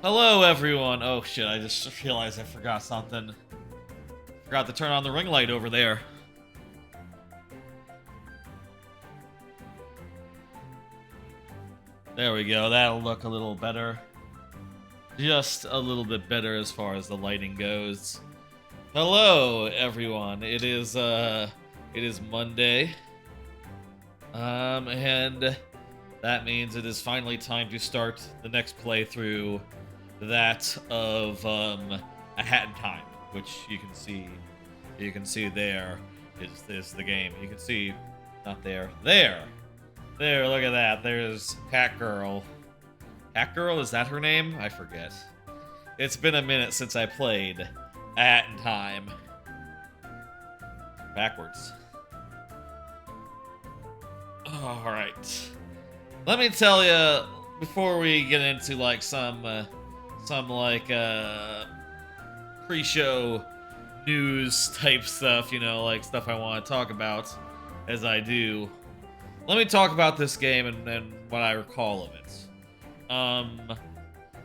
Hello, everyone. Oh, shit, I just realized I forgot something. Forgot to turn on the ring light over there. There we go. That'll look a little better. Just a little bit better as far as the lighting goes. Hello, everyone. It is Monday. And that means it is finally time to start the next playthrough, that of A Hat in Time, which you can see there is the game. You can see, not there, there, look at that. There's Hat Girl. Hat Girl, is that her name? I forget. It's been a minute since I played A Hat in Time. Backwards. Alright. Let me tell you, before we get into like some pre-show news type stuff, you know, like stuff I want to talk about as I do. Let me talk about this game and what I recall of it.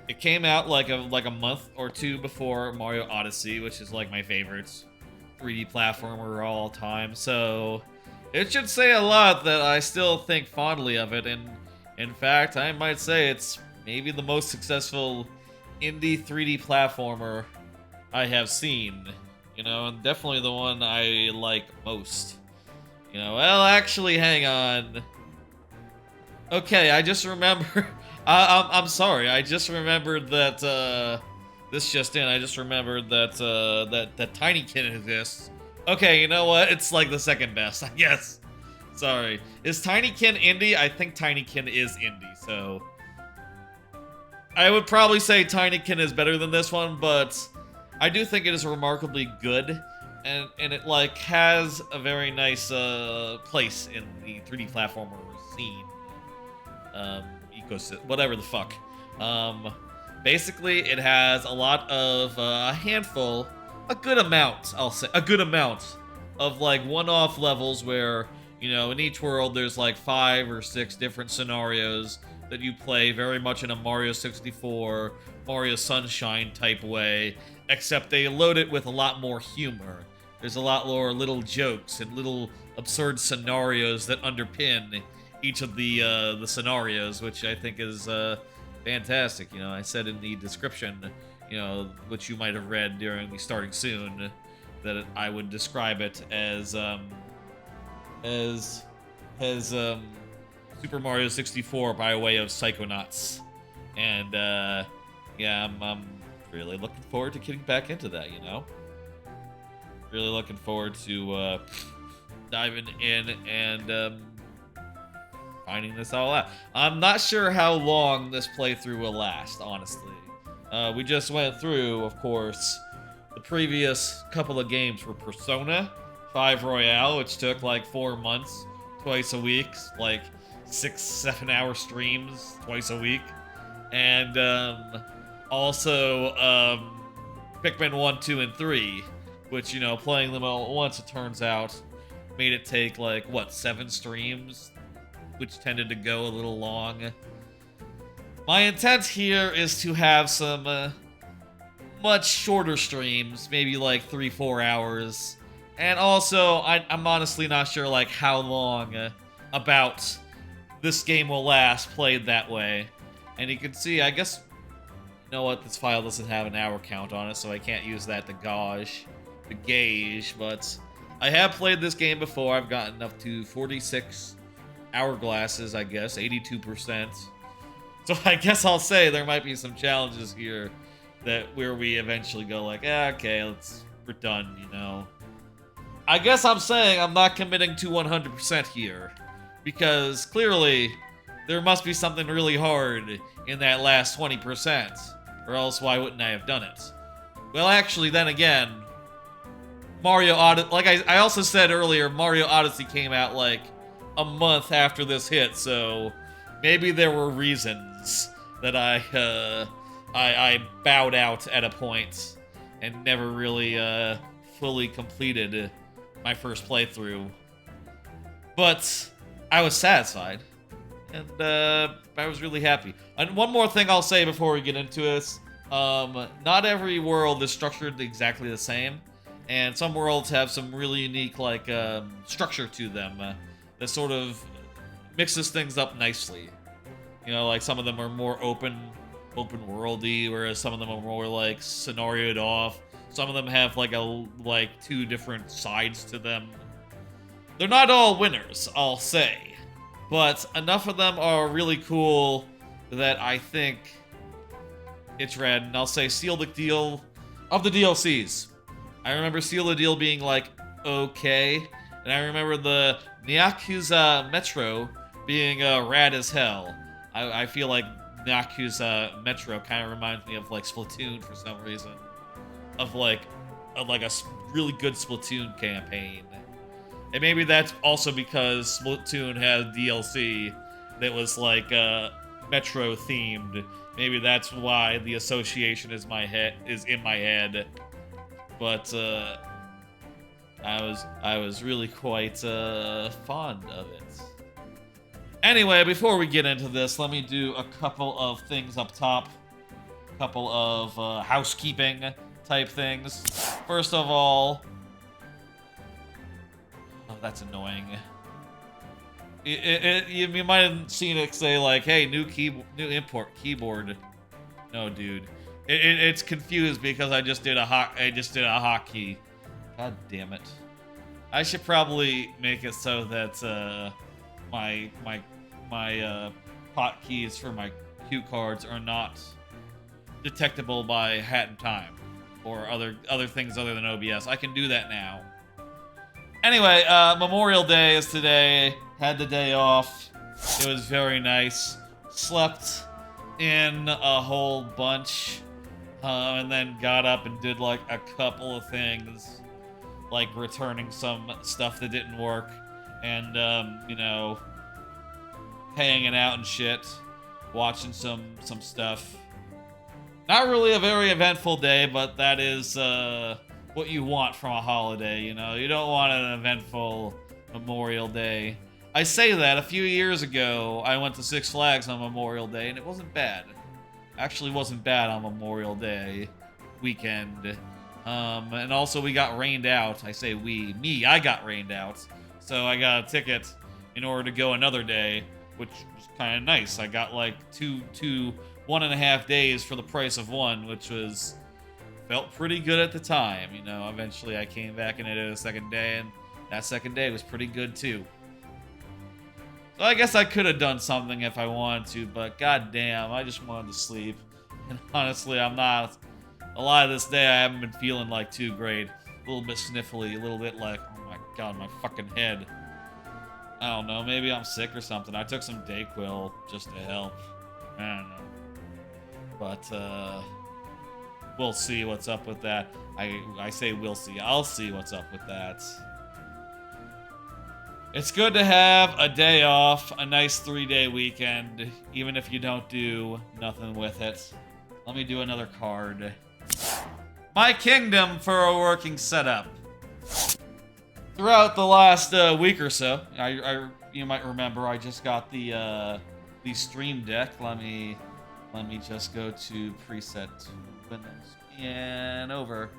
It came out like a month or two before Mario Odyssey, which is like my favorite 3D platformer of all time. So it should say a lot that I still think fondly of it, and in fact, I might say it's maybe the most successful indie 3D platformer I have seen. You know, and definitely the one I like most. You know, well, actually, hang on. Okay, I just remember. I'm sorry. I just remembered that. This just in. I just remembered that that Tinykin exists. Okay, you know what? It's like the second best, I guess. Sorry. Is Tinykin indie? I think Tinykin is indie, so I would probably say Tinykin is better than this one, but I do think it is remarkably good, and it like has a very nice place in the 3D platformer scene, ecosystem, whatever the fuck. Basically, it has a lot of a handful, a good amount, I'll say, a good amount of like one-off levels where, you know, in each world there's like 5 or 6 different scenarios that you play very much in a Mario 64, Mario Sunshine type way, except they load it with a lot more humor. There's a lot more little jokes and little absurd scenarios that underpin each of the scenarios, which I think is fantastic. You know, I said in the description, you know, which you might have read during the starting soon, that I would describe it as Super Mario 64 by way of Psychonauts. And yeah, I'm really looking forward to getting back into that, you know? Really looking forward to diving in and finding this all out. I'm not sure how long this playthrough will last, honestly. We just went through, of course, the previous couple of games for Persona 5 Royale, which took like 4 months, twice a week, like 6-7 hour streams twice a week. And also Pikmin 1, 2, and 3, which, you know, playing them all at once, it turns out, made it take like, what, 7 streams, which tended to go a little long. My intent here is to have some much shorter streams, maybe like 3-4 hours. And also, I'm honestly not sure like how long about this game will last played that way. And you can see, I guess, you know what, this file doesn't have an hour count on it, so I can't use that to gauge, but I have played this game before. I've gotten up to 46 hourglasses, I guess, 82%. So I guess I'll say there might be some challenges here where we eventually go like, okay, we're done, you know. I guess I'm saying I'm not committing to 100% here, because clearly there must be something really hard in that last 20%, or else why wouldn't I have done it? Well, actually, then again, Mario Odyssey, like I also said earlier, Mario Odyssey came out like a month after this hit, so maybe there were reasons that I bowed out at a point and never really fully completed my first playthrough. But I was satisfied, and I was really happy. And one more thing I'll say before we get into this Not every world is structured exactly the same, and some worlds have some really unique like structure to them that sort of mixes things up nicely. You know, like some of them are more open worldy, whereas some of them are more like scenarioed off. Some of them have like two different sides to them. They're not all winners, I'll say, but enough of them are really cool that I think it's rad. And I'll say seal the deal of the DLCs. I remember seal the deal being like okay, and I remember the Nyakuza Metro being rad as hell. I feel like Nyakuza Metro kind of reminds me of like Splatoon for some reason, of like a really good Splatoon campaign. And maybe that's also because Splatoon had DLC that was like Metro themed. Maybe that's why the association is in my head. But I was really quite fond of it. Anyway, before we get into this, let me do a couple of things up top. A couple of housekeeping type things. First of all, oh, that's annoying. You might have seen it say like, "Hey, new import keyboard." No, dude, it's confused because I just did a hotkey. God damn it! I should probably make it so that my hotkeys for my cue cards are not detectable by Hat in Time or other things other than OBS. I can do that now. Anyway, Memorial Day is today. Had the day off. It was very nice. Slept in a whole bunch. And then got up and did like a couple of things. Like returning some stuff that didn't work. And, you know, hanging out and shit. Watching some stuff. Not really a very eventful day, but that is, what you want from a holiday, you know? You don't want an eventful Memorial Day. I say that a few years ago, I went to Six Flags on Memorial Day, and it wasn't bad. Actually wasn't bad on Memorial Day weekend. And also we got rained out. I say we. Me, I got rained out. So I got a ticket in order to go another day, which was kind of nice. I got like 1.5 days for the price of one, which was... felt pretty good at the time, you know. Eventually I came back and I did a second day, and that second day was pretty good too. So I guess I could have done something if I wanted to, but goddamn, I just wanted to sleep. And honestly, I'm not... a lot of this day I haven't been feeling like too great. A little bit sniffly, a little bit like, oh my god, my fucking head. I don't know, maybe I'm sick or something. I took some Dayquil just to help. I don't know. But, we'll see what's up with that. I say we'll see. I'll see what's up with that. It's good to have a day off, a nice 3-day weekend, even if you don't do nothing with it. Let me do another card. My kingdom for a working setup. Throughout the last week or so, you might remember I just got the Stream Deck. Let me just go to preset Windows and over.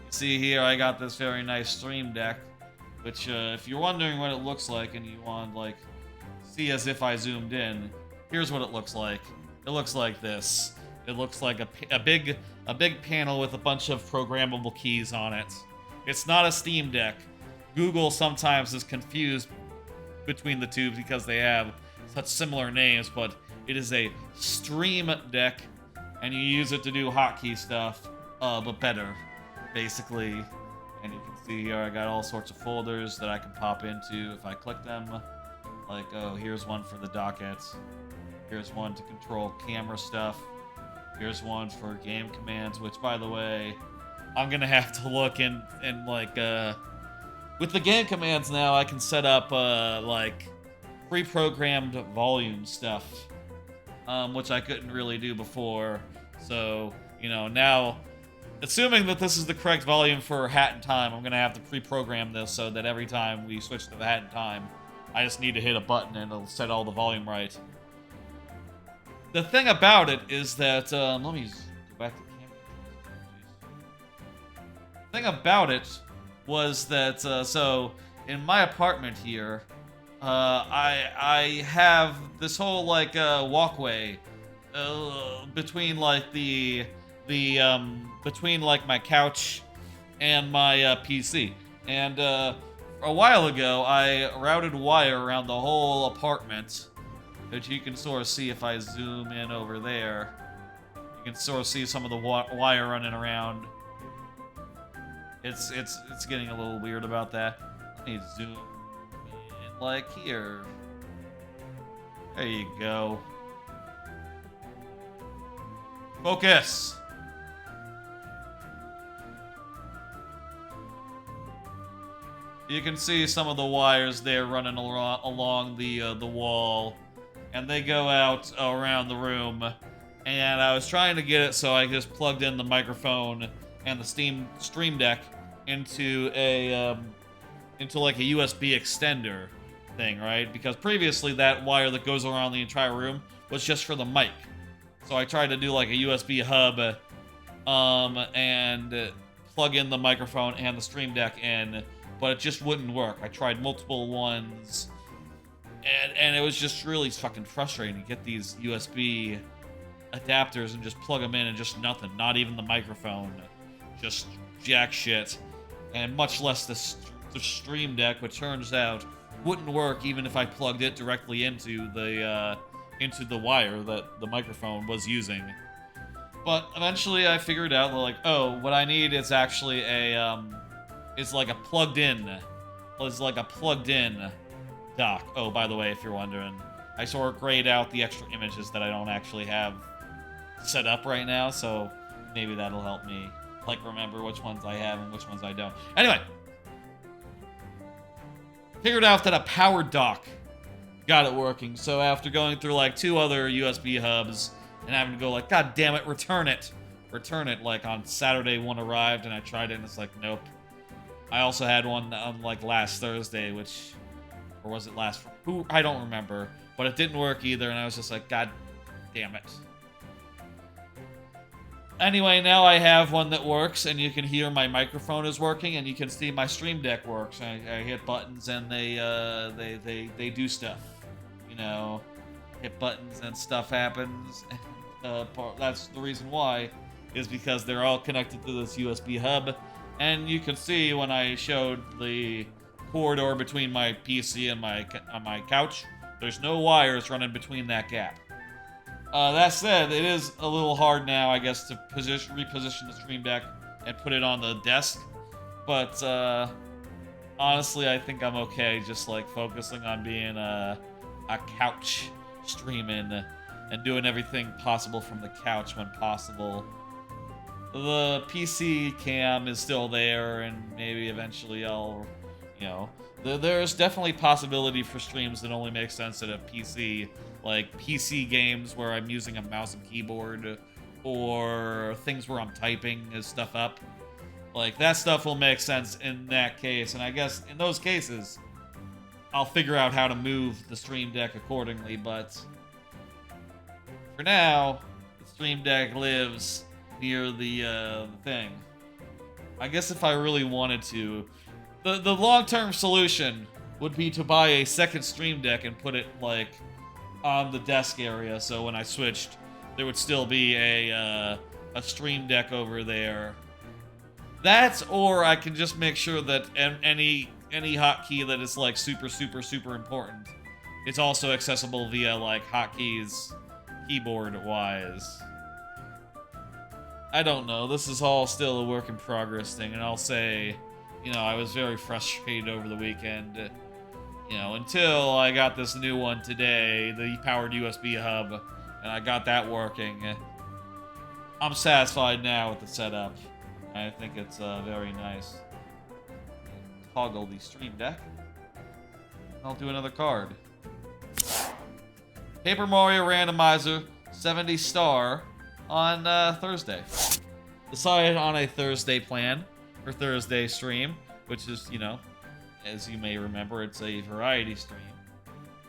See here, I got this very nice Stream Deck, which if you're wondering what it looks like and you want like see as if I zoomed in, here's what it looks like. It looks like this. It looks like a big panel with a bunch of programmable keys on it. It's not a Steam Deck. Google sometimes is confused between the two because they have such similar names, but it is a Stream Deck, and you use it to do hotkey stuff, but better, basically. And you can see here I got all sorts of folders that I can pop into if I click them. Like, oh, here's one for the docket. Here's one to control camera stuff. Here's one for game commands, which, by the way, I'm gonna have to look in like, with the game commands now, I can set up, like, pre-programmed volume stuff, which I couldn't really do before. So, you know, now, assuming that this is the correct volume for Hat in Time, I'm gonna have to pre-program this so that every time we switch to the Hat in Time, I just need to hit a button and it'll set all the volume right. The thing about it is that, let me back to camera controls. Jeez. The thing about it was that, so in my apartment here, I have this whole like walkway between like between like my couch and my PC. And a while ago, I routed wire around the whole apartment, which you can sort of see if I zoom in over there. You can sort of see some of the wire running around. It's getting a little weird about that. Let me zoom in like here. There you go. Focus. You can see some of the wires there running along the wall, and they go out around the room. And I was trying to get it so I just plugged in the microphone and the Stream Deck into a like a USB extender thing, right? Because previously that wire that goes around the entire room was just for the mic. So I tried to do like a USB hub and plug in the microphone and the Stream Deck in, but it just wouldn't work. I tried multiple ones, and it was just really fucking frustrating to get these USB adapters and just plug them in and just nothing. Not even the microphone. Just jack shit. And much less the Stream Deck, which turns out wouldn't work even if I plugged it directly into the wire that the microphone was using. But eventually I figured out, like, oh, what I need is actually is like a plugged-in dock. Oh, by the way, if you're wondering, I sort of grayed out the extra images that I don't actually have set up right now, so maybe that'll help me, like, remember which ones I have and which ones I don't. Anyway, figured out that a power dock got it working, so after going through, like, 2 other USB hubs and having to go, like, God damn it, return it, like, on Saturday one arrived, and I tried it, and it's like, nope. I also had one on, like, last Thursday, or was it last, I don't remember, but it didn't work either, and I was just like, God damn it. Anyway, now I have one that works, and you can hear my microphone is working, and you can see my Stream Deck works. I hit buttons, and they do stuff. You know, hit buttons, and stuff happens. That's the reason why, is because they're all connected to this USB hub. And you can see when I showed the corridor between my PC and my couch, there's no wires running between that gap. That said, it is a little hard now, I guess, to reposition the Stream Deck and put it on the desk. But honestly, I think I'm okay, just like focusing on being a couch streaming and doing everything possible from the couch when possible. The PC cam is still there, and maybe eventually I'll, you know, there's definitely possibility for streams that only make sense at a PC, like PC games where I'm using a mouse and keyboard, or things where I'm typing stuff up. Like, that stuff will make sense in that case, and I guess in those cases, I'll figure out how to move the Stream Deck accordingly, but for now, the Stream Deck lives near the thing. I guess if I really wanted to, the long-term solution would be to buy a second Stream Deck and put it, like, on the desk area, so when I switched, there would still be a Stream Deck over there. That, or I can just make sure that any hotkey that is, like, super, super, super important is also accessible via, like, hotkeys, keyboard-wise. I don't know. This is all still a work in progress thing, and I'll say, you know, I was very frustrated over the weekend, you know, until I got this new one today, the powered USB hub, and I got that working. I'm satisfied now with the setup. I think it's very nice. Toggle the Stream Deck. I'll do another card. Paper Mario Randomizer 70 star on Thursday. Decided on a Thursday plan for Thursday stream, which is, you know, as you may remember, it's a variety stream.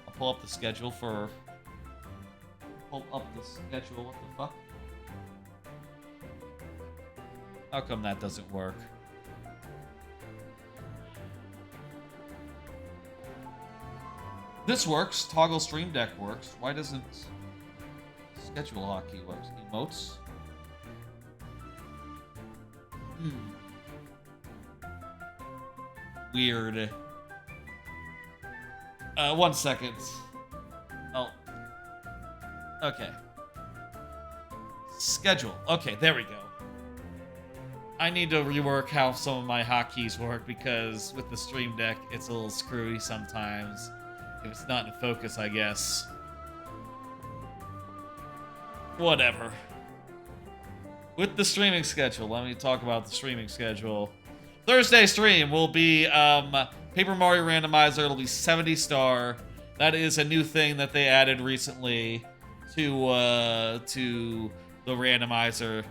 I'll pull up the schedule for... What the fuck? How come that doesn't work? This works. Toggle stream deck works. Why doesn't schedule hotkey work? Emotes? Weird. 1 second. Oh. Okay. Schedule. Okay, there we go. I need to rework how some of my hotkeys work because with the stream deck, it's a little screwy sometimes. If it's not in focus, I guess. Whatever. With the streaming schedule, let me talk about the streaming schedule. Thursday stream will be Paper Mario Randomizer. It'll be 70 star. That is a new thing that they added recently to the randomizer.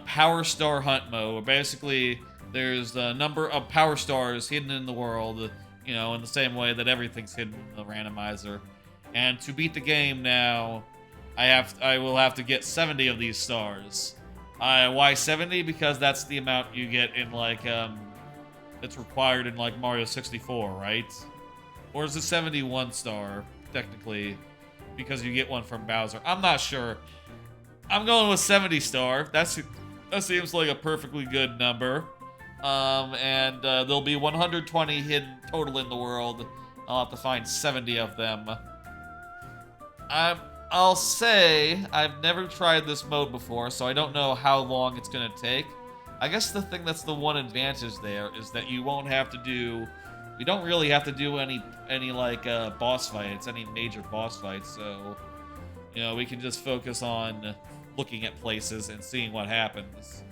Power Star Hunt mode. Basically, there's a number of power stars hidden in the world, you know, in the same way that everything's hidden in the randomizer. And to beat the game now, I will have to get 70 of these stars. Why 70? Because that's the amount you get in like that's required in like Mario 64, right? Or is it 71 star technically? Because you get one from Bowser. I'm not sure. I'm going with 70 star. That seems like a perfectly good number. And there'll be 120 hidden total in the world. I'll have to find 70 of them. I'll say I've never tried this mode before, so I don't know how long it's gonna take. I guess the thing that's the one advantage there is that you won't have to do. We don't really have to do any like boss fights, any major boss fights. So, you know, we can just focus on looking at places and seeing what happens.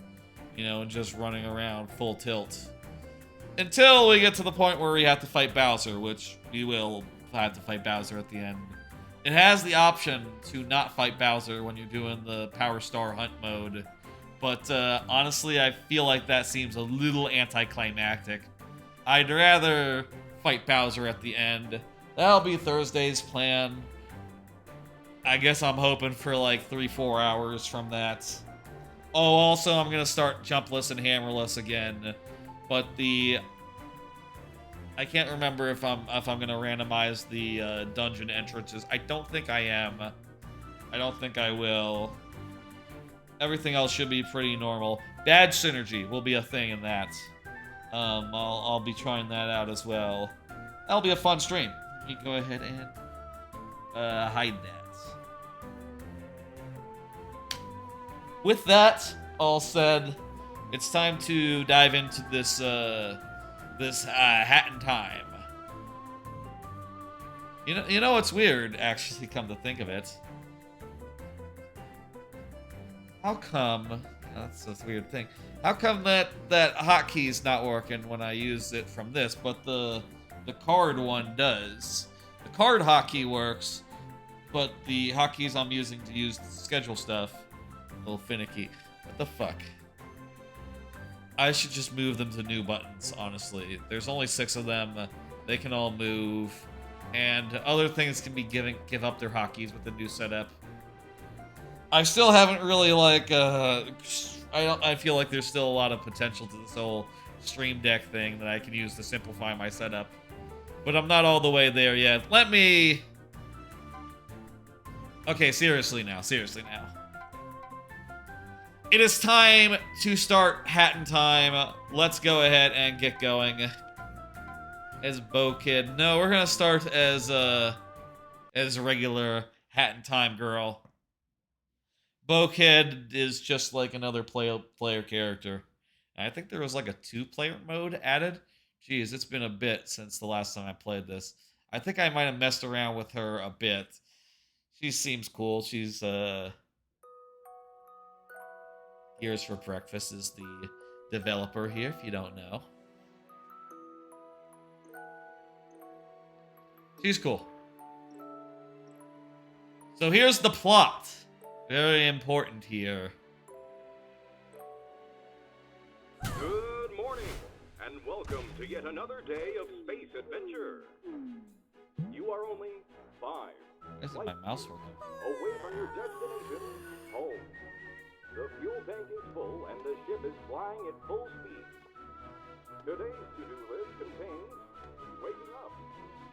You know, and just running around full tilt. Until we get to the point where we have to fight Bowser, which we will have to fight Bowser at the end. It has the option to not fight Bowser when you're doing the Power Star Hunt mode. But honestly, I feel like that seems a little anticlimactic. I'd rather fight Bowser at the end. That'll be Thursday's plan. I guess I'm hoping for like 3-4 hours from that. Oh, also, I'm going to start jumpless and hammerless again. But I can't remember if I'm going to randomize the dungeon entrances. I don't think I am. I don't think I will. Everything else should be pretty normal. Badge synergy will be a thing in that. I'll be trying that out as well. That'll be a fun stream. Let me go ahead and hide that. With that all said, it's time to dive into this hat in time. You know what's weird, actually, come to think of it? How come? That's a weird thing. How come that hotkey's not working when I use it from this, but the card one does? The card hotkey works, but the hotkeys I'm using to use the schedule stuff, a little finicky. What the fuck? I should just move them to new buttons, honestly. There's only 6 of them. They can all move. And other things can be give up their hotkeys with the new setup. I still haven't really, like, I feel like there's still a lot of potential to this whole stream deck thing that I can use to simplify my setup. But I'm not all the way there yet. Let me... Okay, seriously now. It is time to start Hat in Time. Let's go ahead and get going. As Bo Kid. No, we're gonna start as a regular Hat in Time girl. Bo Kid is just like another player character. And I think there was like a 2-player mode added. Jeez, it's been a bit since the last time I played this. I think I might have messed around with her a bit. She seems cool. She's Gears for Breakfast is the developer here, if you don't know. She's cool. So here's the plot. Very important here. Good morning, and welcome to yet another day of space adventure. You are only 5 Isn't my mouse working? away from your destination, home. The fuel tank is full and the ship is flying at full speed. Today's to-do list contains waking up.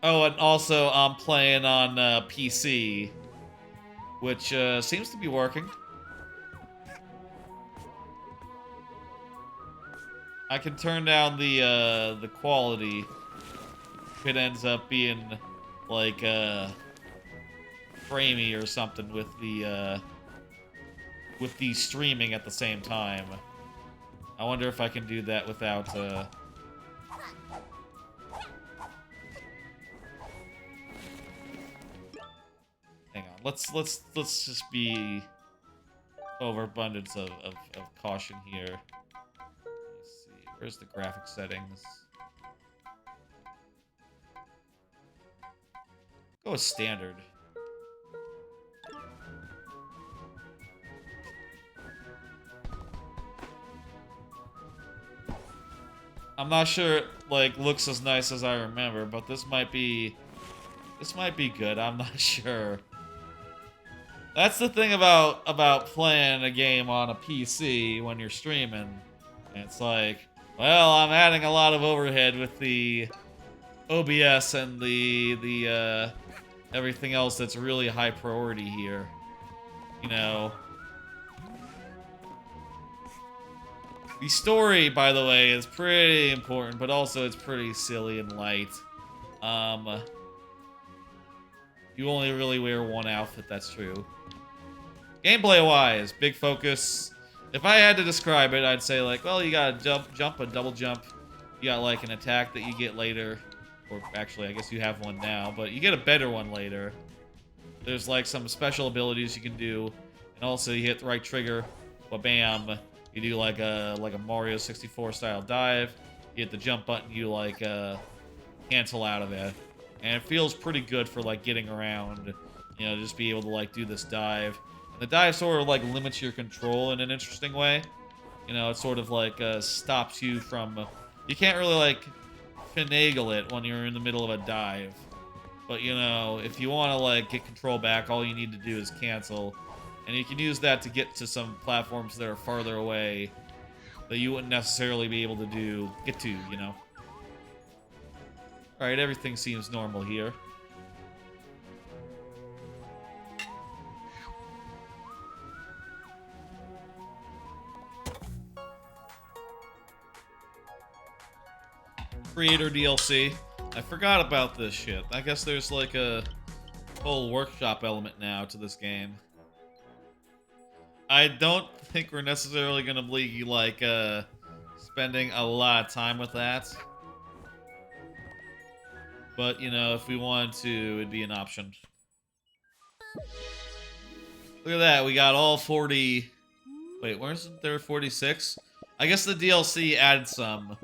Oh, and also I'm playing on PC, which seems to be working. I can turn down the quality if it ends up being like framey or something with the streaming at the same time. I wonder if I can do that without hang on. Let's just be overabundance of caution here. Let's see. Where's the graphic settings? Go with standard. I'm not sure it, like, looks as nice as I remember, but this might be good. I'm not sure. That's the thing about playing a game on a PC when you're streaming. It's like, well, I'm adding a lot of overhead with the OBS and the everything else that's really high priority here. You know. The story, by the way, is pretty important, but also it's pretty silly and light. You only really wear one outfit, that's true. Gameplay-wise, big focus. If I had to describe it, I'd say, like, well, you got a jump, a double jump. You got, like, an attack that you get later. Or, actually, I guess you have one now, but you get a better one later. There's, like, some special abilities you can do. And also, you hit the right trigger. Bam. You do, like a Mario 64 style dive. You hit the jump button, you, like, cancel out of it. And it feels pretty good for, like, getting around. You know, just be able to, like, do this dive. And the dive sort of, like, limits your control in an interesting way. You know, it sort of, like, stops you from... you can't really, like, finagle it when you're in the middle of a dive. But, you know, if you want to, like, get control back, all you need to do is cancel. And you can use that to get to some platforms that are farther away that you wouldn't necessarily be able to get to, you know. Alright, everything seems normal here. Creator DLC. I forgot about this shit. I guess there's like a whole workshop element now to this game. I don't think we're necessarily gonna be like spending a lot of time with that. But, you know, if we wanted to, it'd be an option. Look at that, we got all 40... Wait, wasn't there 46? I guess the DLC added some.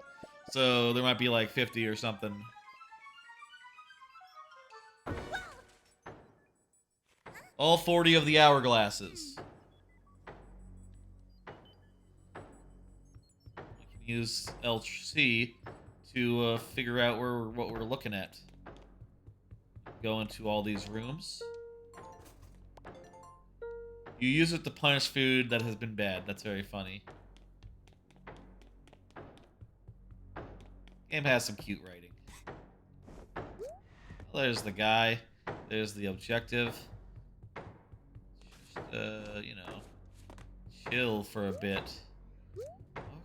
So there might be like 50 or something. All 40 of the hourglasses. We can use LC to figure out what we're looking at. Go into all these rooms. You use it to punish food that has been bad. That's very funny. Game has some cute writing. Well, there's the guy. There's the objective. Just, you know, chill for a bit.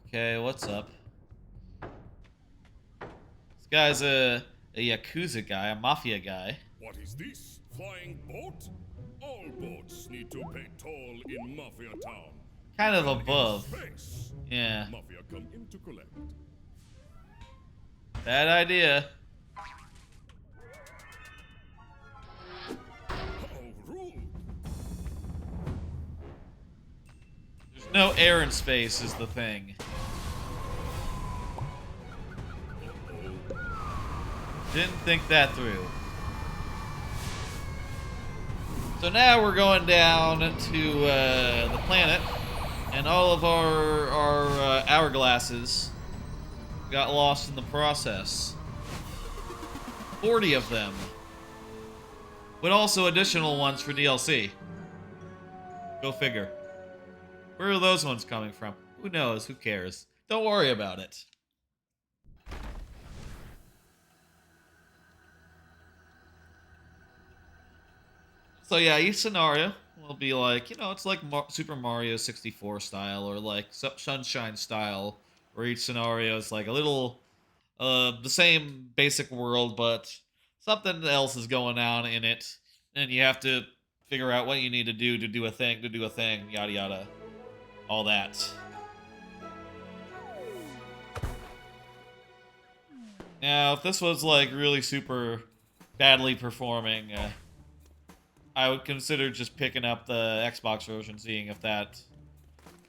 Okay, what's up? This guy's a Yakuza guy, a mafia guy. What is this? Flying boat? All boats need to pay toll in Mafia Town. Kind of above. Space. Yeah. Mafia come in to collect. Bad idea. How rude. There's no air in space is the thing. Didn't think that through. So now we're going down to the planet, and all of our hourglasses got lost in the process. 40 of them. But also additional ones for DLC. Go figure. Where are those ones coming from? Who knows? Who cares? Don't worry about it. So yeah, each scenario will be like, it's like Super Mario 64 style or like Sunshine style, where each scenario is like a little, the same basic world, but something else is going on in it, and you have to figure out what you need to do a thing, yada yada, all that. Now, if this was like really super badly performing, I would consider just picking up the Xbox version, seeing if that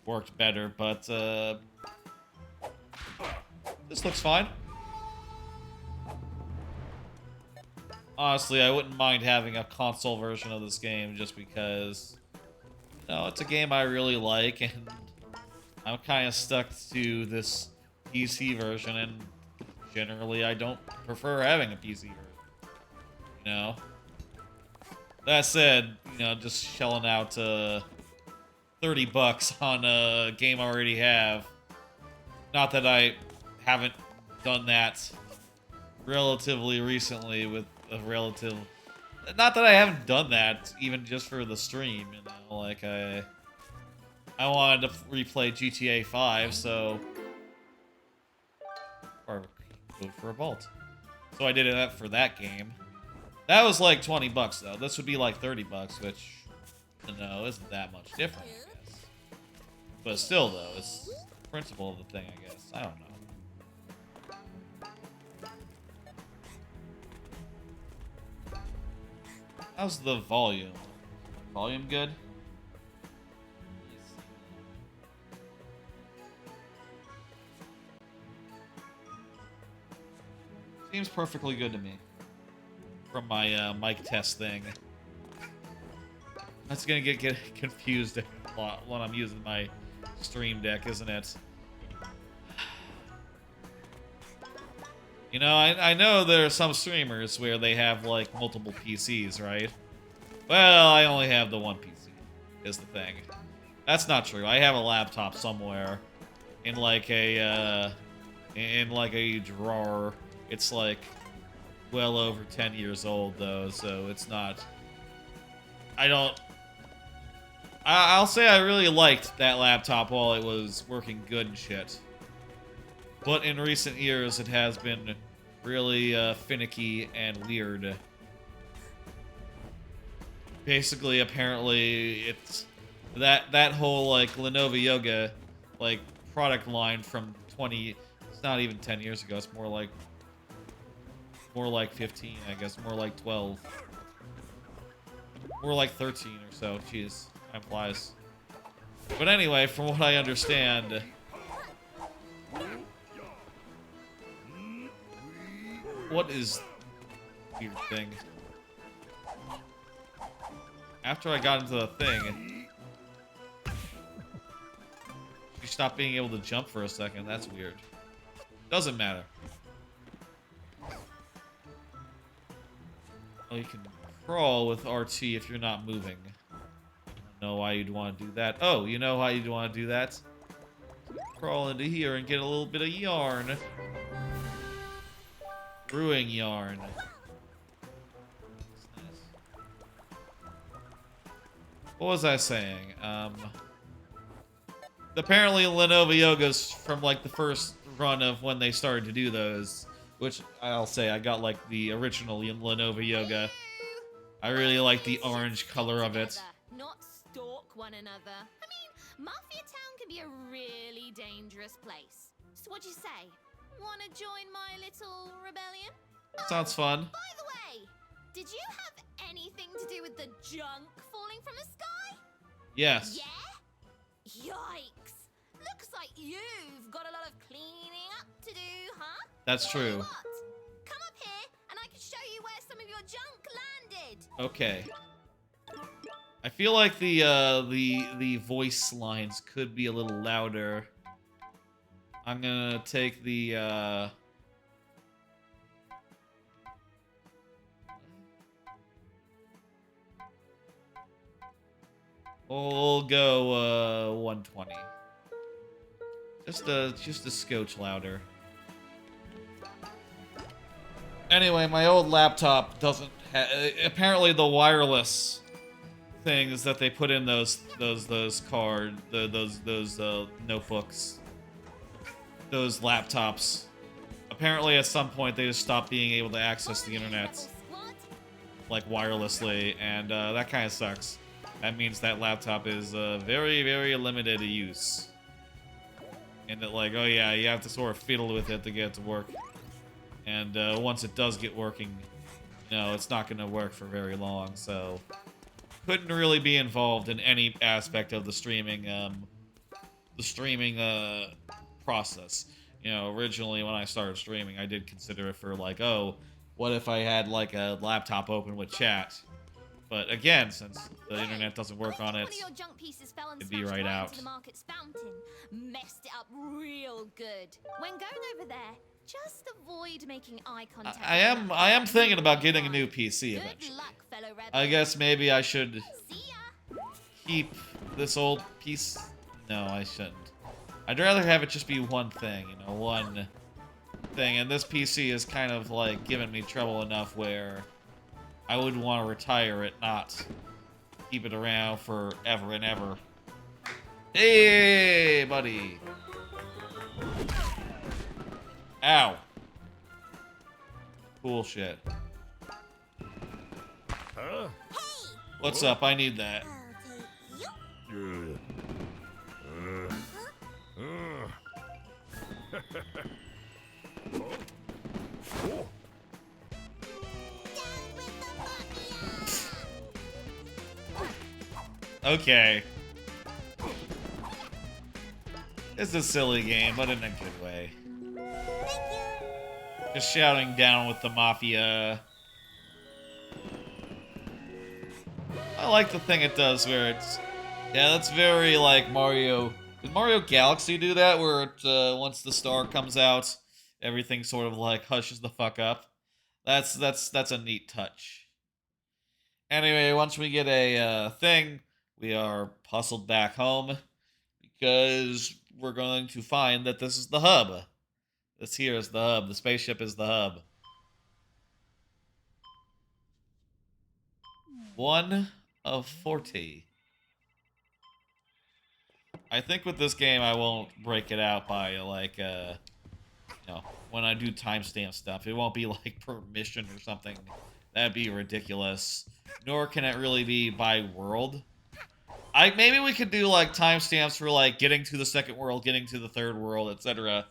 worked better, but this looks fine. Honestly, I wouldn't mind having a console version of this game just because, it's a game I really like, and I'm kind of stuck to this PC version, and generally I don't prefer having a PC version, That said, just shelling out $30 on a game I already have. Not that I haven't done that relatively recently with a relative... Not that I haven't done that even just for the stream, Like, I wanted to replay GTA 5, so... Or go for a vault. So I did that for that game. That was like $20 though. This would be like $30, which isn't that much different, I guess. But still though, it's the principle of the thing, I guess. I don't know. How's the volume? Volume good? Seems perfectly good to me. From my mic test thing. That's gonna get confused a lot when I'm using my stream deck, isn't it? I know there are some streamers where they have like multiple PCs, right? Well, I only have the one PC, is the thing. That's not true. I have a laptop somewhere in like a drawer. It's like well over 10 years old though, so it's not... I'll say I really liked that laptop while it was working good and shit. But in recent years, it has been really finicky and weird. Basically, apparently, it's that whole like Lenovo Yoga like product line from 20. It's not even 10 years ago. It's more like 15, I guess. More like 12. More like 13 or so. Jeez, time flies. But anyway, from what I understand. What is weird thing? After I got into the thing, you stopped being able to jump for a second. That's weird. Doesn't matter. Oh, you can crawl with RT if you're not moving. I don't know why you'd want to do that. Oh, you know how you'd want to do that? Crawl into here and get a little bit of yarn. Brewing yarn. That's nice. What was I saying? Apparently Lenovo Yoga's from like the first run of when they started to do those, which I'll say I got like the original Lenovo Yoga. I really like the orange color of it. Not stalk one another. I mean, Mafia Town can be a really dangerous place. So what'd you say? Wanna join my little rebellion? Sounds fun. By the way, did you have anything to do with the junk falling from the sky? Yes. Yeah? Yikes. Looks like you've got a lot of cleaning up to do, huh? That's Tell you true. what, come up here and I can show you where some of your junk landed. Okay. I feel like the voice lines could be a little louder. I'm gonna take the We'll go 120. Just a scotch louder. Anyway, my old laptop doesn't apparently the wireless things that they put in those notebooks, those laptops. Apparently at some point they just stopped being able to access the internet like wirelessly, and that kind of sucks. That means that laptop is very, very limited use. And that, like, oh yeah, you have to sort of fiddle with it to get it to work. And once it does get working, you know, it's not going to work for very long, so couldn't really be involved in any aspect of the streaming process. You know, originally when I started streaming, I did consider it for like, oh, what if I had like a laptop open with chat? But again, since the internet doesn't work on it, it'd be right out. The market's fountain. Messed it up real good. When going over there, just avoid making eye contact. I am thinking about getting a new PC Good eventually. luck, fellow rebel. I guess maybe I should See ya. keep this old piece. No, I shouldn't. I'd rather have it just be one thing, you know, one thing. And this PC is kind of like giving me trouble enough where I would want to retire it, not keep it around forever and ever. Hey, buddy. Ow. Cool shit. Huh? What's up? I need that. Oh. Okay. It's a silly game, but in a good way. Just shouting down with the mafia. I like the thing it does where it's... Yeah, that's very like Mario... Did Mario Galaxy do that? Where it, once the star comes out, everything sort of like hushes the fuck up? That's a neat touch. Anyway, once we get a thing, we are hustled back home because we're going to find that this is the hub. This here is the hub. The spaceship is the hub. 1 of 40. I think with this game I won't break it out by like you know, when I do timestamp stuff. It won't be like per mission or something. That'd be ridiculous. Nor can it really be by world. Maybe we could do like timestamps for like getting to the second world, getting to the third world, etc.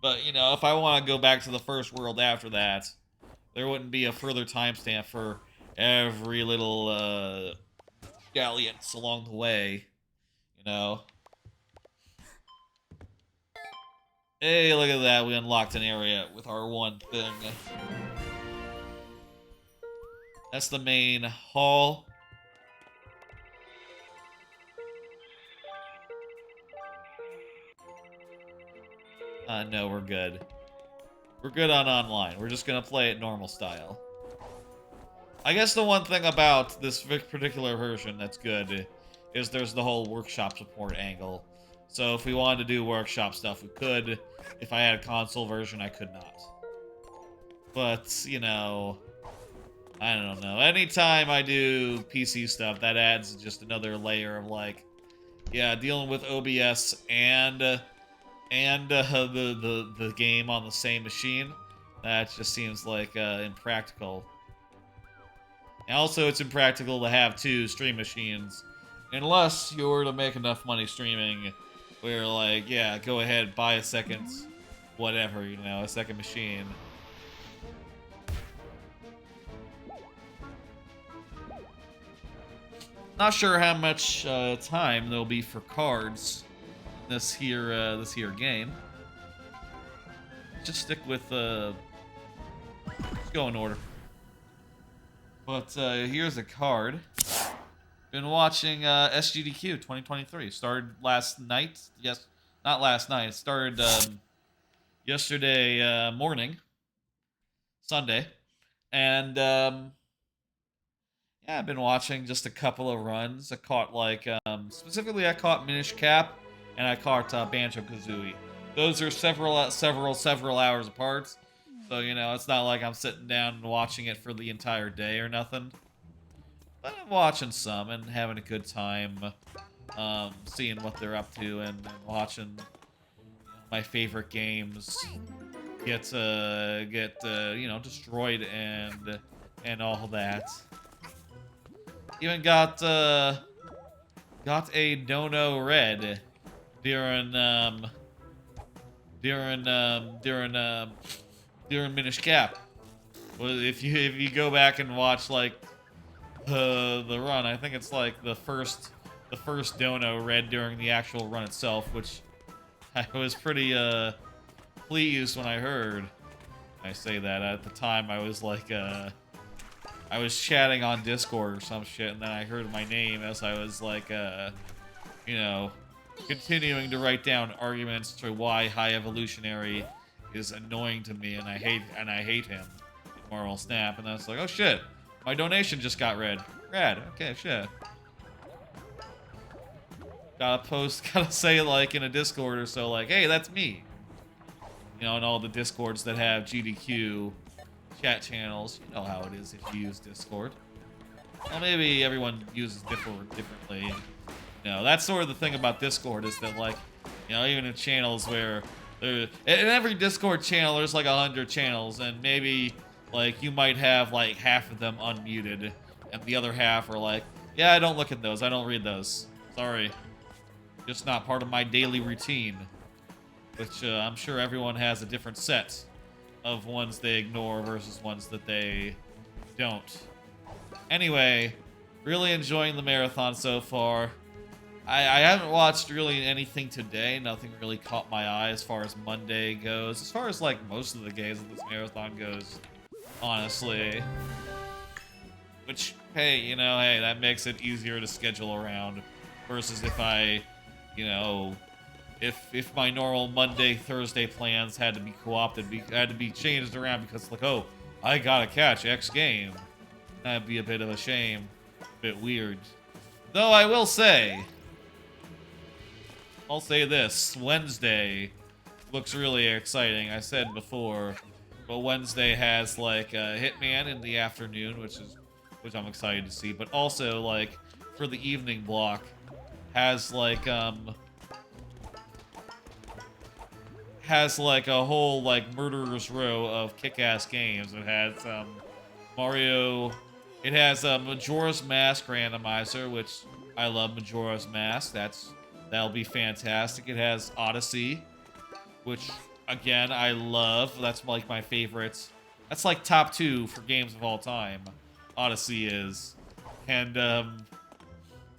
But you know, if I want to go back to the first world after that, there wouldn't be a further timestamp for every little dalliance along the way. You know. Hey, look at that. We unlocked an area with our one thing. That's the main hall. No, we're good. We're good on online. We're just gonna play it normal style. I guess the one thing about this particular version that's good is there's the whole workshop support angle. So if we wanted to do workshop stuff, we could. If I had a console version, I could not. But, you know, I don't know. Anytime I do PC stuff, that adds just another layer of, like, yeah, dealing with OBS and the game on the same machine. That just seems like impractical. And also, it's impractical to have two stream machines, unless you were to make enough money streaming, where like, yeah, go ahead, buy a second, whatever, you know, a second machine. Not sure how much time there'll be for cards this here game. Just stick with just go in order. But here's a card. Been watching SGDQ 2023. Started last night. Yes, not last night. It started yesterday morning, Sunday, and Yeah, I've been watching just a couple of runs. I caught like specifically I caught Minish Cap and I caught Banjo Kazooie. Those are several hours apart. So, you know, it's not like I'm sitting down and watching it for the entire day or nothing. But I'm watching some and having a good time, seeing what they're up to and watching my favorite games get you know, destroyed and all that. Even got a no red during Minish Cap. Well, if you go back and watch like the run, I think it's like the first dono red during the actual run itself, which I was pretty pleased when I heard. I say that at the time I was like I was chatting on Discord or some shit, and then I heard my name as I was like you know, continuing to write down arguments to why High Evolutionary is annoying to me and I hate him in Moral Snap, and then it's like, oh shit, my donation just got read. Rad, okay, shit. Gotta say like in a Discord or so, like, hey, that's me. You know, in all the Discords that have GDQ chat channels, you know how it is if you use Discord. Well, maybe everyone uses differently. You know, that's sort of the thing about Discord is that, like, you know, even in channels where in every Discord channel there's like 100 channels, and maybe like you might have like half of them unmuted, and the other half are like, yeah, I don't look at those, I don't read those. Sorry, just not part of my daily routine. Which I'm sure everyone has a different set of ones they ignore versus ones that they don't. Anyway, really enjoying the marathon so far. I haven't watched really anything today. Nothing really caught my eye as far as Monday goes. As far as like most of the games of this marathon goes, honestly. Which, hey, you know, hey, that makes it easier to schedule around. Versus if I, you know, if my normal Monday, Thursday plans had to be co-opted, had to be changed around because like, oh, I gotta catch X game. That'd be a bit of a shame. A bit weird. Though I will say, I'll say this, Wednesday looks really exciting. I said before, but Wednesday has like Hitman in the afternoon, which I'm excited to see. But also like for the evening block, has like a whole like murderer's row of kick-ass games. It has Mario. It has a Majora's Mask randomizer, which I love Majora's Mask. That'll be fantastic. It has Odyssey, which again I love. That's like my favorite. That's like top 2 for games of all time. Odyssey is, and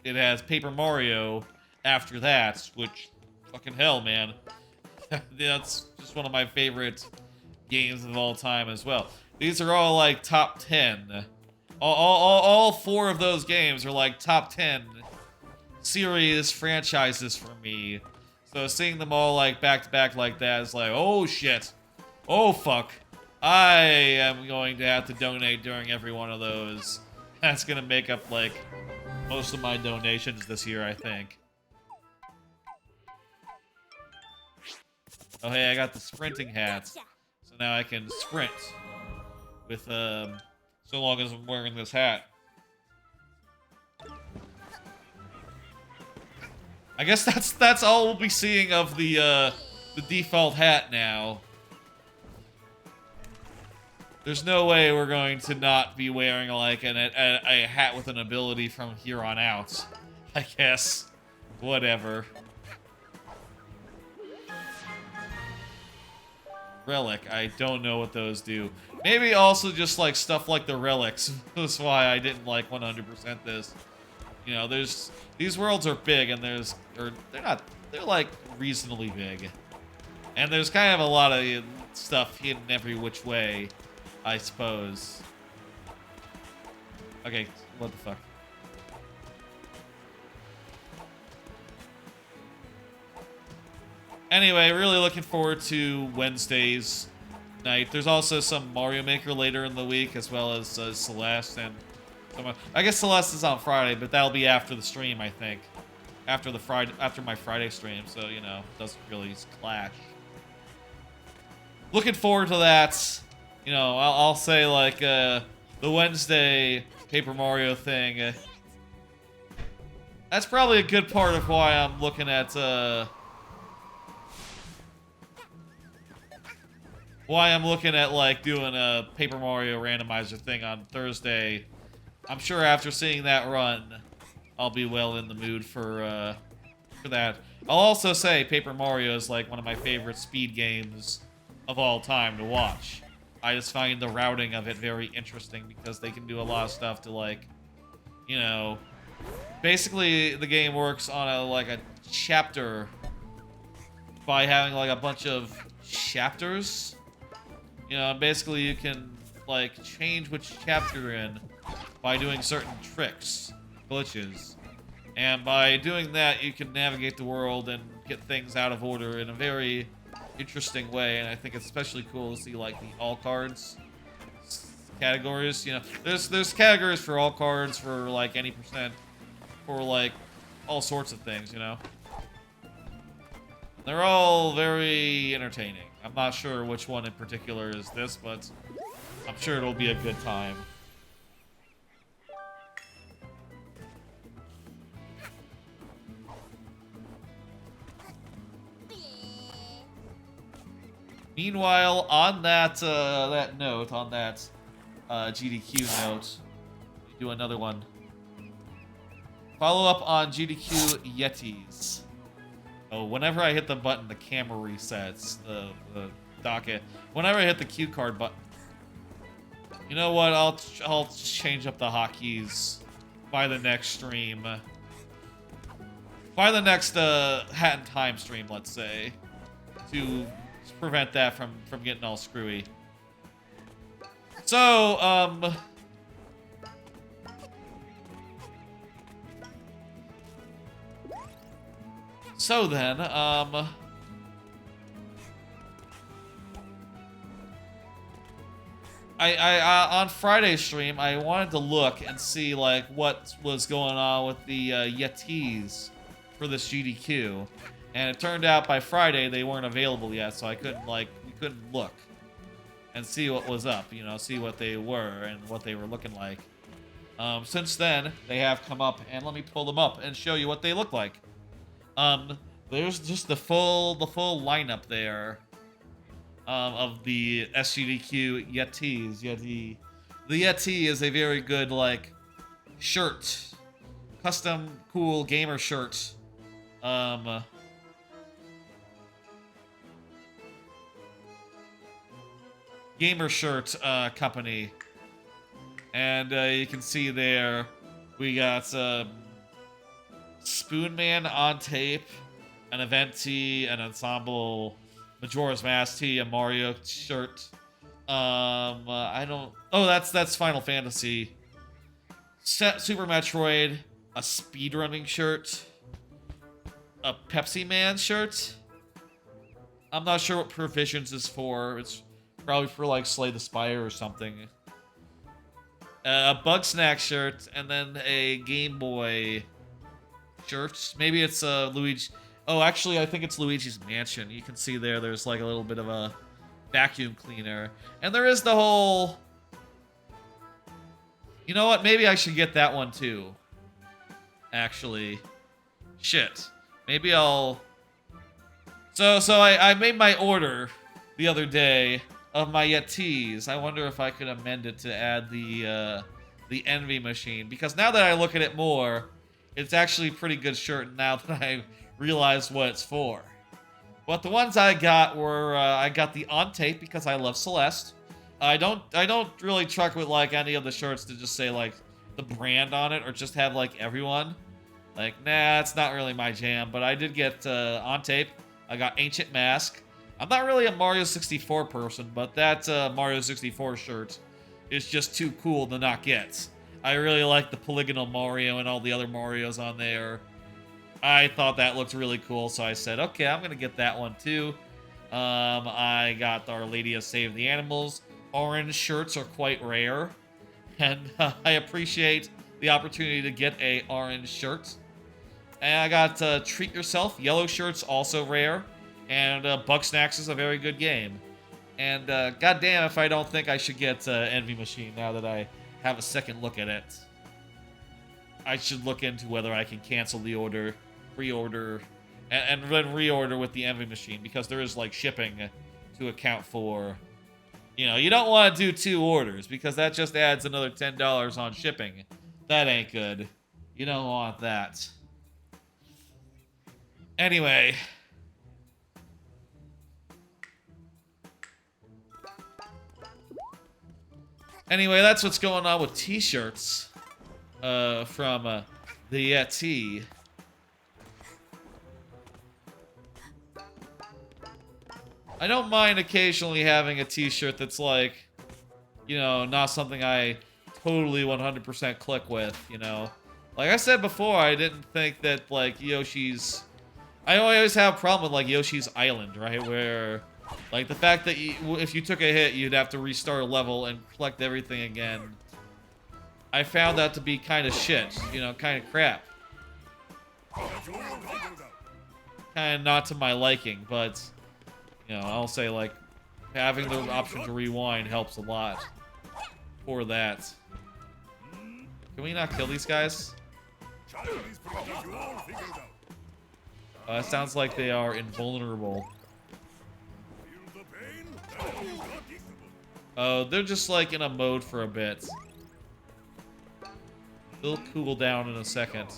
it has Paper Mario after that, which fucking hell, man. That's just one of my favorite games of all time as well. These are all like top 10. All 4 of those games are like top 10 series franchises for me. So seeing them all like back to back like that is like, oh shit. Oh fuck. I am going to have to donate during every one of those. That's gonna make up like most of my donations this year, I think. Oh hey, I got the sprinting hat. So now I can sprint with so long as I'm wearing this hat. I guess that's all we'll be seeing of the default hat now. There's no way we're going to not be wearing like a hat with an ability from here on out. I guess. Whatever. Relic. I don't know what those do. Maybe also just like stuff like the relics. That's why I didn't like 100% this. You know, these worlds are big and they're like reasonably big. And there's kind of a lot of stuff hidden every which way, I suppose. Okay, what the fuck? Anyway, really looking forward to Wednesday's night. There's also some Mario Maker later in the week, as well as Celeste and I guess Celeste is on Friday, but that'll be after the stream, I think. After my Friday stream, so you know, it doesn't really clash. Looking forward to that. You know, I'll say like the Wednesday Paper Mario thing. That's probably a good part of why I'm looking at like doing a Paper Mario randomizer thing on Thursday. I'm sure after seeing that run, I'll be well in the mood for that. I'll also say Paper Mario is like one of my favorite speed games of all time to watch. I just find the routing of it very interesting because they can do a lot of stuff to like, you know, basically the game works on a chapter by having like a bunch of chapters. You know, and basically you can like change which chapter you're in by doing certain tricks, glitches. And by doing that, you can navigate the world and get things out of order in a very interesting way. And I think it's especially cool to see like the all cards categories. You know, there's categories for all cards, for like any percent, for like all sorts of things, you know. They're all very entertaining. I'm not sure which one in particular is this, but I'm sure it'll be a good time. Meanwhile, on that that note, on that GDQ note, let me do another one. Follow up on GDQ Yetis. Oh, whenever I hit the button, the camera resets, the docket. Whenever I hit the cue card button. You know what? I'll change up the hotkeys by the next stream. By the next Hat in Time stream, let's say, to prevent that from getting all screwy. So, So then, on Friday's stream, I wanted to look and see like what was going on with the Yetis for this GDQ, and it turned out by Friday they weren't available yet, so we couldn't look and see what was up, you know, see what they were and what they were looking like. Since then, they have come up, and let me pull them up and show you what they look like. There's just the full lineup there of the SGDQ Yetis. The Yeti is a very good like shirt, custom cool gamer shirt. Gamer shirt company, and you can see there we got Spoonman on tape, an event tee, an ensemble Majora's Mask tee, a Mario shirt. I don't. Oh, that's Final Fantasy. Super Metroid, a speedrunning shirt, a Pepsi Man shirt. I'm not sure what Provisions is for. It's probably for like Slay the Spire or something. A Bug Snack shirt, and then a Game Boy shirt. Maybe it's Luigi. Oh, actually, I think it's Luigi's Mansion. You can see there's like a little bit of a vacuum cleaner. And there is the whole... You know what? Maybe I should get that one too. Actually. Shit. Maybe I'll... So I made my order the other day of my Yetis. I wonder if I could amend it to add the Envy Machine. Because now that I look at it more, it's actually a pretty good shirt now that I realized what it's for. But the ones I got were, I got the On Tape because I love Celeste. I don't really truck with like any of the shirts to just say like the brand on it or just have like everyone. Like, nah, it's not really my jam. But I did get On Tape. I got Ancient Mask. I'm not really a Mario 64 person, but that Mario 64 shirt is just too cool to not get. I really like the polygonal Mario and all the other Marios on there. I thought that looked really cool, so I said, okay, I'm going to get that one too. I got Our Lady of Save the Animals. Orange shirts are quite rare. And I appreciate the opportunity to get a orange shirt. And I got Treat Yourself. Yellow shirt's also rare. And Bug Snacks is a very good game. And goddamn if I don't think I should get Envy Machine now that I have a second look at it. I should look into whether I can cancel the order, pre-order, and then reorder with the Envy Machine, because there is like shipping to account for. You know, you don't want to do 2 orders because that just adds another $10 on shipping. That ain't good. You don't want that. Anyway. Anyway, that's what's going on with t-shirts from the Yeti. I don't mind occasionally having a t-shirt that's like, you know, not something I totally 100% click with, you know. Like I said before, I didn't think that, like, Yoshi's... I always have a problem with, like, Yoshi's Island, right? Where, like, the fact that if you took a hit, you'd have to restart a level and collect everything again. I found that to be kind of shit, you know, kind of crap. Kind of not to my liking, but... You know, I'll say, like, having the option to rewind helps a lot for that. Can we not kill these guys? It sounds like they are invulnerable. Oh, they're just, like, in a mode for a bit. They'll cool down in a second.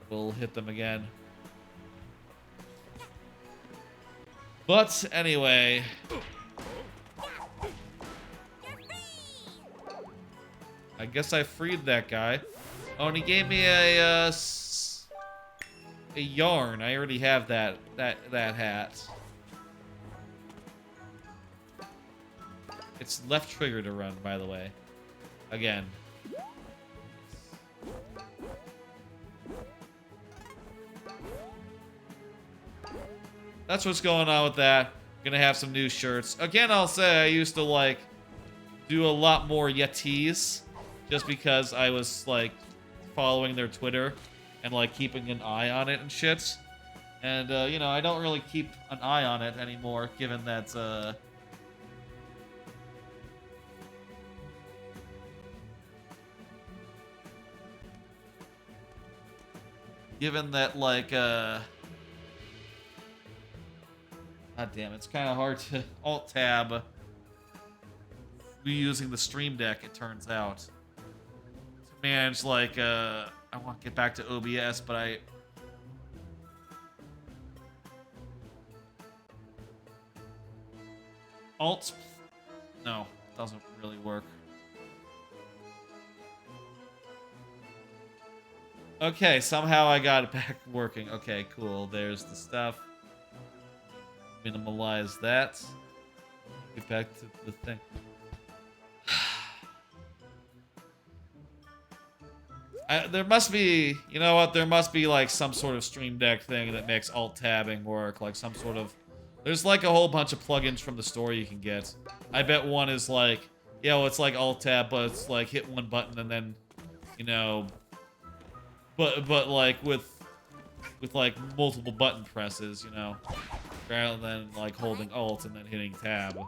We'll hit them again. But anyway, I guess I freed that guy. Oh, and he gave me a yarn. I already have that hat. It's left trigger to run, by the way. Again. That's what's going on with that. Gonna have some new shirts. Again, I'll say I used to, like, do a lot more Yetis just because I was, like, following their Twitter and, like, keeping an eye on it and shit. And, you know, I don't really keep an eye on it anymore, given that, like, God damn, it's kind of hard to Alt-Tab using the Stream Deck, it turns out. To manage, like, I want to get back to OBS, but I... Alt? No, doesn't really work. Okay, somehow I got it back working. Okay, cool. There's the stuff. Minimalize that. Get back to the thing. There must be, you know what? There must be like some sort of Stream Deck thing that makes alt-tabbing work. Like some sort of... There's like a whole bunch of plugins from the store you can get. I bet one is like, yeah, well, it's like alt-tab, but it's like hit one button and then, you know... But like with like multiple button presses, you know, rather than like holding Alt and then hitting Tab.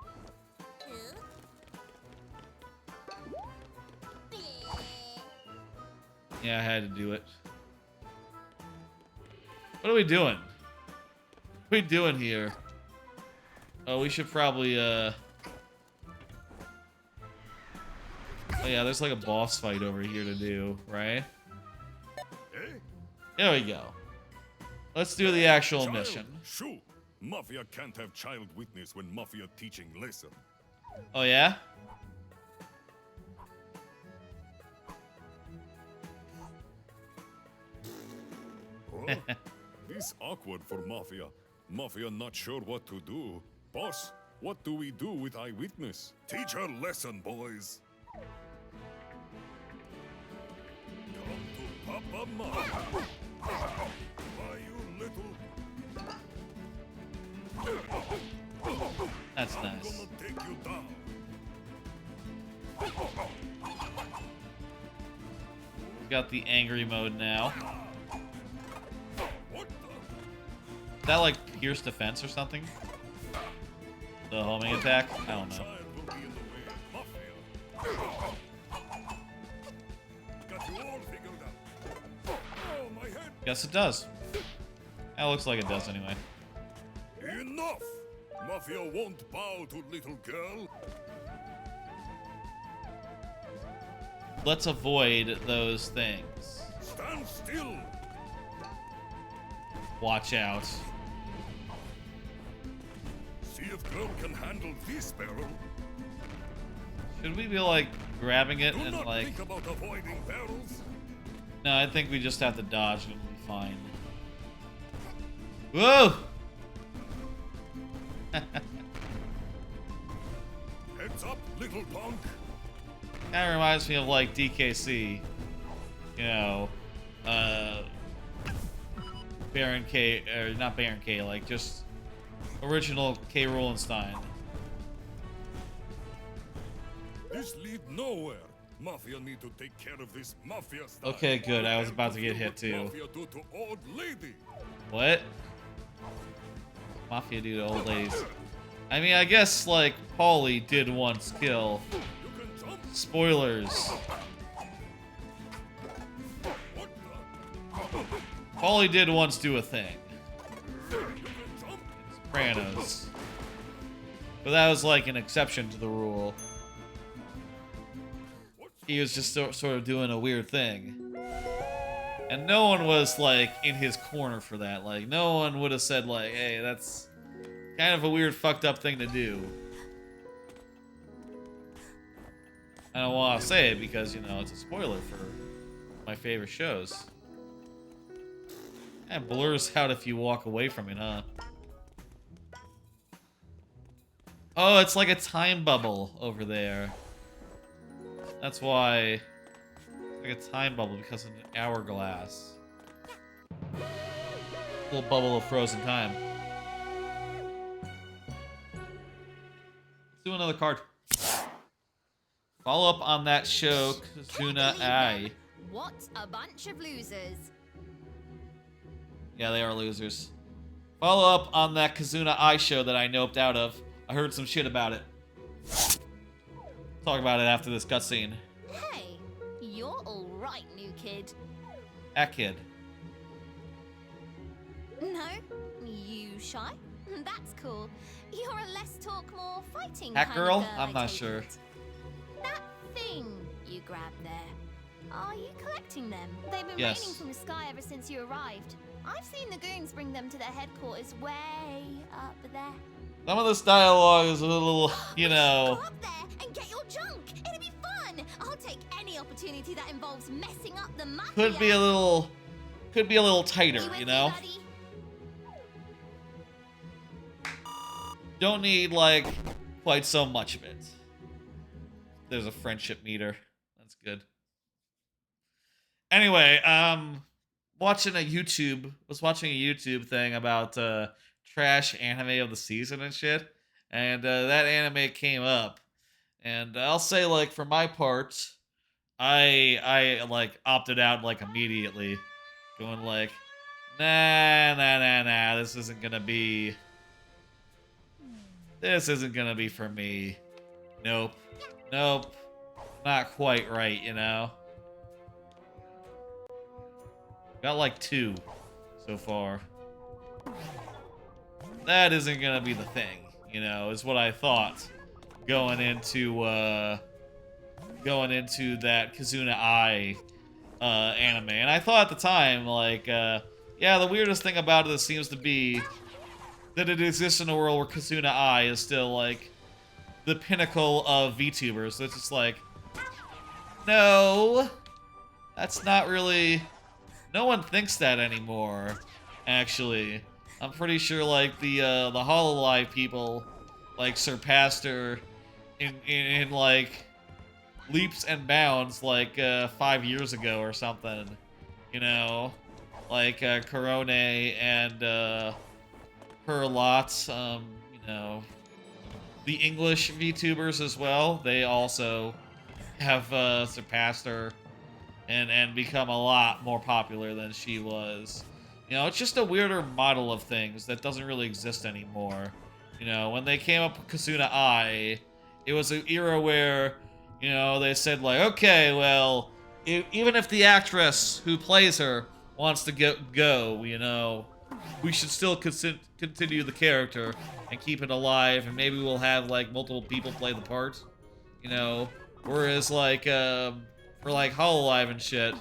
Yeah, I had to do it. What are we doing? What are we doing here? Oh, we should probably, Oh yeah, there's like a boss fight over here to do, right? There we go. Let's do the actual Child, mission. Shoo! Mafia can't have child witness when Mafia teaching lesson. Oh yeah? Oh, this awkward for Mafia. Mafia not sure what to do. Boss, what do we do with eyewitness? Teach her lesson, boys. Come to Papa Mafia. Why, you little... That's I'm nice. gonna take you down. We got the angry mode now. What the? Is that like pierce defense or something? The homing attack? I don't know. Child will be in the way. Mafia. Got you all figured out. Oh, my head. Guess it does. That looks like it does anyway. Enough! Mafia won't bow to little girl. Let's avoid those things. Stand still. Watch out. See if girl can handle this barrel. Should we be like grabbing it Do and not like... think about avoiding barrels. No, I think we just have to dodge and we'll be fine. Whoa! Heads up, little punk. Kind of reminds me of like DKC. You know, Baron K, or not Baron K, like just original K. Rolenstein. This lead nowhere. Mafia need to take care of this mafia stuff. Okay, good. I was about to get hit too. Mafia do to old lady. What? Mafia do to old ladies. I mean, I guess like Paulie did once kill. You can jump. Spoilers. What the? Paulie did once do a thing. You can jump. Sopranos. But that was like an exception to the rule. He was just sort of doing a weird thing. And no one was like in his corner for that. Like no one would have said like, hey, that's kind of a weird fucked up thing to do. I don't want to say it because, you know, it's a spoiler for my favorite shows. It blurs out if you walk away from it, huh? Oh, it's like a time bubble over there. That's why it's like a time bubble because of an hourglass. Little bubble of frozen time. Let's do another card. Follow up on that show, Kazuna Ai. What a bunch of losers. Yeah, they are losers. Follow up on that Kazuna Ai show that I noped out of. I heard some shit about it. Talk about it after this cutscene. Hey, you're all right, new kid. That kid. No? You shy? That's cool. You're a less talk, more fighting Hat kind girl? of girl, I'm I not take sure. it. That thing you grabbed there. Are you collecting them? They've been Yes. raining from the sky ever since you arrived. I've seen the goons bring them to their headquarters way up there. Some of this dialogue is a little, you know... Go up there and get your junk. It'll be fun. I'll take any opportunity that involves messing up the mafia. Could be a little tighter, with you me, know? buddy? Don't need, like, quite so much of it. There's a friendship meter. That's good. Anyway, was watching a YouTube thing about trash anime of the season and shit. And that anime came up. And I'll say, like, for my part, I like opted out like immediately. Going like, nah, this isn't gonna be for me. Nope. Not quite right, you know? Got like 2 so far. That isn't gonna be the thing, you know, is what I thought going into that Kazuna Ai anime. And I thought at the time, like, yeah, the weirdest thing about it seems to be that it exists in a world where Kazuna Ai is still, like, the pinnacle of VTubers. So it's just like, no, that's not really... No one thinks that anymore, actually. I'm pretty sure, like, the Hololive people, like, surpassed her in like, leaps and bounds, like, 5 years ago or something. You know? Like, Korone and, her lots, you know... The English VTubers as well, they also have surpassed her. and become a lot more popular than she was. You know, it's just a weirder model of things that doesn't really exist anymore. You know, when they came up with Kazuna Ai, it was an era where, you know, they said like, okay, well, even if the actress who plays her wants to go, you know, we should still continue the character and keep it alive, and maybe we'll have like multiple people play the part, you know. Whereas like for like Hololive and shit,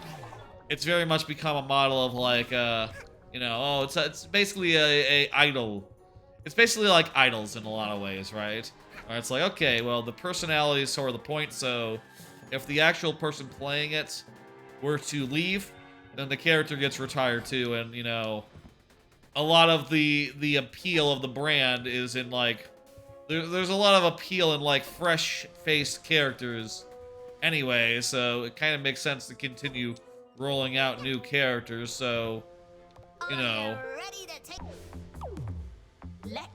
it's very much become a model of like you know, oh, it's basically a idol. It's basically like idols in a lot of ways, right? Where it's like, okay, well, the personality is sort of the point, so if the actual person playing it were to leave, then the character gets retired too, and, you know, a lot of the appeal of the brand is in, like, there's a lot of appeal in, like, fresh-faced characters anyway, so it kind of makes sense to continue rolling out new characters, so, you know.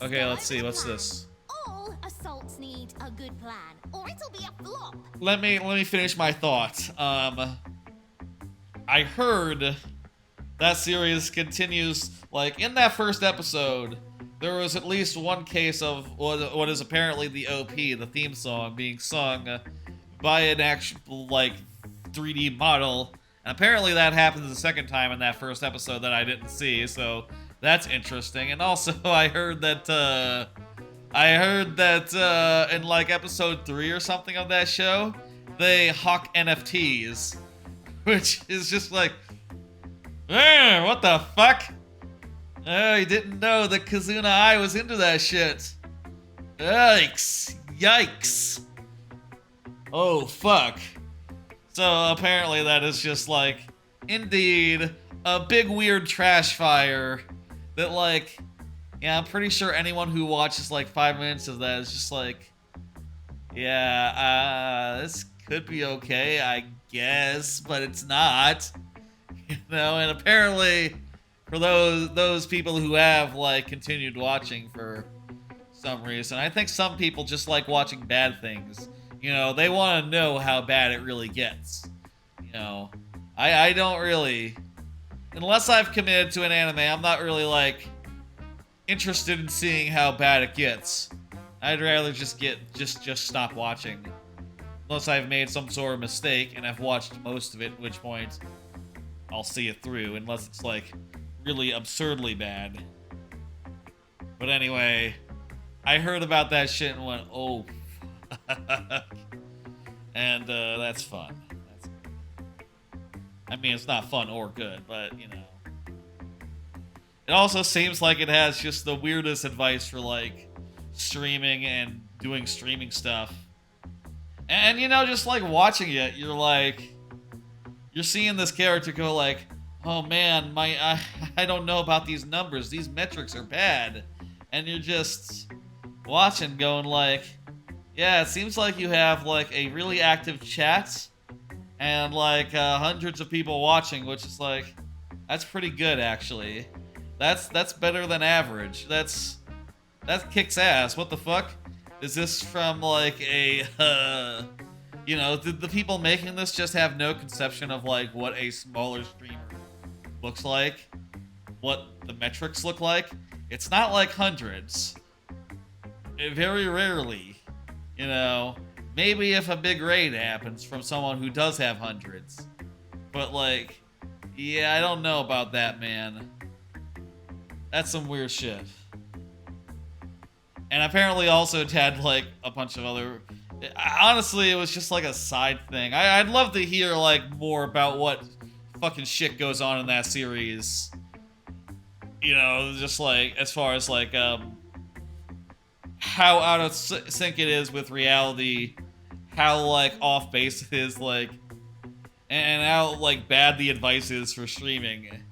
Okay, let's see, what's this? All assaults need a good plan, or it'll be a flop. Let me finish my thought. I heard that series continues, like, in that first episode, there was at least one case of what is apparently the OP, the theme song, being sung by an actual, like, 3D model. And apparently that happens the second time in that first episode that I didn't see, so that's interesting. And also, I heard that in, like, episode 3 or something of that show, they hawk NFTs. Which is just like, what the fuck? Oh, you didn't know that Kazuna Ai was into that shit. Yikes. Yikes. Oh, fuck. So apparently that is just like, indeed, a big weird trash fire that, like, yeah, I'm pretty sure anyone who watches like 5 minutes of that is just like, yeah, this could be okay, I guess, but it's not. You know, and apparently for those people who have like continued watching for some reason, I think some people just like watching bad things. You know, they want to know how bad it really gets. You know, I don't really, unless I've committed to an anime, I'm not really like interested in seeing how bad it gets. I'd rather just stop watching. Unless I've made some sort of mistake and I've watched most of it, at which point I'll see it through, unless it's like really absurdly bad. But anyway, I heard about that shit and went, oh, fuck. And that's fun. I mean, it's not fun or good, but you know. It also seems like it has just the weirdest advice for like streaming and doing streaming stuff. And, you know, just, like, watching it, you're, like, you're seeing this character go, like, oh, man, I don't know about these numbers. These metrics are bad. And you're just watching, going, like, yeah, it seems like you have, like, a really active chat and, like, hundreds of people watching, which is, like, that's pretty good, actually. That's better than average. That kicks ass. What the fuck? Is this from, like, a, you know, did the people making this just have no conception of, like, what a smaller streamer looks like? What the metrics look like? It's not like hundreds. Very rarely, you know. Maybe if a big raid happens from someone who does have hundreds. But, like, yeah, I don't know about that, man. That's some weird shit. And apparently also it had, like, a bunch of other... Honestly, it was just, like, a side thing. I'd love to hear, like, more about what fucking shit goes on in that series. You know, just, like, as far as, like, how out of sync it is with reality. How, like, off base it is, like... And how, like, bad the advice is for streaming.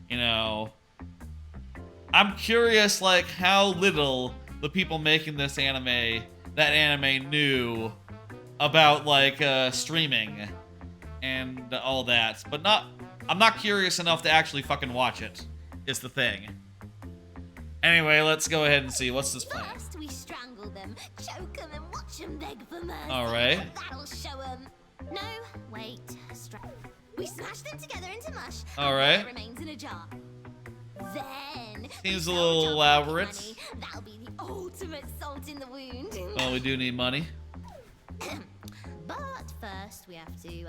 You know... I'm curious, like, how little... the people making this anime, that anime knew about, like, streaming and all that. But I'm not curious enough to actually fucking watch it, is the thing. Anyway, let's go ahead and see. What's this plan? First, we strangle them, choke them, and watch them beg for mercy. All right. That'll show them. No, wait. We smash them together into mush. All and right. it remains in a jar. Then Seems we a sell little the jar for elaborate. money. That'll be the ultimate salt in the wound. Well, we do need money. But first, we have to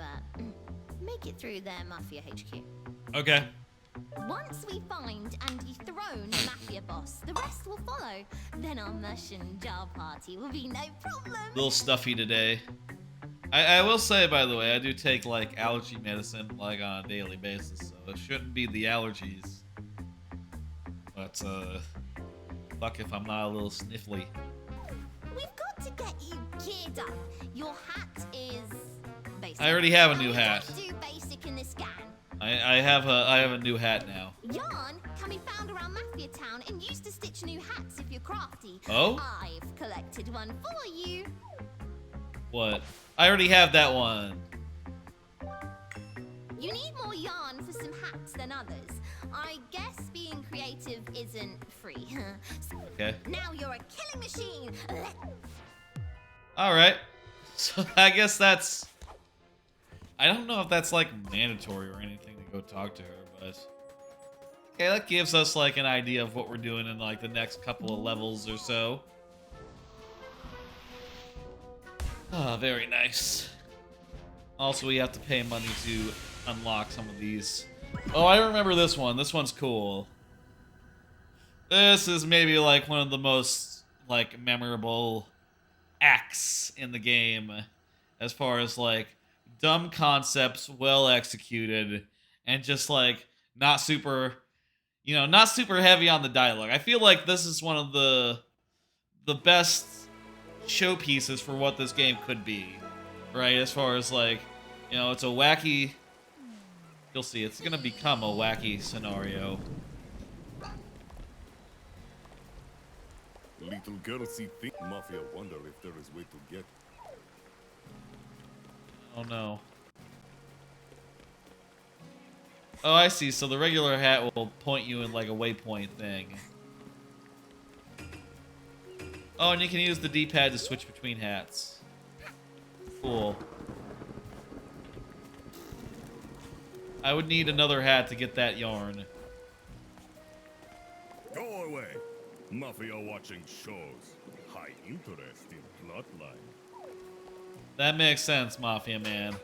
make it through their Mafia HQ. Okay. Once we find and dethrone the Mafia boss, the rest will follow. Then our mush and jar party will be no problem. A little stuffy today. I will say, by the way, I do take like allergy medicine like on a daily basis, so it shouldn't be the allergies. But fuck if I'm not a little sniffly. We've got to get you geared up. Your hat is basic. I already have a And new we hat. don't do basic in this gang. I have a new hat now. Yarn can be found around Mafia Town and used to stitch new hats if you're crafty. Oh? I've collected one for you. What? I already have that one. You need more yarn for some hats than others. I guess being creative isn't free. Okay. Now you're a killing machine. All right. So I guess that's. I don't know if that's like mandatory or anything to go talk to her, but okay, that gives us like an idea of what we're doing in like the next couple of levels or so. Ah, very nice. Also, we have to pay money to unlock some of these. Oh, I remember this one. This one's cool. This is maybe like one of the most like memorable acts in the game as far as like dumb concepts well executed and just like not super, you know, not super heavy on the dialogue. I feel like this is one of the best showpieces for what this game could be, right? As far as like, you know, it's a wacky, you'll see, it's gonna become a wacky scenario. Little girl see thing. Mafia wonder if there is way to get. Oh no. Oh, I see. So the regular hat will point you in like a waypoint thing. Oh, and you can use the D-pad to switch between hats. Cool. I would need another hat to get that yarn. Go away. Mafia watching shows. High interest in plotline. That makes sense, Mafia Man.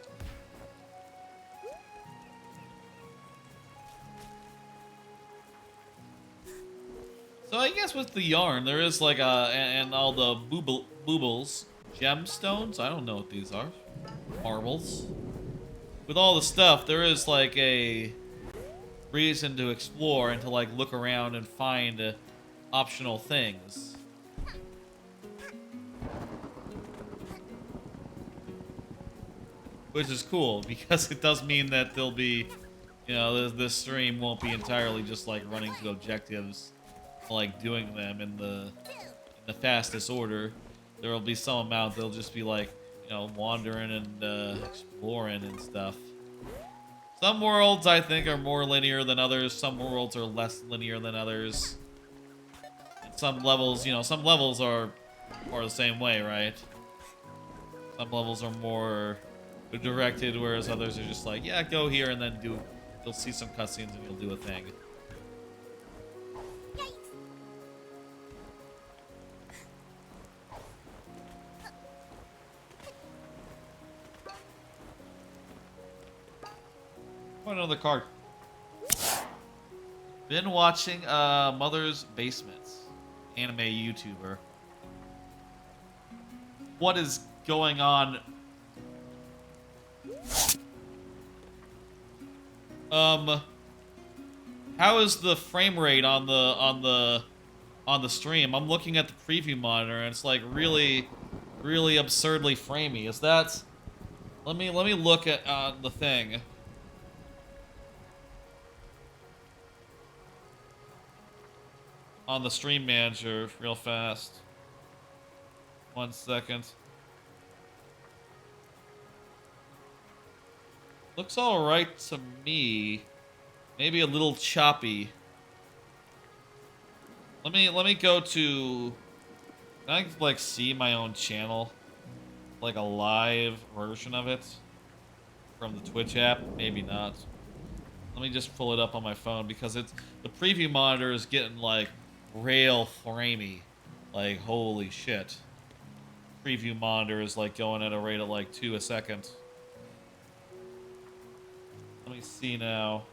So I guess with the yarn, there is like and all the boobles, gemstones. I don't know what these are. Marbles. With all the stuff, there is like a reason to explore and to like look around and find optional things. Which is cool, because it does mean that there'll be, you know, this stream won't be entirely just like running to objectives, like doing them in the fastest order. There will be some amount that'll just be like, you know, wandering and exploring and stuff. Some worlds I think are more linear than others. Some worlds are less linear than others. And some levels, you know, some levels are the same way, right? Some levels are more directed, whereas others are just like, yeah, go here and then do. You'll see some cutscenes and you'll do a thing. Oh, another card. Been watching Mother's Basement, anime YouTuber. What is going on? How is the frame rate on the stream? I'm looking at the preview monitor and it's like really absurdly framey. Is that? Let me look at the thing. On the stream manager real fast. 1 second. Looks all right to me. Maybe a little choppy. Let me go to. Can I like see my own channel, like a live version of it? from the Twitch app. Maybe not. Let me just pull it up on my phone because it's the preview monitor is getting like rail framey. Like holy shit. Preview monitor is like going at a rate of like 2 a second. Let me see now.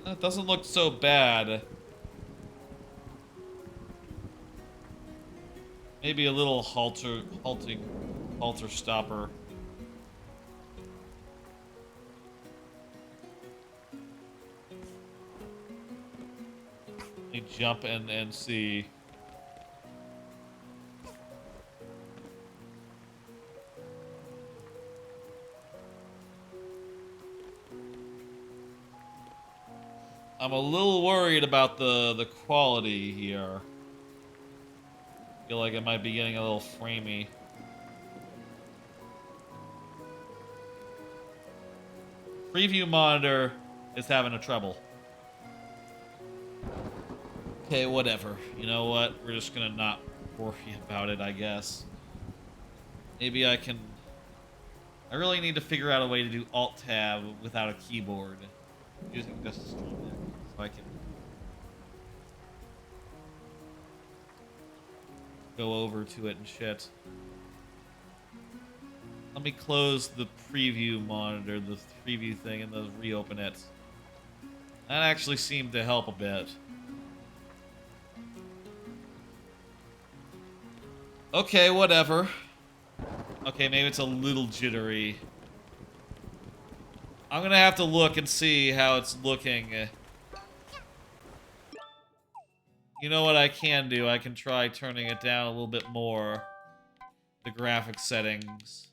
That doesn't look so bad. Maybe a little halter stopper. Let me jump in and see. I'm a little worried about the quality here. Feel like it might be getting a little framey. Preview monitor is having a trouble. Okay, whatever. You know what? We're just gonna not worry about it, I guess. Maybe I can... I really need to figure out a way to do Alt-Tab without a keyboard. Using just a Stream Deck. So I can... go over to it and shit. Let me close the preview monitor, the preview thing, and then reopen it. That actually seemed to help a bit. Okay, whatever. Okay, maybe it's a little jittery. I'm gonna have to look and see how it's looking. You know what I can do? I can try turning it down a little bit more. The graphics settings.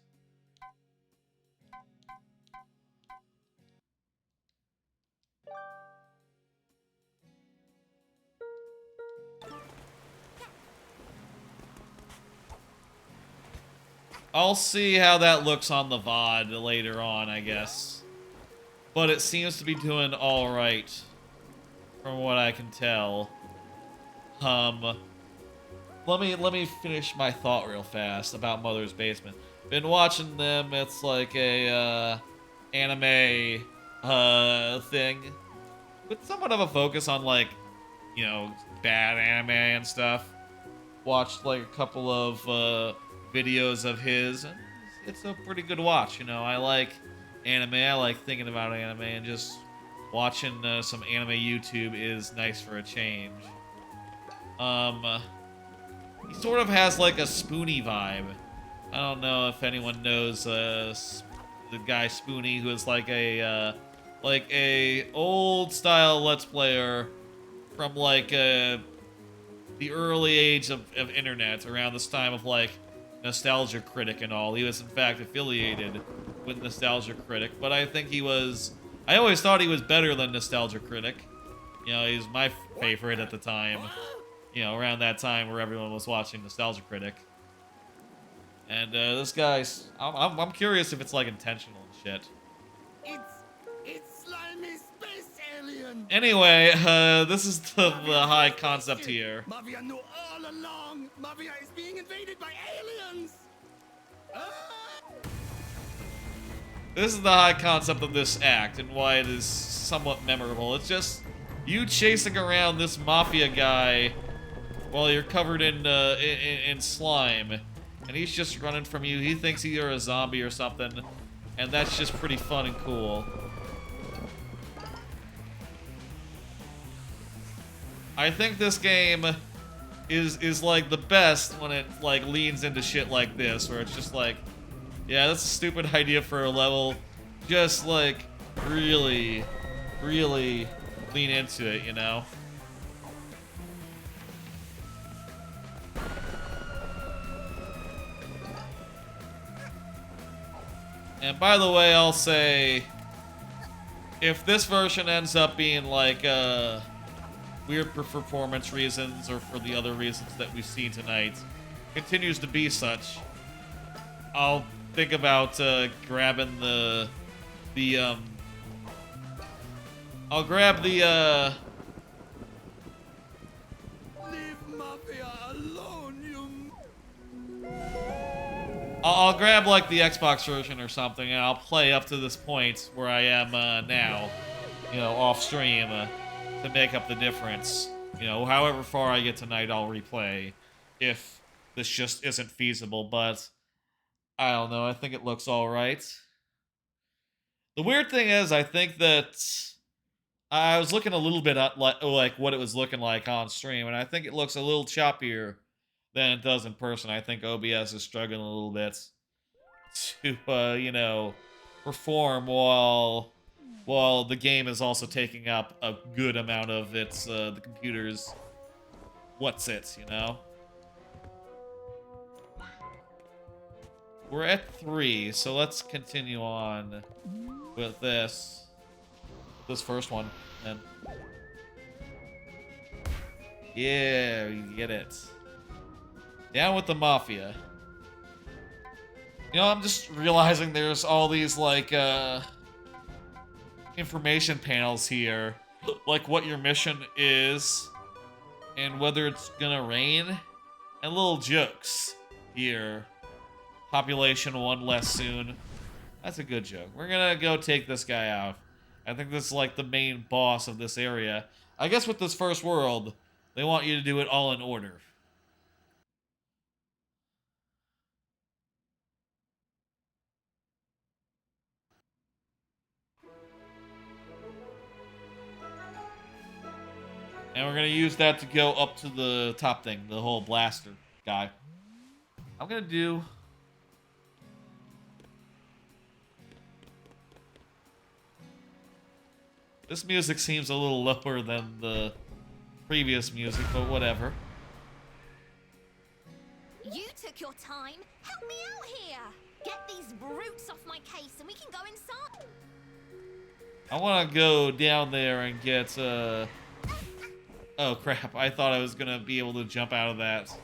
I'll see how that looks on the VOD later on, I guess. But it seems to be doing alright. From what I can tell. Let me finish my thought real fast about Mother's Basement. Been watching them, it's like a, anime, thing. With somewhat of a focus on, like, you know, bad anime and stuff. Watched, like, a couple of, videos of his, and it's a pretty good watch, you know. I like anime, I like thinking about anime, and just watching some anime YouTube is nice for a change. He sort of has like a Spoony vibe. I don't know if anyone knows the guy Spoony, who is like a old style Let's Player from like the early age of internet, around this time of like Nostalgia Critic and all. He was in fact affiliated with Nostalgia Critic, but I think he was... I always thought he was better than Nostalgia Critic. You know, he was my favorite at the time. You know, around that time where everyone was watching Nostalgia Critic. And this guy's... I'm curious if it's like intentional and shit. It's slimy space alien. Anyway, this is the high concept here. Mafia knew all along. Mafia is being invaded by aliens. This is the high concept of this act and why it is somewhat memorable. It's just you chasing around this mafia guy while you're covered in slime, and he's just running from you. He thinks you're a zombie or something, and that's just pretty fun and cool. I think this game is like the best when it like leans into shit like this, where it's just like, yeah, that's a stupid idea for a level. Just like really lean into it, you know? And by the way, I'll say, if this version ends up being like weird for performance reasons or for the other reasons that we've seen tonight, continues to be such, I'll think about grabbing I'll grab the Leave Mafia alone, you... I'll grab like the Xbox version or something, and I'll play up to this point where I am now, you know, off stream to make up the difference. You know, however far I get tonight, I'll replay if this just isn't feasible. But I don't know. I think it looks all right. The weird thing is, I think that I was looking a little bit at like what it was looking like on stream, and I think it looks a little choppier than it does in person. I think OBS is struggling a little bit to, you know, perform while the game is also taking up a good amount of its the computer's you know. We're at 3, so let's continue on with this first one. And yeah, you get it. Down with the mafia. You know, I'm just realizing there's all these like information panels here, like what your mission is and whether it's gonna rain, and little jokes here. Population 1 less soon. That's a good joke. We're gonna go take this guy out. I think this is like the main boss of this area. I guess with this first world, they want you to do it all in order. And we're gonna use that to go up to the top thing, the whole blaster guy. I'm gonna do... This music seems a little lower than the previous music, but whatever. You took your time. Help me out here. Get these brutes off my case and we can go inside. I want to go down there and get, Oh, crap. I thought I was going to be able to jump out of that.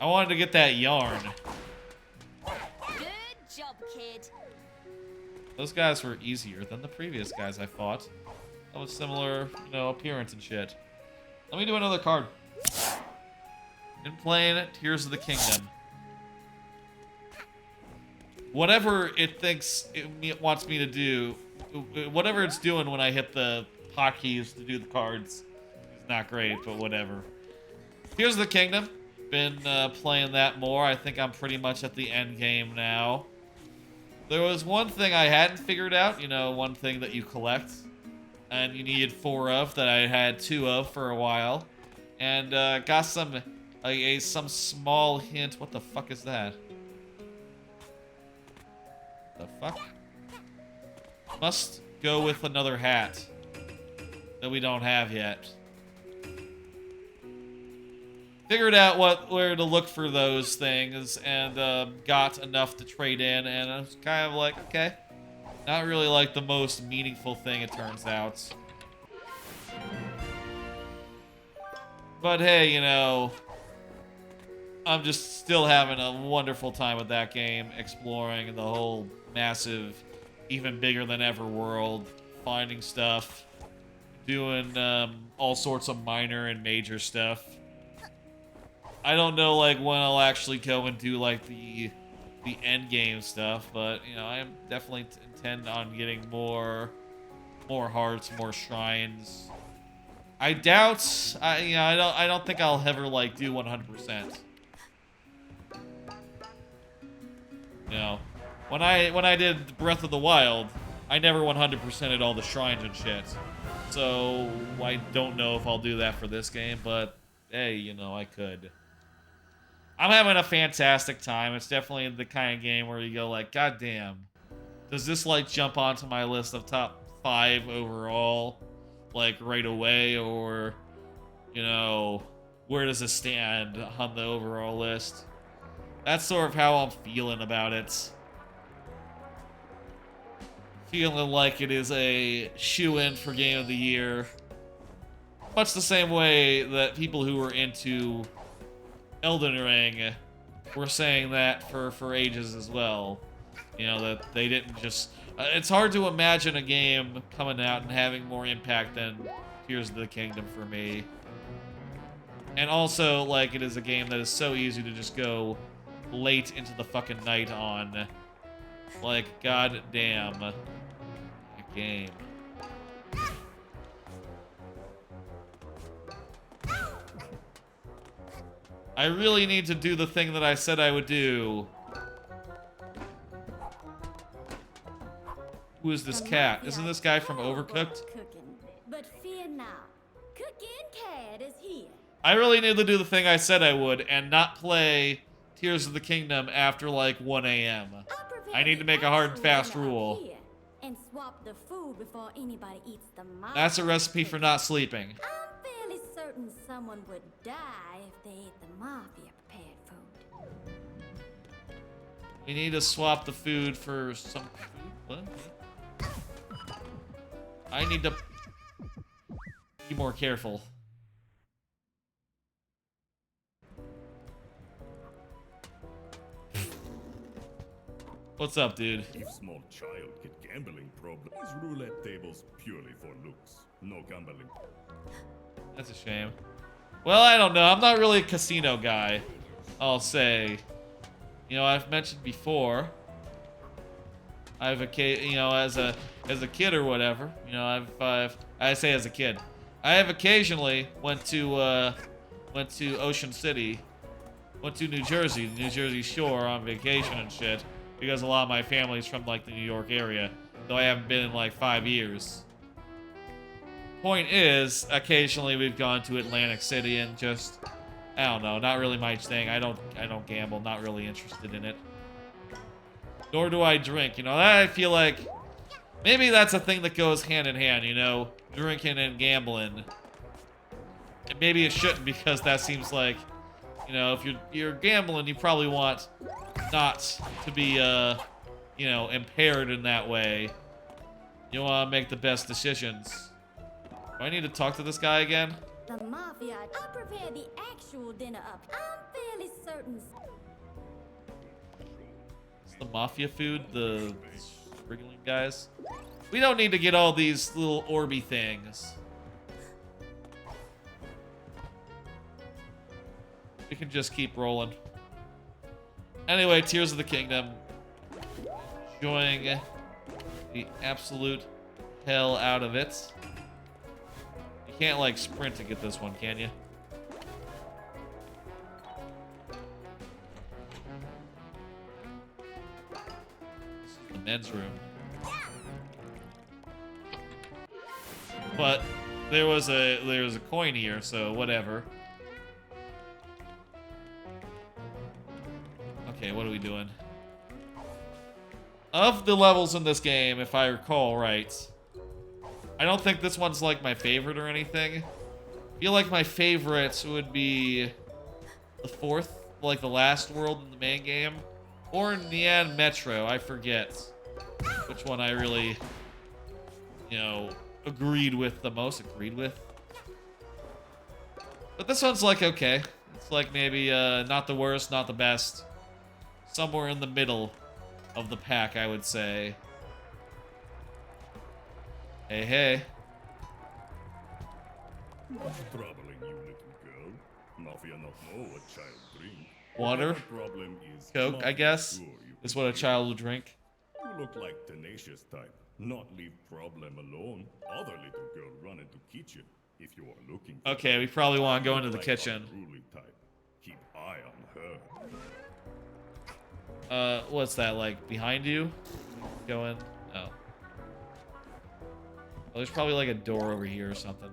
I wanted to get that yarn. Good job, kid. Those guys were easier than the previous guys I fought. That was similar, you know, appearance and shit. Let me do another card. Been playing Tears of the Kingdom. Whatever it thinks it wants me to do, whatever it's doing when I hit the hotkeys to do the cards, is not great, but whatever. Tears of the Kingdom. Been playing that more. I think I'm pretty much at the end game now. There was one thing I hadn't figured out, you know, one thing that you collect, and you needed 4 of, that I had 2 of for a while, and got some small hint. What the fuck is that? The fuck? Must go with another hat that we don't have yet. Figured out where to look for those things, and got enough to trade in, and I was kind of like, okay. Not really like the most meaningful thing, it turns out. But hey, you know, I'm just still having a wonderful time with that game, exploring the whole massive, even bigger than ever world, finding stuff, doing all sorts of minor and major stuff. I don't know, like, when I'll actually go and do, like, the end game stuff, but, you know, I am definitely intend on getting more hearts, more shrines. I doubt, I don't think I'll ever, like, do 100%. You know, when I did Breath of the Wild, I never 100%ed all the shrines and shit. So, I don't know if I'll do that for this game, but, hey, you know, I could. I'm having a fantastic time. It's definitely the kind of game where you go like, God damn, does this like jump onto my list of top 5 overall, like right away, or, you know, where does it stand on the overall list? That's sort of how I'm feeling about it. Feeling like it is a shoe-in for Game of the Year. Much the same way that people who were into Elden Ring were saying that for ages as well. You know, that they didn't just... it's hard to imagine a game coming out and having more impact than Tears of the Kingdom for me. And also, like, it is a game that is so easy to just go late into the fucking night on. Like, goddamn. That game. I really need to do the thing that I said I would do. Who is this cat? Isn't this guy from Overcooked? But fear not. Cooking cat is here. I really need to do the thing I said I would and not play Tears of the Kingdom after like 1 a.m. I need to make a hard and fast rule. And swap the food before anybody eats the mafia. That's a recipe for not sleeping. I'm fairly certain someone would die if they ate the mafia prepared food. We need to swap the food for some food. What? I need to be more careful. What's up, dude? If small child get gambling problem, these roulette tables purely for looks. No gambling. That's a shame. Well, I don't know. I'm not really a casino guy, I'll say. You know, I've mentioned before. I've you know, as a kid or whatever. You know, I say as a kid. I have occasionally went to Ocean City, went to New Jersey Shore on vacation and shit. Because a lot of my family's from, like, the New York area. Though I haven't been in, like, 5 years. Point is, occasionally we've gone to Atlantic City and just... I don't know, not really my thing. I don't gamble, not really interested in it. Nor do I drink, you know? That I feel like... Maybe that's a thing that goes hand in hand, you know? Drinking and gambling. And maybe it shouldn't because that seems like... You know, if you're gambling, you probably want... not to be, you know, impaired in that way. You want to make the best decisions. Do I need to talk to this guy again? The mafia, I prepared the actual dinner up. I'm fairly certain. Is the mafia food the wriggling guys? We don't need to get all these little orby things. We can just keep rolling. Anyway, Tears of the Kingdom. Enjoying the absolute hell out of it. You can't, like, sprint to get this one, can you? This is the men's room. But there was a coin here, so whatever. Okay, what are we doing? Of the levels in this game, if I recall right, I don't think this one's like my favorite or anything. I feel like my favorite would be the fourth, like the last world in the main game. Or in the end, Metro, I forget which one I really, you know, agreed with the most. But this one's like okay. It's like maybe not the worst, not the best. Somewhere in the middle of the pack, I would say. Hey, hey. What's troubling you, little girl? Mafia not know what child drink. Water? The problem is Coke, I mafia guess, sure you is can what a drink. child would drink. You look like tenacious type. Not leave problem alone. Other little girl run into kitchen if you are looking for Okay, we probably want to go into the like kitchen. unruly type. Keep eye on her. What's that, like, behind you? Go in? Oh. Oh, there's probably, like, a door over here or something.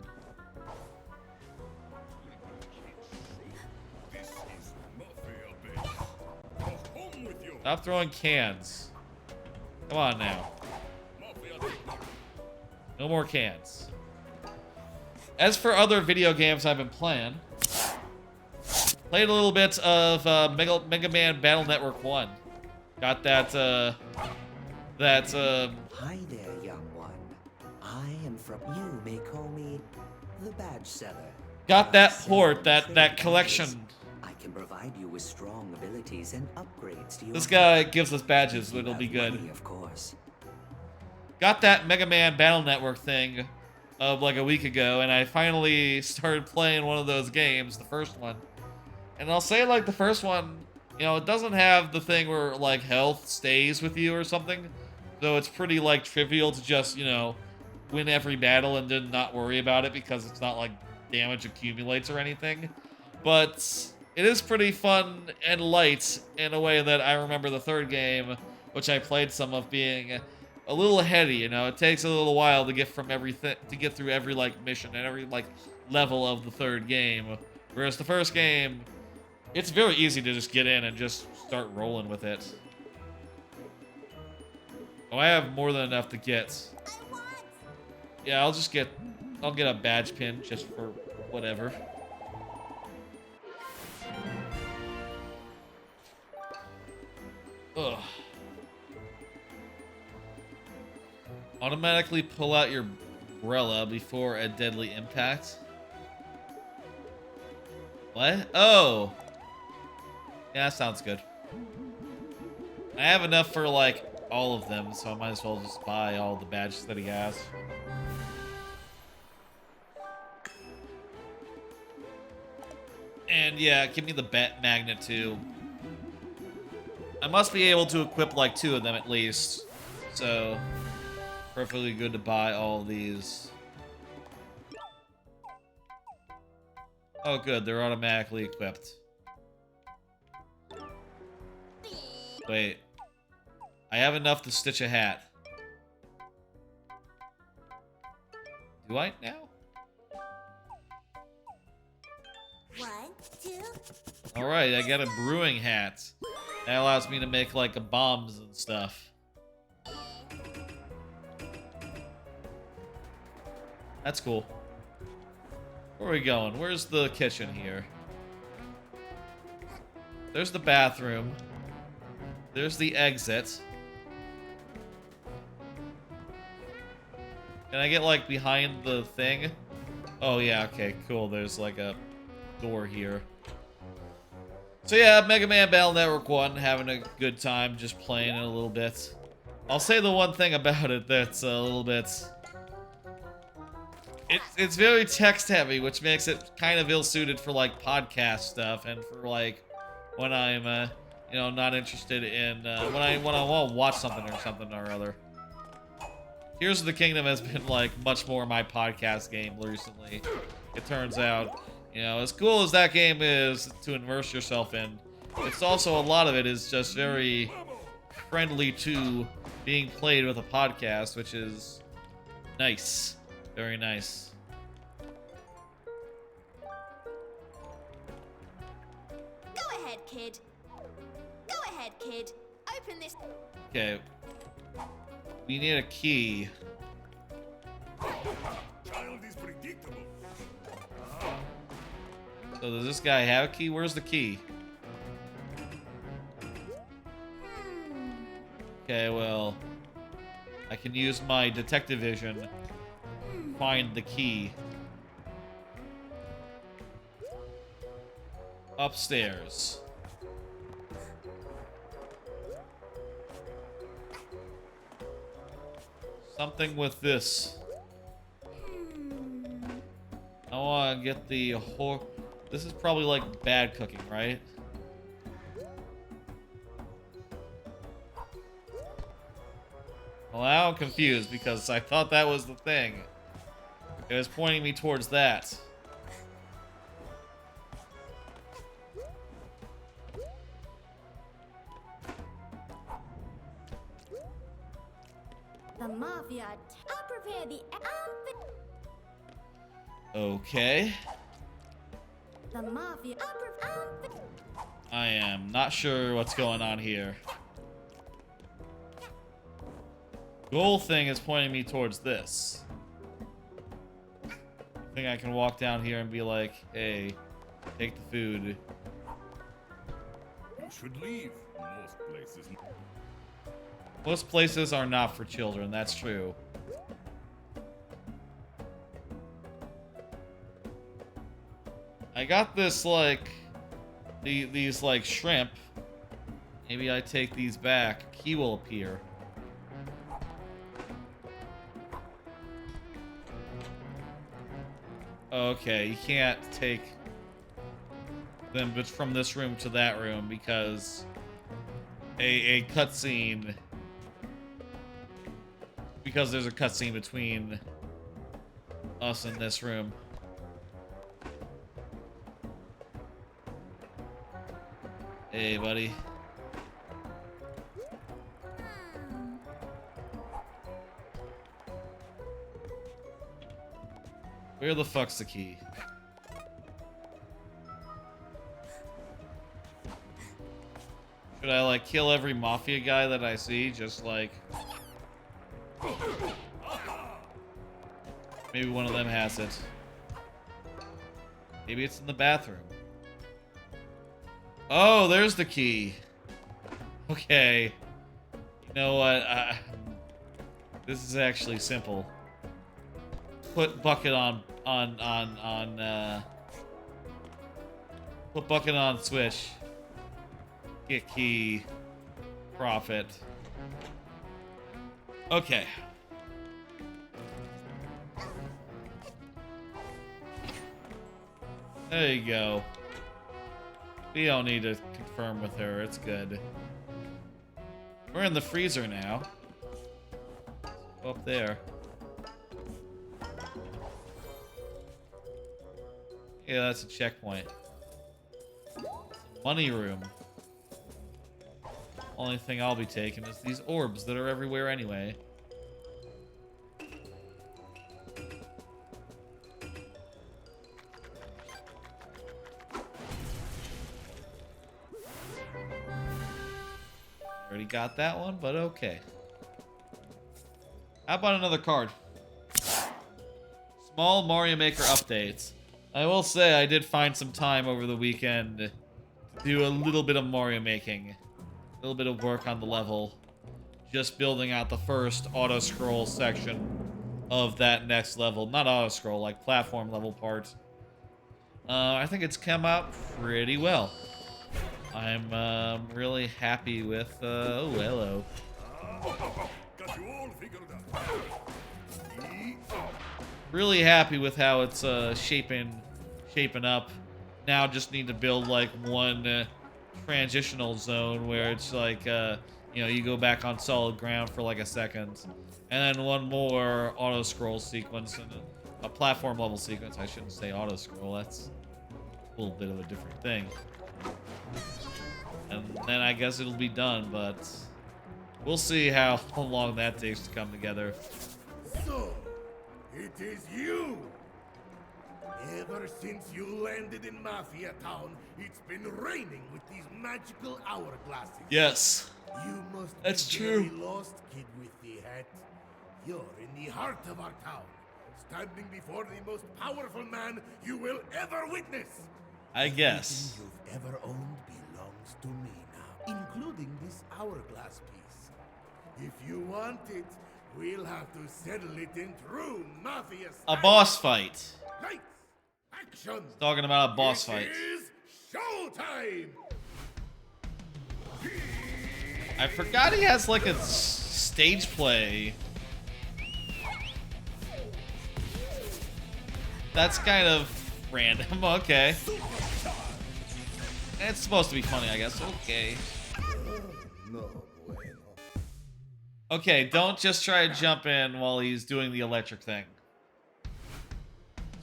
This is mafia, baby. Go home with you. Stop throwing cans. Come on now. Mafia. No more cans. As for other video games I've been playing, played a little bit of Mega Man Battle Network 1. Got that, Hi there, young one. I am from... You may call me the badge seller. got that I port, sell that trade collection. badges. I can provide you with strong abilities and upgrades to your... This guy gives us badges, You it'll be have good. money, of course. Got that Mega Man Battle Network thing like a week ago, and I finally started playing one of those games, the first one. And I'll say, like, the first one You know, it doesn't have the thing where, like, health stays with you or something. So it's pretty, like, trivial to just, you know, win every battle and then not worry about it because it's not, like, damage accumulates or anything. But it is pretty fun and light in a way that I remember the third game, which I played some of, being a little heady, you know? It takes a little while to get from everything, to get through every, like, mission and every, like, level of the third game. Whereas the first game, it's very easy to just get in and just start rolling with it. Oh, I have more than enough to get. Yeah, I'll get a badge pin just for whatever. Ugh. Automatically pull out your umbrella before a deadly impact. What? Oh! Yeah, that sounds good. I have enough for, like, all of them, so I might as well just buy all the badges that he has. And yeah, give me the bat magnet too. I must be able to equip like 2 of them at least. So, perfectly good to buy all of these. Oh good, they're automatically equipped. Wait. I have enough to stitch a hat. Do I now? 1, 2. Alright, I got a brewing hat. That allows me to make, like, bombs and stuff. That's cool. Where are we going? Where's the kitchen here? There's the bathroom. There's the exit. Can I get, like, behind the thing? Oh, yeah, okay, cool. There's, like, a door here. So, yeah, Mega Man Battle Network 1, having a good time just playing it a little bit. I'll say the one thing about it that's a little bit... It's very text-heavy, which makes it kind of ill-suited for, like, podcast stuff and for, like, when I'm, you know, not interested in, when I want to watch something or other. Tears of the Kingdom has been, like, much more my podcast game recently. It turns out, you know, as cool as that game is to immerse yourself in, it's also, a lot of it is just very friendly to being played with a podcast, which is nice. Very nice. Go ahead, kid. Go ahead, kid. Open this. Okay. We need a key. Child is predictable. So does this guy have a key? Where's the key? Okay, well, I can use my detective vision to find the key. Upstairs. Something with this. I want to get the whole... This is probably like bad cooking, right? Well, now I'm confused because I thought that was the thing. It was pointing me towards that. The mafia. I'll prepare the outfit. Okay. The mafia. Outfit. I am not sure what's going on here. Goal thing is pointing me towards this. I think I can walk down here and be like, hey, take the food. You should leave. Most places. Most places are not for children, that's true. I got this, like, these, like, shrimp. Maybe I take these back. Key will appear. Okay, you can't take them from this room to that room because a cutscene. Because there's a cutscene between us in this room. Hey, buddy. Where the fuck's the key? Should I, like, kill every mafia guy that I see? Just, like... Maybe one of them has it. Maybe it's in the bathroom. Oh, there's the key. Okay. You know what? This is actually simple. Put bucket put bucket on switch. Get key. Profit. Okay. There you go. We don't need to confirm with her. It's good. We're in the freezer now. Go up there. Yeah, that's a checkpoint. Money room. Only thing I'll be taking is these orbs that are everywhere anyway. Already got that one, but okay. How about another card? Small Mario Maker updates. I will say I did find some time over the weekend to do a little bit of Mario making. A little bit of work on the level. Just building out the first auto-scroll section of that next level. Not auto-scroll, like platform level part. I think it's come out pretty well. I'm really happy with, oh, hello. Got you all figured out. Really happy with how it's shaping up. Now just need to build like one transitional zone where it's like you know, you go back on solid ground for like a second, and then one more auto scroll sequence and a platform level sequence. I shouldn't say auto scroll. That's a little bit of a different thing. And then I guess it'll be done, but we'll see how long that takes to come together. So, it is you! Ever since you landed in Mafia Town, it's been raining with these magical hourglasses. Yes. You must That's be true. very lost, kid with the hat. You're in the heart of our town, standing before the most powerful man you will ever witness. I guess. Everything you've ever owned belongs to me now, including this hourglass piece. If you want it, we'll have to settle it in true Mafia style. A boss fight. Lights, action. Talking about a boss It fight. is showtime. I forgot he has like a stage play. That's kind of random. Okay. It's supposed to be funny, I guess. Okay. No bueno. Okay, don't just try to jump in while he's doing the electric thing.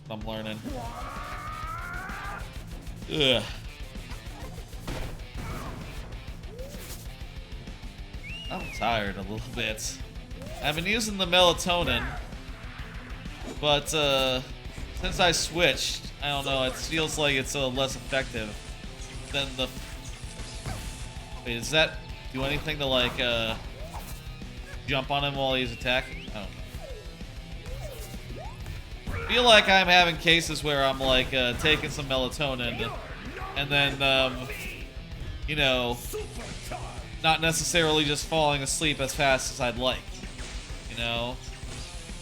That's what I'm learning. Ugh. I'm tired a little bit. I've been using the melatonin, but since I switched, I don't know, it feels like it's less effective than the... Wait, does that do anything to, like, jump on him while he's attacking? I don't know. I feel like I'm having cases where I'm, like, taking some melatonin and then, you know, not necessarily just falling asleep as fast as I'd like, you know?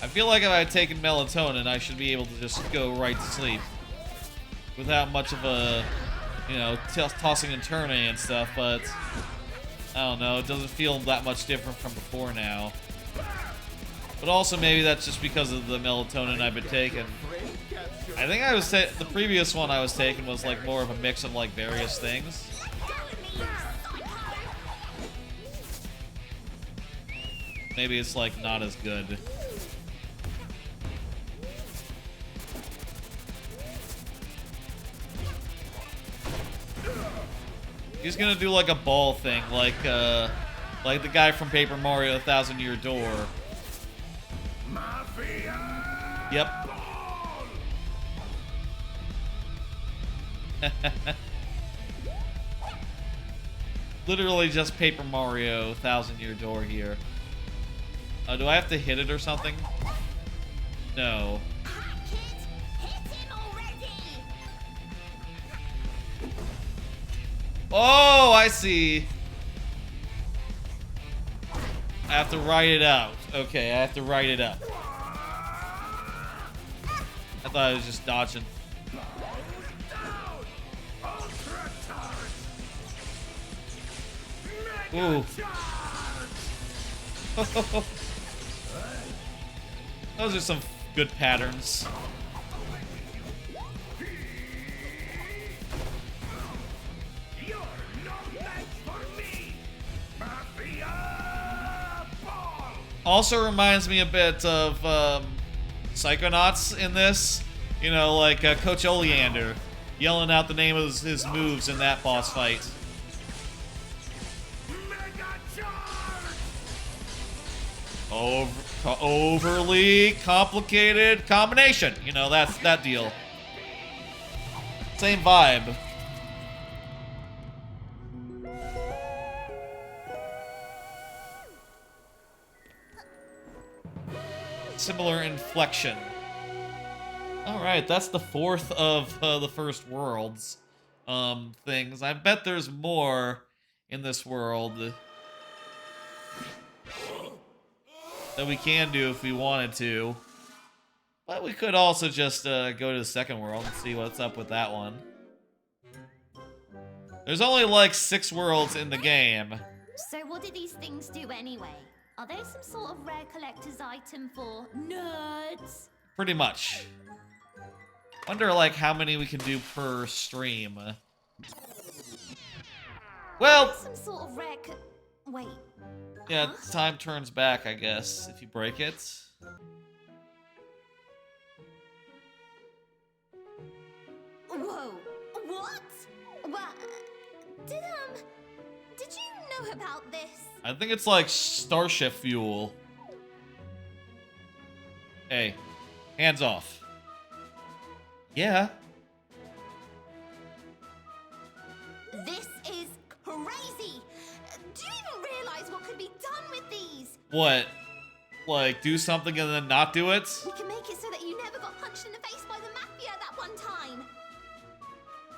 I feel like if I had taken melatonin, I should be able to just go right to sleep without much of a, you know, tossing and turning and stuff, but I don't know, it doesn't feel that much different from before now. But also maybe that's just because of the melatonin I've been taking. I think I was the previous one I was taking was like more of a mix of like various things. Maybe it's like not as good. He's gonna do like a ball thing, like the guy from Paper Mario: 1,000-Year Door. Mafia! Yep. Literally just Paper Mario: 1,000-Year Door here. Do I have to hit it or something? No. Oh, I see. I have to write it out. Okay, I have to write it up. I thought I was just dodging. Ooh. Those are some good patterns. Also reminds me a bit of Psychonauts in this. You know, like Coach Oleander yelling out the name of his moves in that boss fight. Overly complicated combination. You know, that's that deal. Same vibe. Similar inflection. Alright, that's the fourth of the first world's things. I bet there's more in this world that we can do if we wanted to. But we could also just go to the second world and see what's up with that one. There's only like 6 worlds in the game. So what do these things do anyway? Are they some sort of rare collector's item for nerds? Pretty much. Wonder like how many we can do per stream. Well, Some sort of rare wait. yeah, Huh? time turns back, I guess, if you break it. Whoa. What? What? Did you know about this? I think it's like starship fuel. Hey, hands off. Yeah. This is crazy. Do you even realize what could be done with these? What? Like, do something and then not do it? We can make it so that you never got punched in the face by the mafia that one time.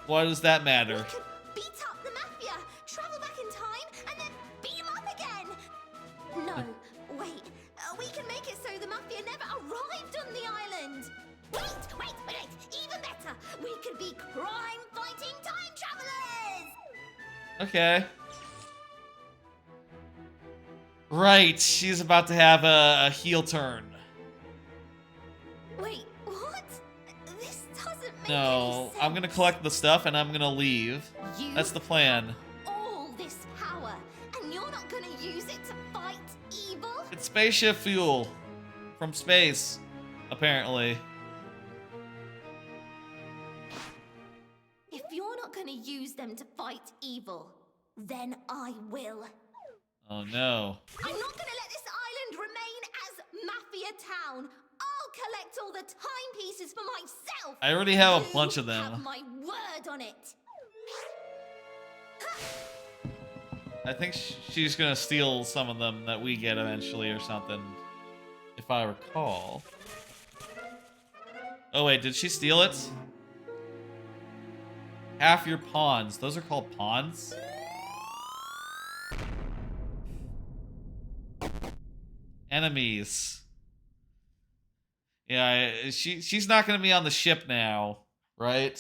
Why does that We matter? could beat up the mafia, travel back in time, and then beat them up again. No, wait. We can make it so the mafia never arrived on the island. Wait. Even better. We could be crime-fighting time travelers. Okay. Right, she's about to have a heel turn. Wait, what? This doesn't make No, any sense. I'm gonna collect the stuff and I'm gonna leave. You That's the plan. all this power, and you're not gonna use it to fight evil? It's spaceship fuel from space, apparently. If you're not gonna use them to fight evil, then I will. Oh no. I'm not gonna let this island remain as Mafia Town. I'll collect all the timepieces for myself. I already have a You bunch of have them. my word on it. I think she's gonna steal some of them that we get eventually or something, if I recall. Oh wait, did she steal it? Half your pawns. Those are called pawns? Enemies. Yeah, she's not gonna be on the ship now, right?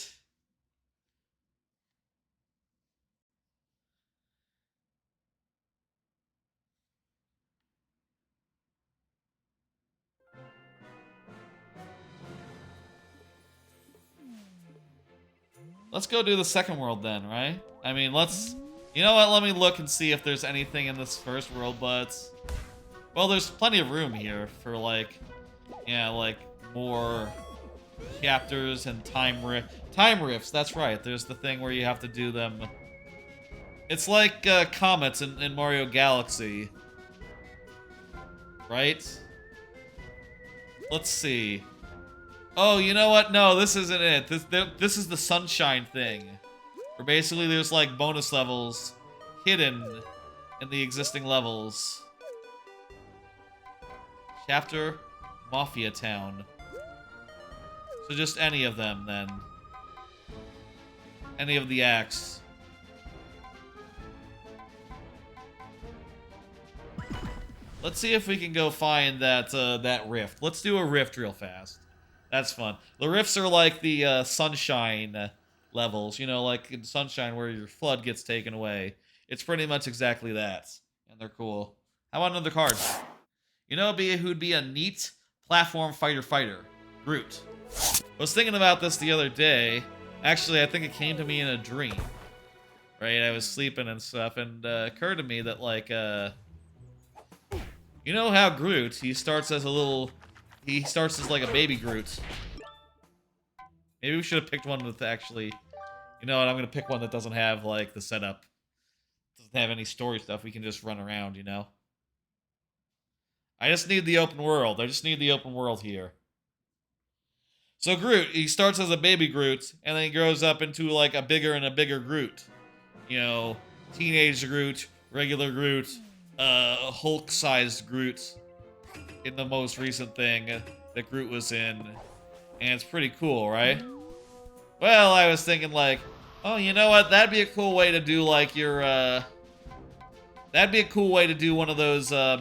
let's go do the second world then, right? I mean, let's... You know what? Let me look and see if there's anything in this first world, but... Well, there's plenty of room here for, like... Yeah, like, more chapters and time rifts, that's right. There's the thing where you have to do them... It's like comets in Mario Galaxy. Right? Let's see. Oh, you know what? No, this isn't it. This is the sunshine thing. Where basically there's like bonus levels hidden in the existing levels. Chapter Mafia Town. So just any of them then. Any of the acts. Let's see if we can go find that rift. Let's do a rift real fast. That's fun. The rifts are like the sunshine levels. You know, like in Sunshine where your flood gets taken away. It's pretty much exactly that. And they're cool. How about another card? You know who'd be a neat platform fighter? Groot. I was thinking about this the other day. Actually, I think it came to me in a dream. Right? I was sleeping and stuff, and occurred to me that, like, you know how Groot, he starts as like a baby Groot. Maybe we should have picked one with actually... You know what, I'm gonna pick one that doesn't have, like, the setup. Doesn't have any story stuff, we can just run around, you know? I just need the open world. I just need the open world here. So Groot, he starts as a baby Groot, and then he grows up into, like, a bigger and a bigger Groot. You know, teenage Groot, regular Groot, Hulk-sized Groot in the most recent thing that Groot was in. And it's pretty cool, right? Well, I was thinking like, oh, you know what? That'd be a cool way to do like your, that'd be a cool way to do one of those, get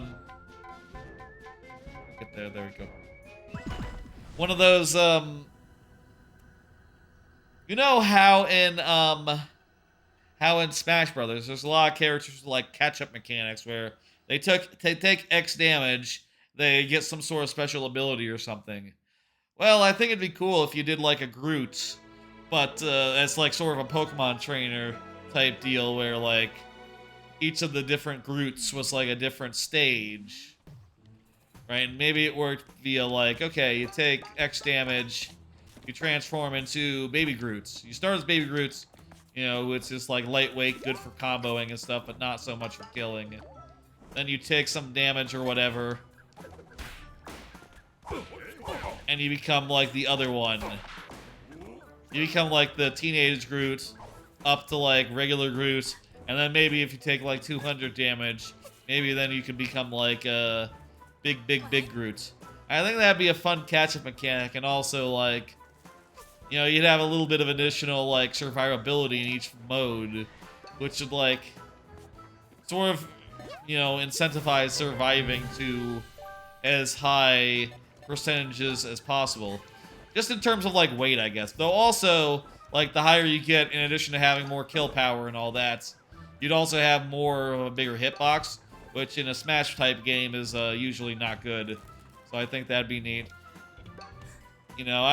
there we go. One of those, you know how in Smash Brothers, there's a lot of characters with, like, catch-up mechanics where they take X damage, they get some sort of special ability or something. Well, I think it'd be cool if you did, like, a Groot, but as, like, sort of a Pokemon trainer type deal where, like, each of the different Groots was, like, a different stage. Right? And maybe it worked via, like, okay, you take X damage, you transform into Baby Groots. You start as Baby Groots. You know, it's just like lightweight, good for comboing and stuff, but not so much for killing. Then you take some damage or whatever. And you become like the other one. You become like the teenage Groot up to like regular Groot. And then maybe if you take like 200 damage, maybe then you can become like a big Groot. I think that'd be a fun catch-up mechanic, and also like... You know, you'd have a little bit of additional, like, survivability in each mode, which would, like, sort of, you know, incentivize surviving to as high percentages as possible. Just in terms of, like, weight, I guess. Though also, like, the higher you get, in addition to having more kill power and all that, you'd also have more of a bigger hitbox, which in a Smash-type game is usually not good. So I think that'd be neat. You know,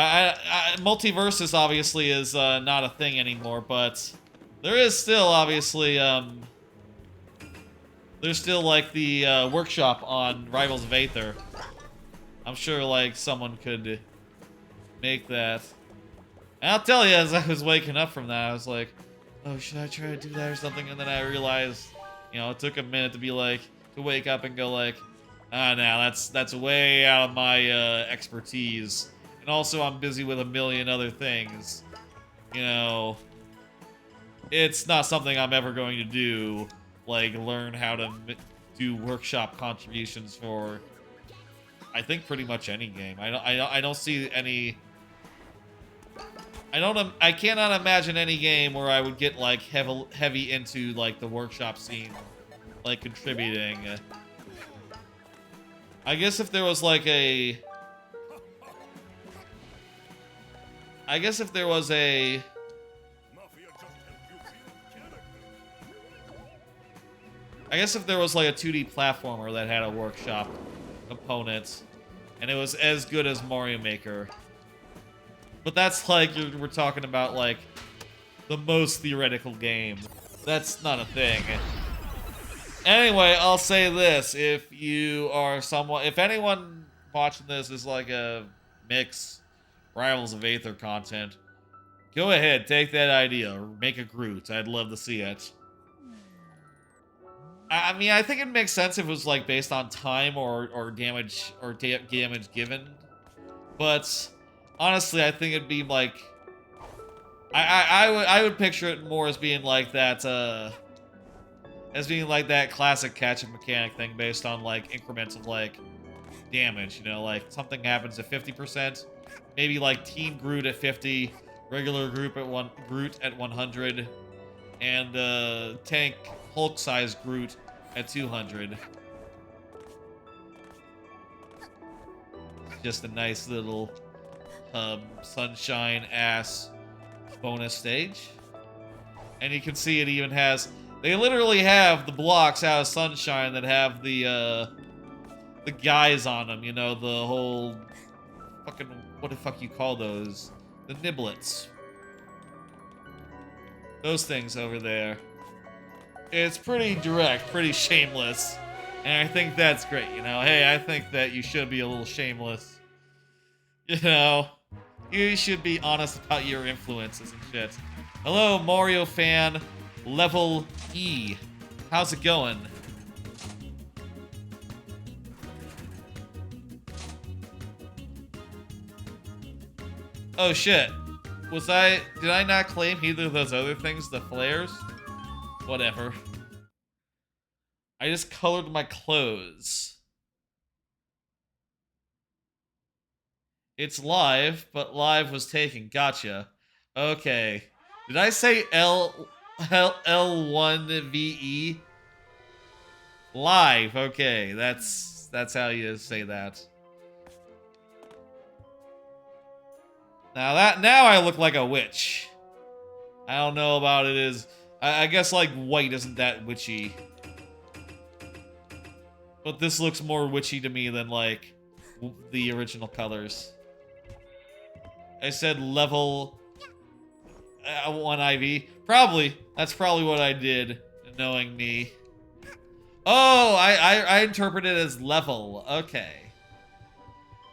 Multiversus obviously is not a thing anymore, but there is still obviously, there's still like the workshop on Rivals of Aether. I'm sure like someone could make that. And I'll tell you, as I was waking up from that, I was like, oh, should I try to do that or something? And then I realized, you know, it took a minute to be like, to wake up and go like, ah, no, that's way out of my expertise. And also, I'm busy with a million other things. You know, it's not something I'm ever going to do. Like, learn how to do workshop contributions for, I think, pretty much any game. I don't see any... I cannot imagine any game where I would get, like, heavy into, like, the workshop scene. Like, contributing. I guess if there was, like, a... I guess if there was a 2D platformer that had a workshop component, and it was as good as Mario Maker. But that's like, we're talking about like the most theoretical game. That's not a thing. Anyway, I'll say this. If anyone watching this is like a mix Rivals of Aether content, go ahead, take that idea. Make a Groot. I'd love to see it. I mean, I think it makes sense if it was like based on time or damage or damage given. But honestly, I think it'd be like I would picture it more as being like that classic catch-up mechanic thing based on like increments of like damage, you know, like something happens at 50%, maybe like Team Groot at 50, regular Groot at 100, and tank Hulk-sized Groot at 200. Just a nice little sunshine-ass bonus stage. And you can see it even has... They literally have the blocks out of Sunshine that have the guys on them, you know, the whole... fucking... what the fuck you call those? The niblets. Those things over there. It's pretty direct, pretty shameless. And I think that's great, you know? Hey, I think that you should be a little shameless. You know? You should be honest about your influences and shit. Hello, Mario fan, level E. How's it going? Oh shit. Did I not claim either of those other things, the flares? Whatever. I just colored my clothes. It's live, but live was taken. Gotcha. Okay. Did I say L1VE? Live. Okay, that's how you say that. Now I look like a witch. I don't know about it is. I guess like white isn't that witchy. But this looks more witchy to me than like the original colors. I said level 1 IV. Probably. That's probably what I did, knowing me. Oh, I interpret it as level. Okay.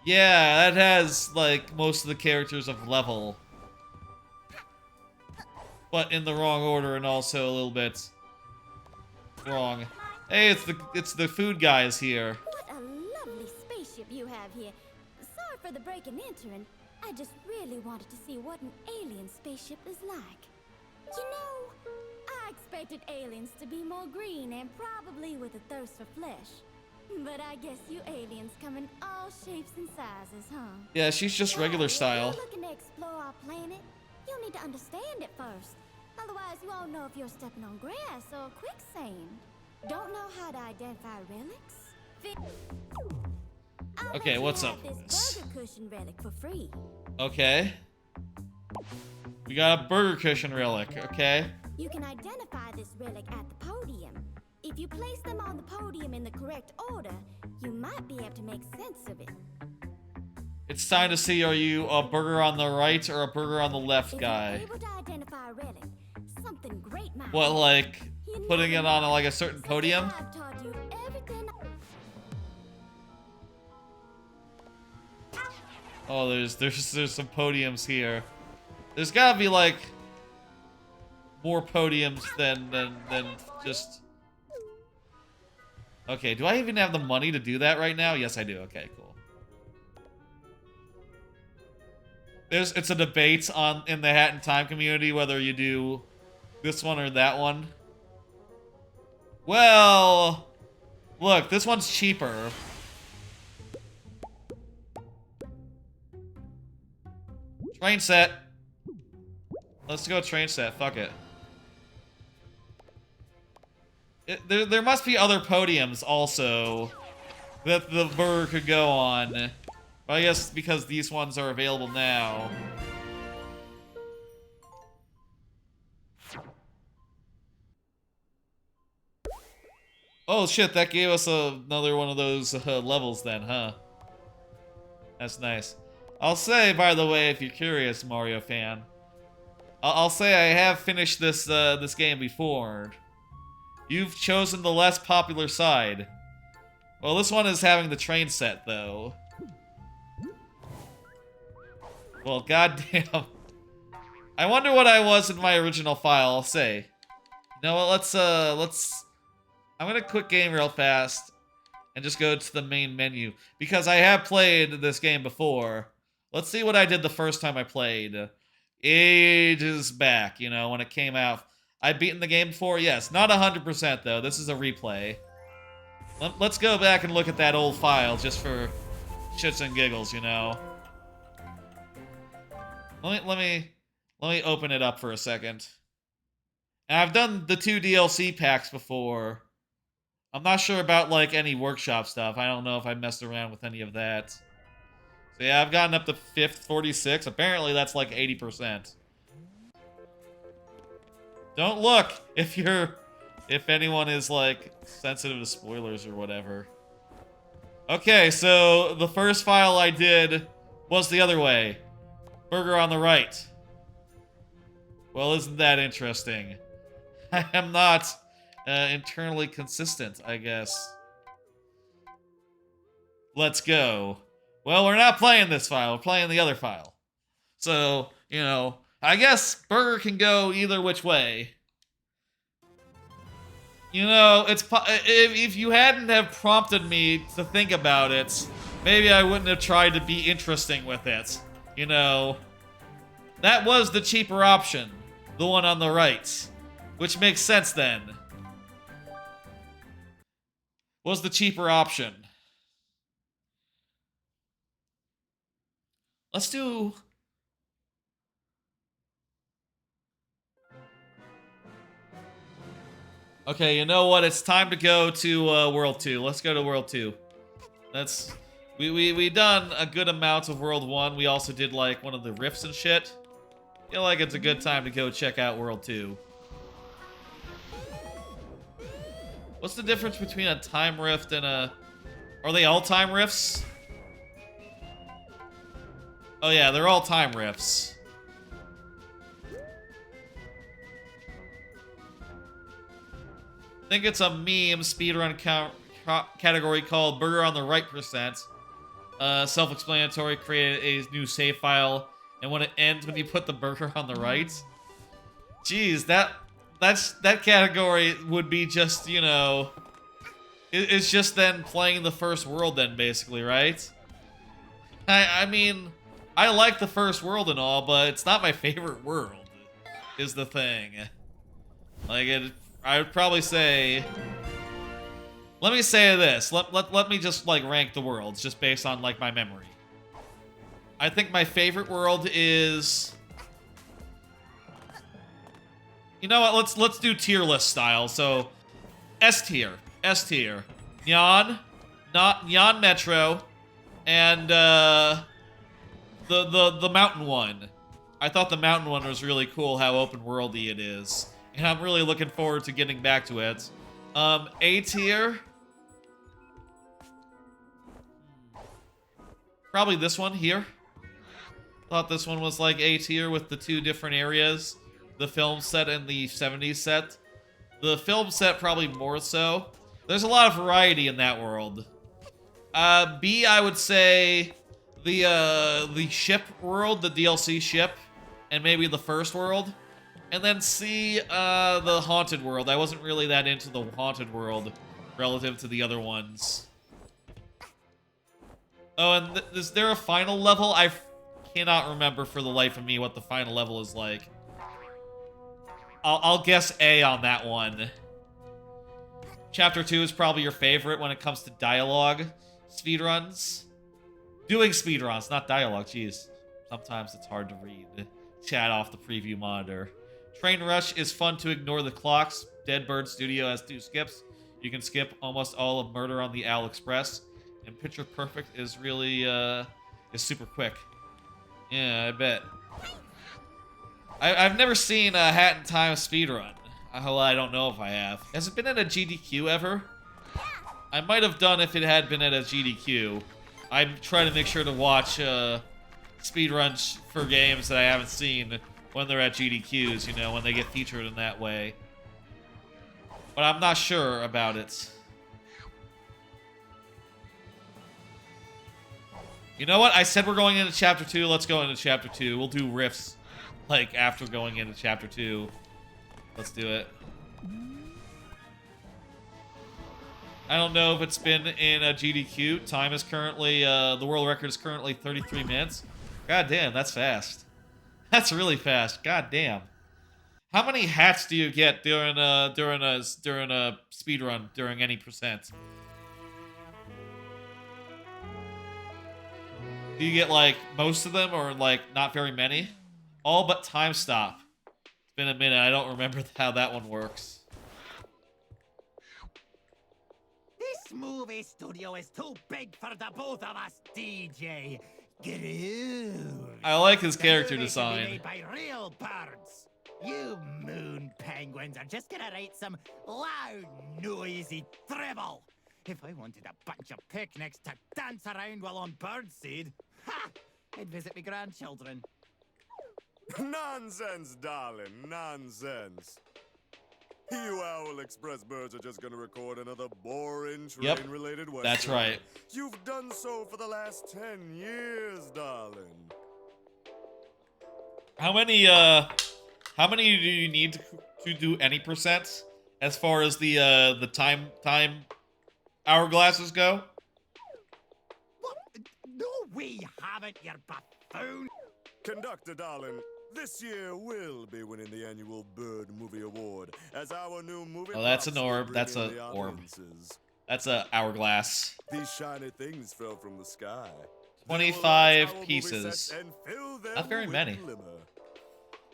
Yeah, that has like most of the characters of level. But in the wrong order and also a little bit wrong. Hey, it's the food guys here. What a lovely spaceship you have here. Sorry for the break and entering. I just really wanted to see what an alien spaceship is like. You know, I expected aliens to be more green and probably with a thirst for flesh. But I guess you aliens come in all shapes and sizes, huh? Yeah, she's just regular style. If you're looking to explore our planet, you'll need to understand it first. Otherwise, you won't know if you're stepping on grass or quicksand. Don't know how to identify relics? Okay, what's up? This burger cushion relic for free. Okay. We got a burger cushion relic, okay. You can identify this relic at the podium. If you place them on the podium in the correct order, you might be able to make sense of it. It's time to see, are you a burger on the right or a burger on the left guy? If you're able to identify a relic, something great might What, like, You putting it never on know. like a certain podium? I've taught you everything. Oh, there's some podiums here. There's gotta be like more podiums than just. Okay, do I even have the money to do that right now? Yes, I do. Okay, cool. It's a debate in the Hat in Time community whether you do this one or that one. Well, look, this one's cheaper. Train set. Let's go train set. Fuck it. There must be other podiums also that the burger could go on. But I guess because these ones are available now. Oh shit, that gave us another one of those levels then, huh? That's nice. I'll say, by the way, if you're curious, Mario fan, I'll say I have finished this game before. You've chosen the less popular side. Well, this one is having the train set, though. Well, goddamn. I wonder what I was in my original file, I'll say. You know what, let's... I'm gonna quit game real fast and just go to the main menu. Because I have played this game before. Let's see what I did the first time I played. Ages back, you know, when it came out. I've beaten the game before? Yes. Not 100% though. This is a replay. Let's go back and look at that old file just for shits and giggles, you know. Let me open it up for a second. And I've done the 2 DLC packs before. I'm not sure about, like, any workshop stuff. I don't know if I messed around with any of that. So yeah, I've gotten up to 5th 46. Apparently that's like 80%. Don't look if anyone is, like, sensitive to spoilers or whatever. Okay, so the first file I did was the other way. Burger on the right. Well, isn't that interesting? I am not internally consistent, I guess. Let's go. Well, we're not playing this file. We're playing the other file. So, you know, I guess Burger can go either which way. You know, if you hadn't have prompted me to think about it, maybe I wouldn't have tried to be interesting with it. You know, that was the cheaper option, the one on the right, which makes sense then. Was the cheaper option. Let's do... Okay, you know what? It's time to go to World 2. Let's go to World 2. That's... We done a good amount of World 1. We also did, like, one of the rifts and shit. Feel like it's a good time to go check out World 2. What's the difference between a time rift and a... Are they all time rifts? Oh yeah, they're all time rifts. I think it's a meme speedrun category called Burger on the Right Percent. Self-explanatory, create a new save file, and when it ends, when you put the burger on the right. Jeez, that category would be just, you know, it's just then playing the first world then, basically, right? I mean, I like the first world and all, but it's not my favorite world, is the thing. Like, I would probably say... Let me say this. Let me just, like, rank the worlds, just based on, like, my memory. I think my favorite world is... You know what? Let's do tier list style. So, S tier. Nyan Metro, and the mountain one. I thought the mountain one was really cool how open worldy it is, and I'm really looking forward to getting back to it. A tier. Probably this one here. Thought this one was like A tier with the 2 different areas. The film set and the 70s set. The film set probably more so. There's a lot of variety in that world. B, I would say the ship world, the DLC ship, and maybe the first world. And then C, the haunted world. I wasn't really that into the haunted world relative to the other ones. Oh, and is there a final level? I cannot remember for the life of me what the final level is like. I'll guess A on that one. Chapter 2 is probably your favorite when it comes to dialogue speedruns. Doing speedruns, not dialogue, jeez. Sometimes it's hard to read. Chat off the preview monitor. Train Rush is fun to ignore the clocks. Dead Bird Studio has 2 skips. You can skip almost all of Murder on the Owl Express. And Picture Perfect is really, is super quick. Yeah, I bet. I've never seen a Hat in Time speedrun. Well, I don't know if I have. Has it been at a GDQ ever? I might have done if it had been at a GDQ. I try to make sure to watch speedruns for games that I haven't seen when they're at GDQs, you know, when they get featured in that way. But I'm not sure about it. You know what? I said we're going into Chapter 2. Let's go into Chapter 2. We'll do riffs, like, after going into Chapter 2. Let's do it. I don't know if it's been in a GDQ. Time is currently, the world record is currently 33 minutes. God damn, that's fast. That's really fast. God damn. How many hats do you get during a speed run during any percent? Do you get, like, most of them, or, like, not very many? All but time stop. It's been a minute. I don't remember how that one works. This movie studio is too big for the both of us, DJ. Groove. I like his The character movie should be design. made by real birds. You moon penguins are just gonna write some loud, noisy dribble. If I wanted a bunch of picnics to dance around while on birdseed, ha! I'd visit my grandchildren. Nonsense, darling, nonsense. You Owl Express birds are just gonna record another boring train-related western. That's right. You've done so for the last 10 years, darling. How many do you need to do any percent as far as the time hourglasses go? What? No, we haven't, you buffoon. Conductor, darling, this year will be winning the annual Bird Movie Award as our new movie. Oh, that's an props will orb. bring That's in a the orb. audiences. That's a hourglass. These shiny things fell from the sky. 25 They will light our movie pieces. sets and fill them Not very with many. glimmer.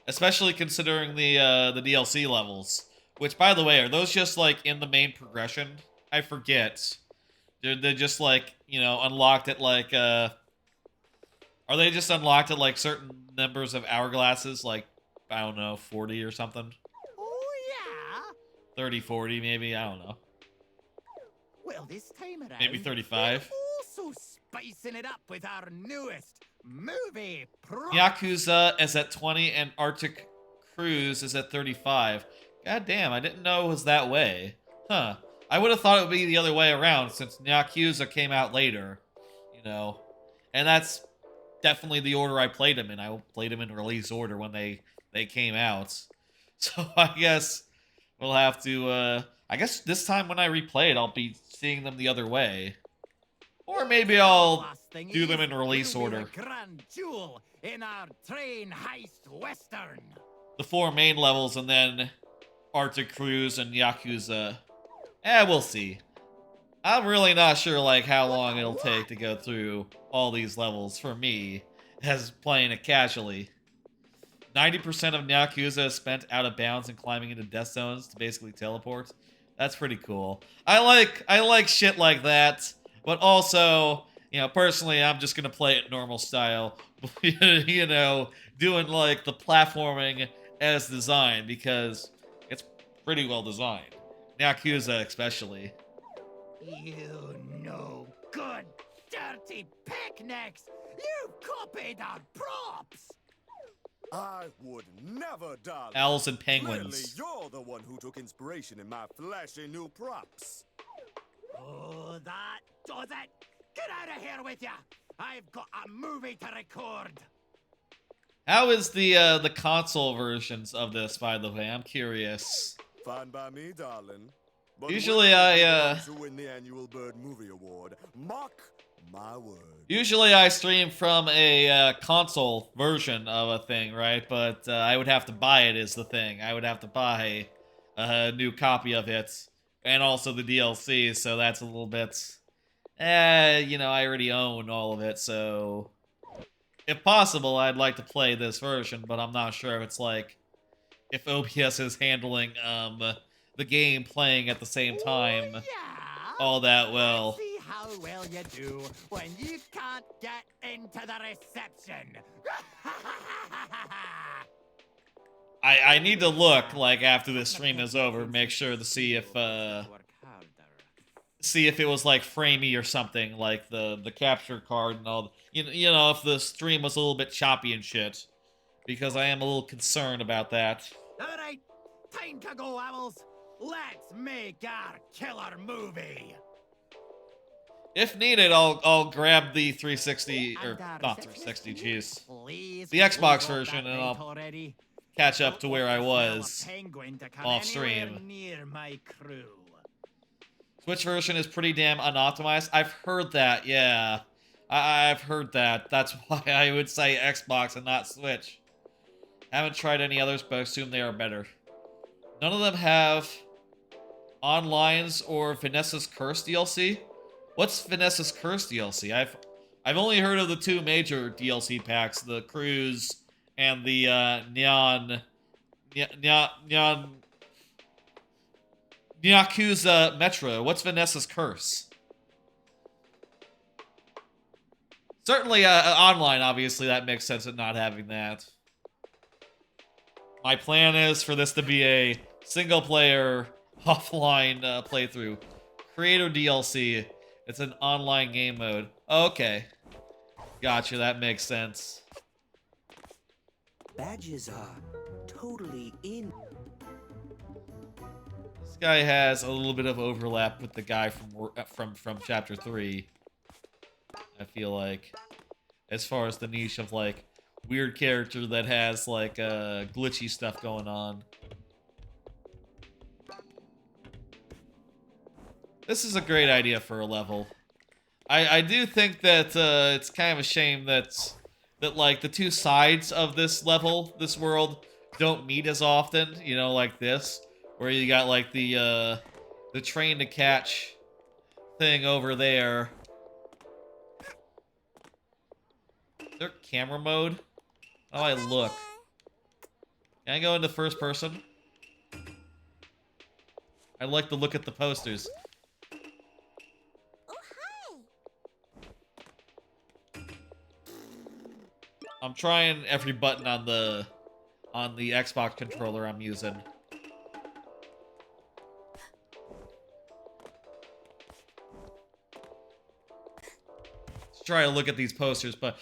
Especially considering the DLC levels. Which, by the way, are those just, like, in the main progression? I forget. They're just, like, you know, unlocked at, like, are they just unlocked at, like, certain numbers of hourglasses? Like, I don't know, 40 or something? Oh, yeah? 30, 40, maybe? I don't know. Well, this time around, Maybe 35. we're also spicing it up with our newest movie prop. Yakuza is at 20 and Arctic Cruise is at 35. God damn, I didn't know it was that way. Huh. I would have thought it would be the other way around since Yakuza came out later. You know. And that's definitely the order I played them in. I played them in release order when they came out. So I guess we'll have to, I guess this time when I replay it, I'll be seeing them the other way. Or maybe I'll Last thing do them is, in release we'll be order. the grand jewel in our train heist western. The 4 main levels and then Arctic Cruise and Yakuza. We'll see. I'm really not sure, like, how long it'll take to go through all these levels for me, as playing it casually. 90% of Yakuza is spent out of bounds and climbing into death zones to basically teleport. That's pretty cool. I like shit like that, but also, you know, personally, I'm just gonna play it normal style. You know, doing, like, the platforming as designed, because it's pretty well designed. Yakuza especially. You no good, dirty picnics! You copied our props! I would never, darling. Owls and Clearly, penguins. you're the one who took inspiration in my flashy new props. Oh, that does it! Get out of here with ya! I've got a movie to record! How is the console versions of this, by the way? I'm curious. Fine by me, darling. But Usually when I, you're to win the annual Bird Movie Award, mark my word. Usually I stream from a console version of a thing, right? But I would have to buy it is the thing. I would have to buy a new copy of it. And also the DLC, so that's a little bit... you know, I already own all of it, so... If possible, I'd like to play this version, but I'm not sure if it's like... If OBS is handling, the game playing at the same time Oh, yeah? all that well. See how well you do when you can't get into the reception. I need to look, like, after the stream is over, make sure to see if it was, like, framey or something, like the capture card and all. You know, if the stream was a little bit choppy and shit. because I am a little concerned about that. All right, time to go, owls. Let's make our killer movie. If needed, I'll grab the 360 or not 360, jeez, the Xbox version, and I'll catch up to where I was off stream. Near my crew. Switch version is pretty damn unoptimized. I've heard that, yeah. I've heard that. That's why I would say Xbox and not Switch. Haven't tried any others, but I assume they are better. None of them have Online's or Vanessa's Curse DLC. What's Vanessa's Curse DLC? I've only heard of the two major DLC packs, the Cruise and the Neon Yakuza Metro. What's Vanessa's Curse? Certainly online, obviously, that makes sense of not having that. My plan is for this to be a single-player, offline playthrough. Creator DLC. It's an online game mode. Okay. Gotcha, that makes sense. Badges are totally in. This guy has a little bit of overlap with the guy from Chapter 3. I feel like. As far as the niche of, like, weird character that has, like, glitchy stuff going on. This is a great idea for a level. I do think that it's kind of a shame that like the two sides of this level, this world, don't meet as often. You know, like this, where you got like the train to catch thing over there. Is there camera mode? How do I look? Can I go into first person? I'd like to look at the posters. I'm trying every button on the Xbox controller I'm using. Let's try to look at these posters, but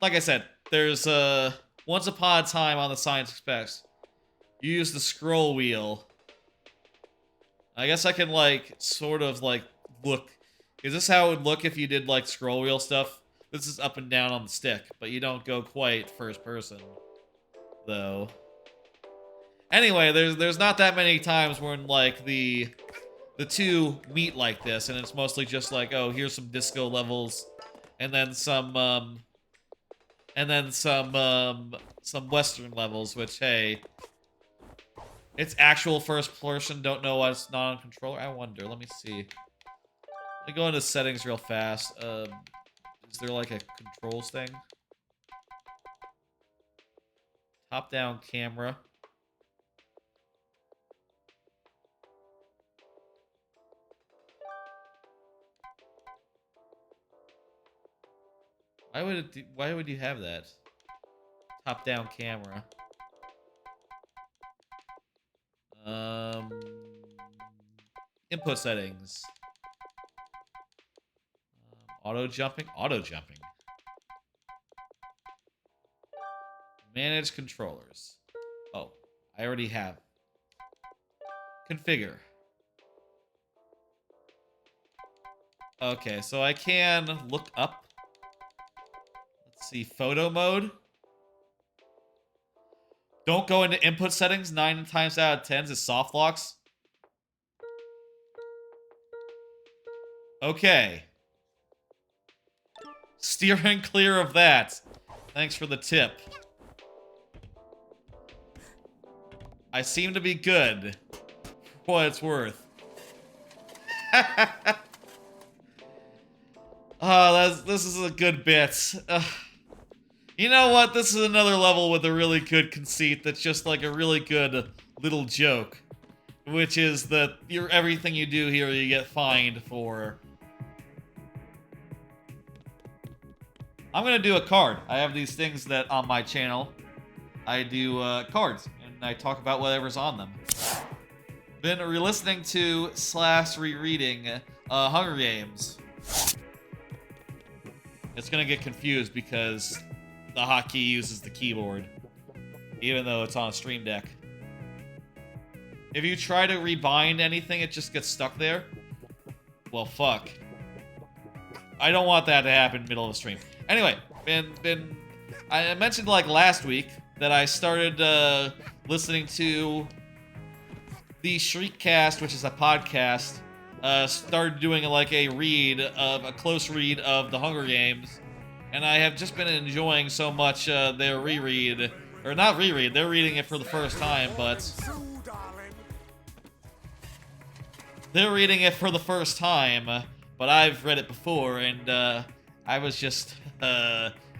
like I said, there's once upon a time on the Science Specs, you use the scroll wheel. I guess I can like sort of like look. Is this how it would look if you did like scroll wheel stuff? This is up and down on the stick, but you don't go quite first person, though. Anyway, there's not that many times when like the two meet like this, and it's mostly just like, oh, here's some disco levels, and then some Western levels. Which, hey, it's actual first person. Don't know why it's not on controller. I wonder. Let me see. Let me go into settings real fast. Is there like a controls thing? Top-down camera. Why would you have that? Top-down camera. Input settings. Auto jumping. Manage controllers. Oh, I already have. Configure. Okay, so I can look up. Let's see, photo mode. Don't go into input settings. 9 times out of 10 is soft locks. Okay. Steering clear of that. Thanks for the tip. I seem to be good. For what it's worth. Oh, this is a good bit. You know what? This is another level with a really good conceit that's just like a really good little joke. Which is that everything you do here you get fined for. I'm gonna do a card. I have these things that on my channel, I do cards, and I talk about whatever's on them. Been re-listening to / rereading Hunger Games. It's gonna get confused because the hotkey uses the keyboard. even though it's on a Stream Deck. If you try to rebind anything, it just gets stuck there. Well, fuck. I don't want that to happen in the middle of a stream. Anyway, I mentioned like last week that I started listening to the Shriekcast, which is a podcast. Started doing like a close read of the Hunger Games, and I have just been enjoying so much their reread, or not reread. They're reading it for the first time, but they're reading it for the first time. But I've read it before, and I was just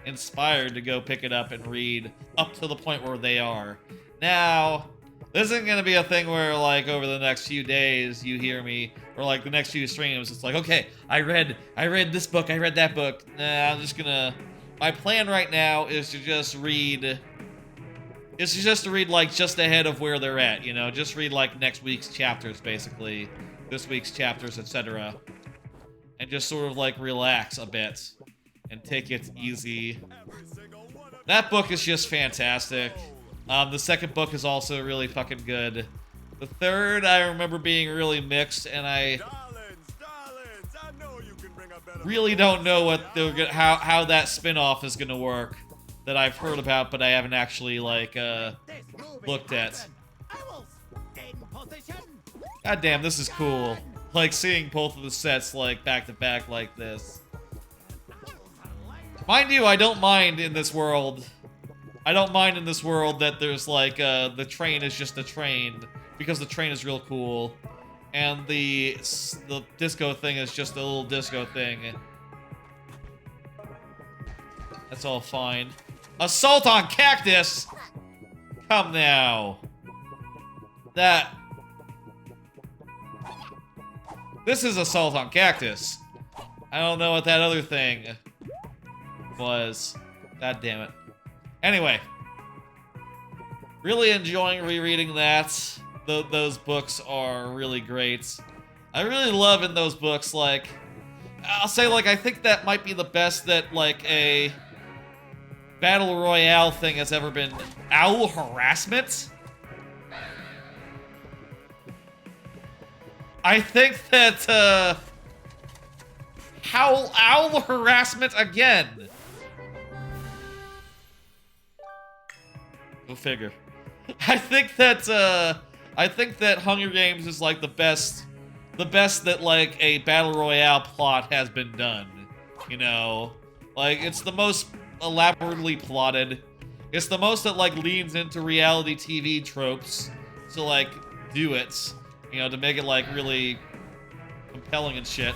inspired to go pick it up and read up to the point where they are. Now, this isn't gonna be a thing where, like, over the next few days you hear me, or like the next few streams, it's like, okay, I read this book, I read that book. Nah, I'm just gonna. My plan right now is to just read. Like just ahead of where they're at, you know, just read like next week's chapters, basically, this week's chapters, etc. And just sort of like relax a bit and take it easy. That book is just fantastic. The second book is also really fucking good. The third, I remember being really mixed, and I really don't know what how that spin-off is gonna work that I've heard about, but I haven't actually like looked at. God damn, this is cool. Like seeing both of the sets like back to back like this. Mind you, I don't mind in this world. I don't mind in this world that there's like the train is just a train, because the train is real cool, and the disco thing is just a little disco thing. That's all fine. Assault on Cactus! Come now. This is Assault on Cactus. I don't know what that other thing was. God damn it. Anyway. Really enjoying rereading that. Those books are really great. I really love in those books, like, I'll say, like, I think that might be the best that, like, a Battle Royale thing has ever been. Owl Harassment? I think that, Owl Harassment again. Go figure. I think that Hunger Games is like the best that like a Battle Royale plot has been done. You know? Like, it's the most elaborately plotted. It's the most that like leans into reality TV tropes to like do it. You know, to make it like really compelling and shit.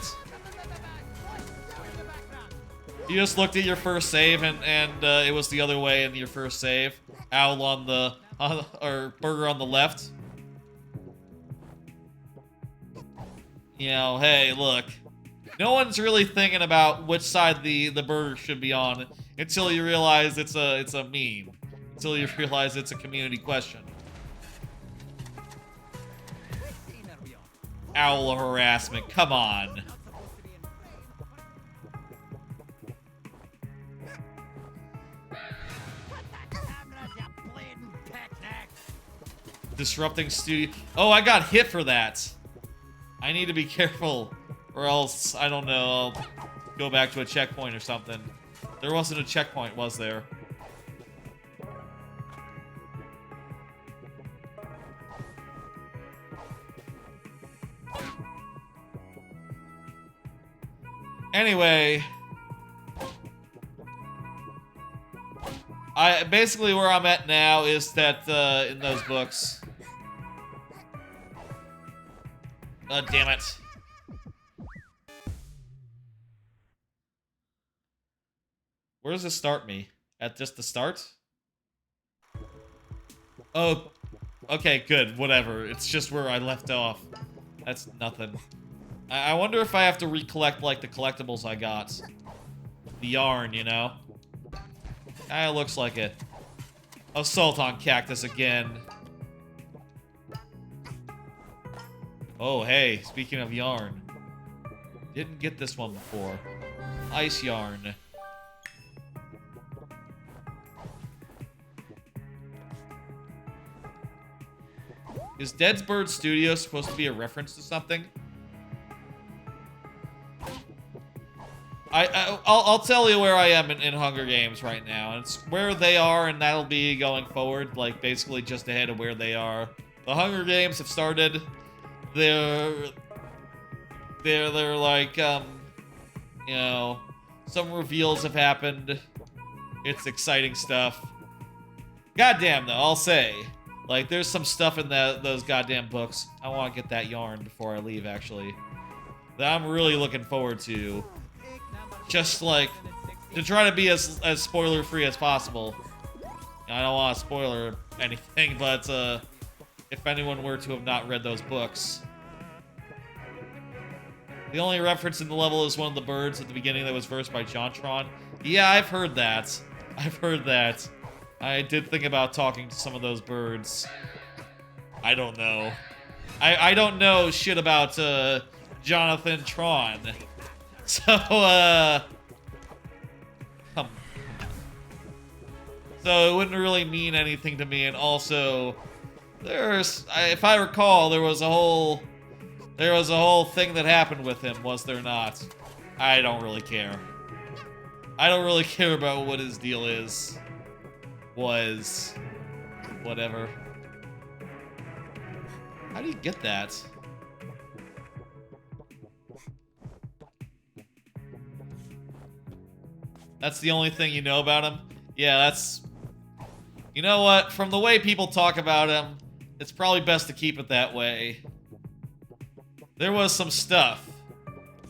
You just looked at your first save and it was the other way in your first save. Owl on the or burger on the left. You know, hey, look. No one's really thinking about which side the burger should be on until you realize it's a meme. Until you realize it's a community question. Owl harassment, come on. Disrupting studio. Oh, I got hit for that. I need to be careful, or else, I don't know, I'll go back to a checkpoint or something. There wasn't a checkpoint, was there? Anyway, basically where I'm at now is that in those books. Damn it. Where does this start me? At just the start? Oh, okay, good, whatever. It's just where I left off. That's nothing. I wonder if I have to recollect, like, the collectibles I got. The yarn, you know? Kinda looks like it. Assault on Cactus again. Oh, hey, speaking of yarn. Didn't get this one before. Ice yarn. Is Dead's Bird Studio supposed to be a reference to something? I'll tell you where I am in Hunger Games right now. It's where they are, and that'll be going forward, like, basically just ahead of where they are. The Hunger Games have started. They're like, you know, some reveals have happened. It's exciting stuff. Goddamn, though, I'll say. Like, there's some stuff in those goddamn books. I want to get that yarn before I leave, actually. That I'm really looking forward to. Just, like, to try to be as spoiler-free as possible. I don't want to spoiler anything, but, if anyone were to have not read those books. The only reference in the level is one of the birds at the beginning that was versed by Jontron. Yeah, I've heard that. I've heard that. I did think about talking to some of those birds. I don't know. I don't know shit about, Jonathan Tron. So, come on. So it wouldn't really mean anything to me, and also, if I recall, there was a whole thing that happened with him, was there not? I don't really care. I don't really care about what his deal is. Was. Whatever. How do you get that? That's the only thing you know about him? Yeah, that's... You know what? From the way people talk about him, it's probably best to keep it that way. There was some stuff,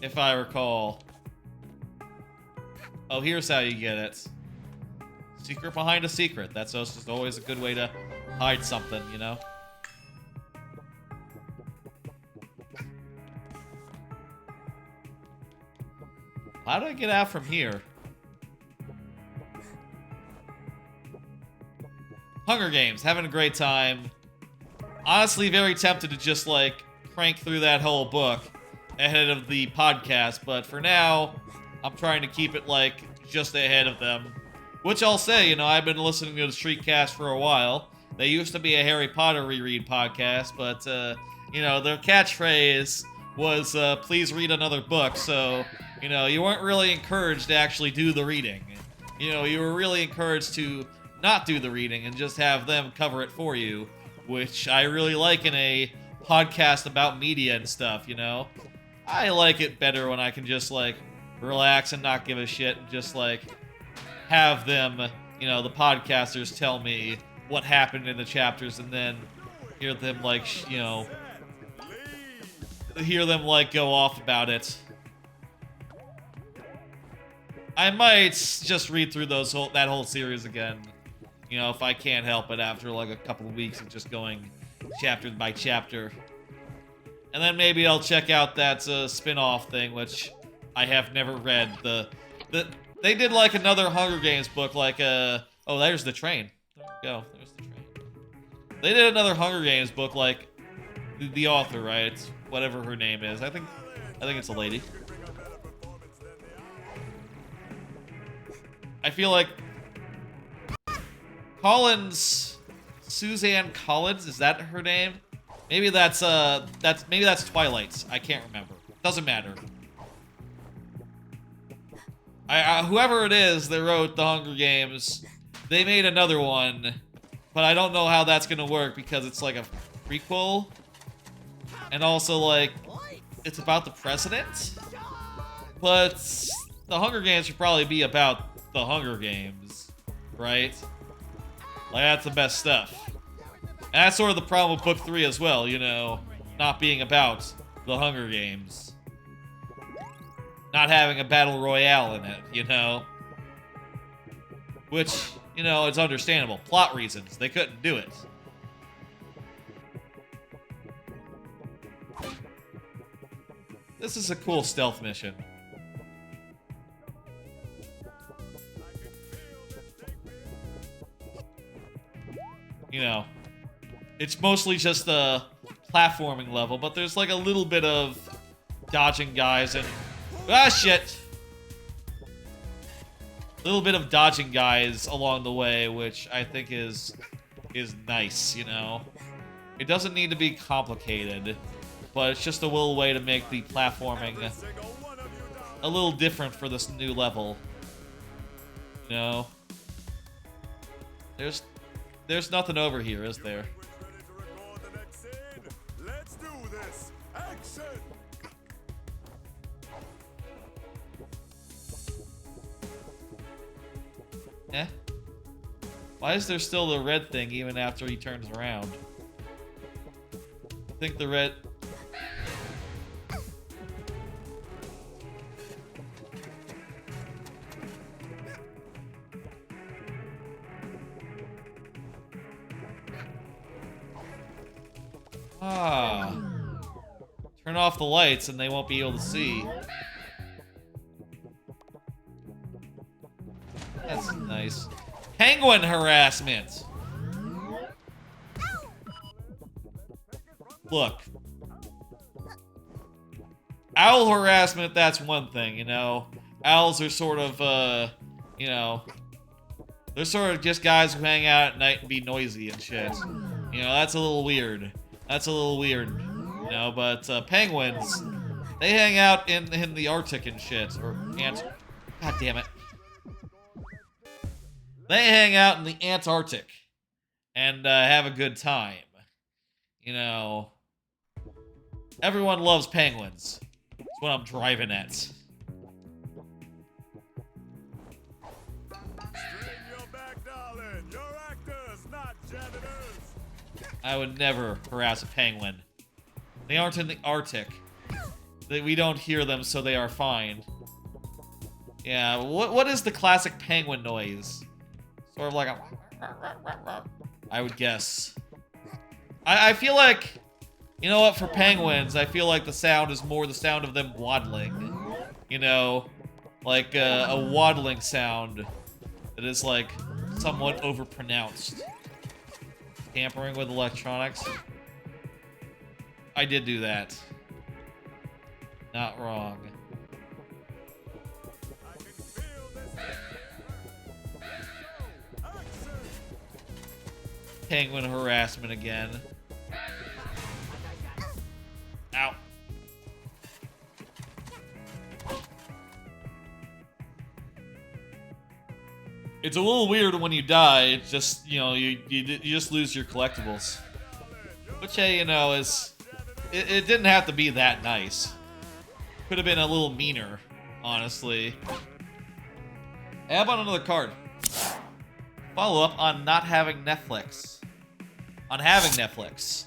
if I recall. Oh, here's how you get it. Secret behind a secret. That's just always a good way to hide something, you know? How do I get out from here? Hunger Games, having a great time. Honestly, very tempted to just, like, crank through that whole book ahead of the podcast, but for now, I'm trying to keep it, like, just ahead of them. Which I'll say, you know, I've been listening to the Streetcast for a while. They used to be a Harry Potter reread podcast, but, you know, their catchphrase was, please read another book, so, you know, you weren't really encouraged to actually do the reading. You know, you were really encouraged to not do the reading and just have them cover it for you, which I really like in a podcast about media and stuff, you know? I like it better when I can just, like, relax and not give a shit and just, like, have them, you know, the podcasters tell me what happened in the chapters and then hear them, like, you know, hear them, like, go off about it. I might just read through that whole series again. You know, if I can't help it after, like, a couple of weeks of just going chapter by chapter. And then maybe I'll check out that spin-off thing, which I have never read. They did, like, another Hunger Games book, like, oh, there's the train. There we go. There's the train. They did another Hunger Games book, like, the author, right? Whatever her name is. I think it's a lady. I feel like Suzanne Collins, is that her name? Maybe that's Twilight. I can't remember. Doesn't matter. Whoever it is that wrote the Hunger Games, they made another one, but I don't know how that's gonna work because it's like a prequel, and also, like, it's about the president. But the Hunger Games should probably be about the Hunger Games, right? Like, that's the best stuff. And that's sort of the problem with Book 3 as well, you know, not being about the Hunger Games. Not having a battle royale in it, you know? Which, you know, it's understandable. Plot reasons. They couldn't do it. This is a cool stealth mission. You know, it's mostly just the platforming level, but there's like a little bit of dodging guys and... Ah, shit! A little bit of dodging guys along the way, which I think is nice, you know? It doesn't need to be complicated, but it's just a little way to make the platforming a little different for this new level. You know? There's nothing over here, is there? Let's do this. Action. Eh? Why is there still the red thing even after he turns around? I think the red... Ah. Turn off the lights and they won't be able to see. That's nice. Penguin harassment! Look. Owl harassment, that's one thing, you know? Owls are sort of, you know... They're sort of just guys who hang out at night and be noisy and shit. You know, that's a little weird. That's a little weird, you know, but penguins, they hang out in the Arctic and shit, or God damn it. They hang out in the Antarctic and have a good time. You know, everyone loves penguins. That's what I'm driving at. Straighten your back, darling. You're actors, not janitors. I would never harass a penguin. They aren't in the Arctic. We don't hear them, so they are fine. Yeah, what is the classic penguin noise? Sort of like a... I would guess. I feel like... You know what, for penguins, I feel like the sound is more the sound of them waddling. You know? Like a waddling sound that is like somewhat overpronounced. Tampering with electronics. I did do that. Not wrong. Penguin harassment again. Ow. It's a little weird when you die. It's just, you know, you just lose your collectibles. Which, hey, you know, is... It didn't have to be that nice. Could have been a little meaner, honestly. Hey, how about another card? Follow up on not having Netflix. On having Netflix.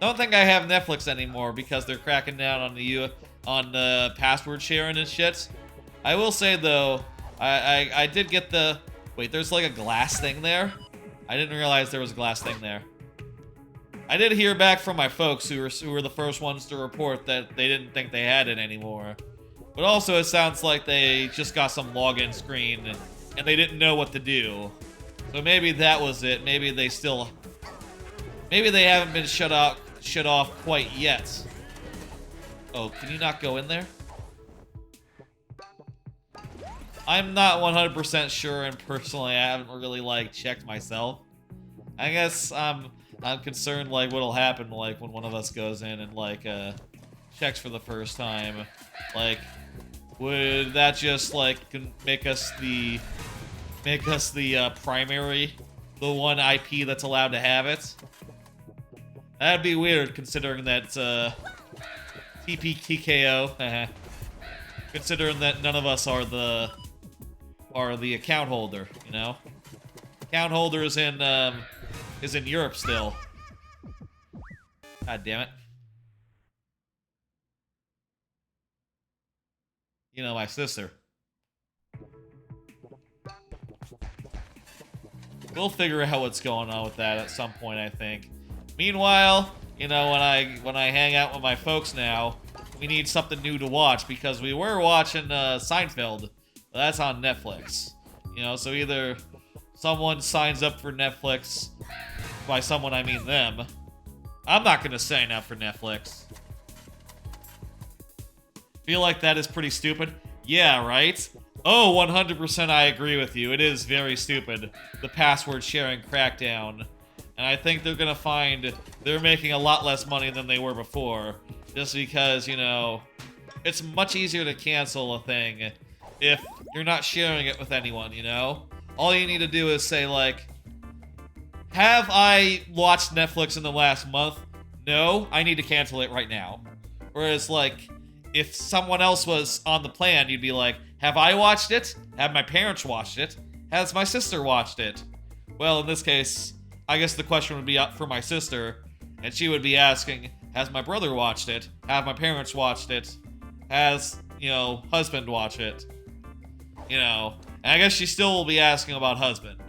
Don't think I have Netflix anymore because they're cracking down on the password sharing and shit. I will say though, I did get the... Wait, there's like a glass thing there? I didn't realize there was a glass thing there. I did hear back from my folks who were the first ones to report that they didn't think they had it anymore. But also it sounds like they just got some login screen and they didn't know what to do. So maybe that was it. Maybe they still... Maybe they haven't been shut off quite yet. Oh, can you not go in there? I'm not 100% sure, and personally, I haven't really, like, checked myself. I guess I'm concerned, like, what'll happen, like, when one of us goes in and, like, checks for the first time. Like, would that just, like, make us the primary, the one IP that's allowed to have it? That'd be weird, considering that, TPTKO, considering that none of us are the account holder, you know? Account holder is in Europe still. God damn it. You know, my sister. We'll figure out what's going on with that at some point, I think. Meanwhile, you know, when I hang out with my folks now, we need something new to watch because we were watching Seinfeld. But that's on Netflix. You know, so either someone signs up for Netflix, by someone I mean them. I'm not gonna sign up for Netflix. Feel like that is pretty stupid? Yeah, right? Oh, 100% I agree with you. It is very stupid. The password sharing crackdown. And I think they're gonna find they're making a lot less money than they were before. Just because, you know, it's much easier to cancel a thing if you're not sharing it with anyone, you know? All you need to do is say, like, have I watched Netflix in the last month? No, I need to cancel it right now. Whereas, like, if someone else was on the plan, you'd be like, have I watched it? Have my parents watched it? Has my sister watched it? Well, in this case, I guess the question would be up for my sister, and she would be asking, has my brother watched it? Have my parents watched it? Has, you know, husband watched it? You know, and I guess she still will be asking about husband,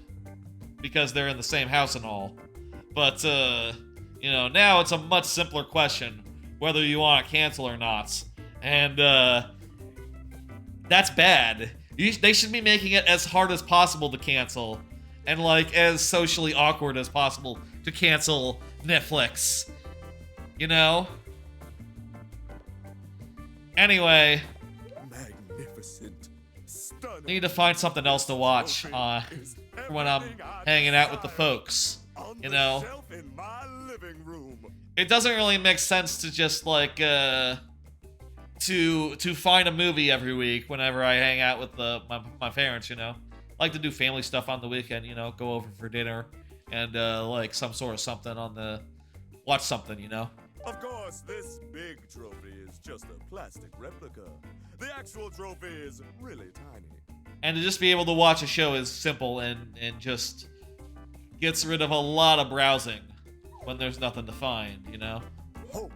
because they're in the same house and all. But, you know, now it's a much simpler question, whether you want to cancel or not. And, that's bad. They should be making it as hard as possible to cancel, and, like, as socially awkward as possible to cancel Netflix. You know? Anyway. Magnificent. Stunning. Need to find something else to watch when I'm hanging out with the folks. You know? It doesn't really make sense to just, like, to find a movie every week whenever I hang out with my parents, you know? I like to do family stuff on the weekend, you know? Go over for dinner and, like, some sort of something on the... Watch something, you know? Of course, this big trophy is just a plastic replica. The actual trophy is really tiny. And to just be able to watch a show is simple and just gets rid of a lot of browsing when there's nothing to find, you know? Oh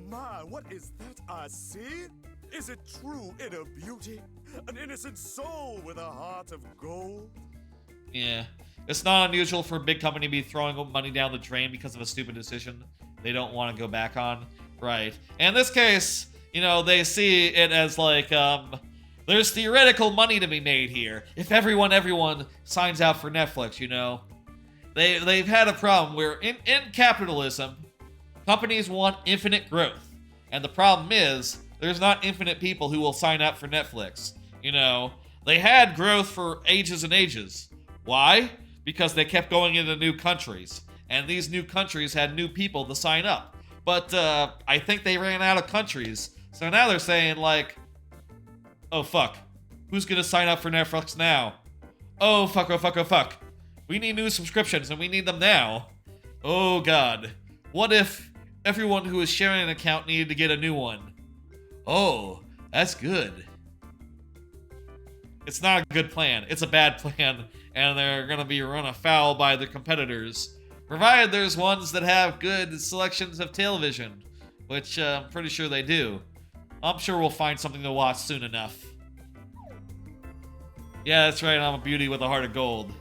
my, what is that I see? Is it true inner beauty? An innocent soul with a heart of gold? Yeah. It's not unusual for a big company to be throwing money down the drain because of a stupid decision they don't want to go back on. Right. And in this case, you know, they see it as like, there's theoretical money to be made here. If everyone signs out for Netflix, you know. They've had a problem where in capitalism, companies want infinite growth. And the problem is, there's not infinite people who will sign up for Netflix. You know, they had growth for ages and ages. Why? Because they kept going into new countries. And these new countries had new people to sign up. But I think they ran out of countries. So now they're saying, like, oh, fuck. Who's going to sign up for Netflix now? Oh, fuck, oh, fuck, oh, fuck. We need new subscriptions, and we need them now. Oh, God. What if everyone who is sharing an account needed to get a new one? Oh, that's good. It's not a good plan. It's a bad plan, and they're going to be run afoul by their competitors. Provided there's ones that have good selections of television, which I'm pretty sure they do. I'm sure we'll find something to watch soon enough. Yeah, that's right, I'm a beauty with a heart of gold.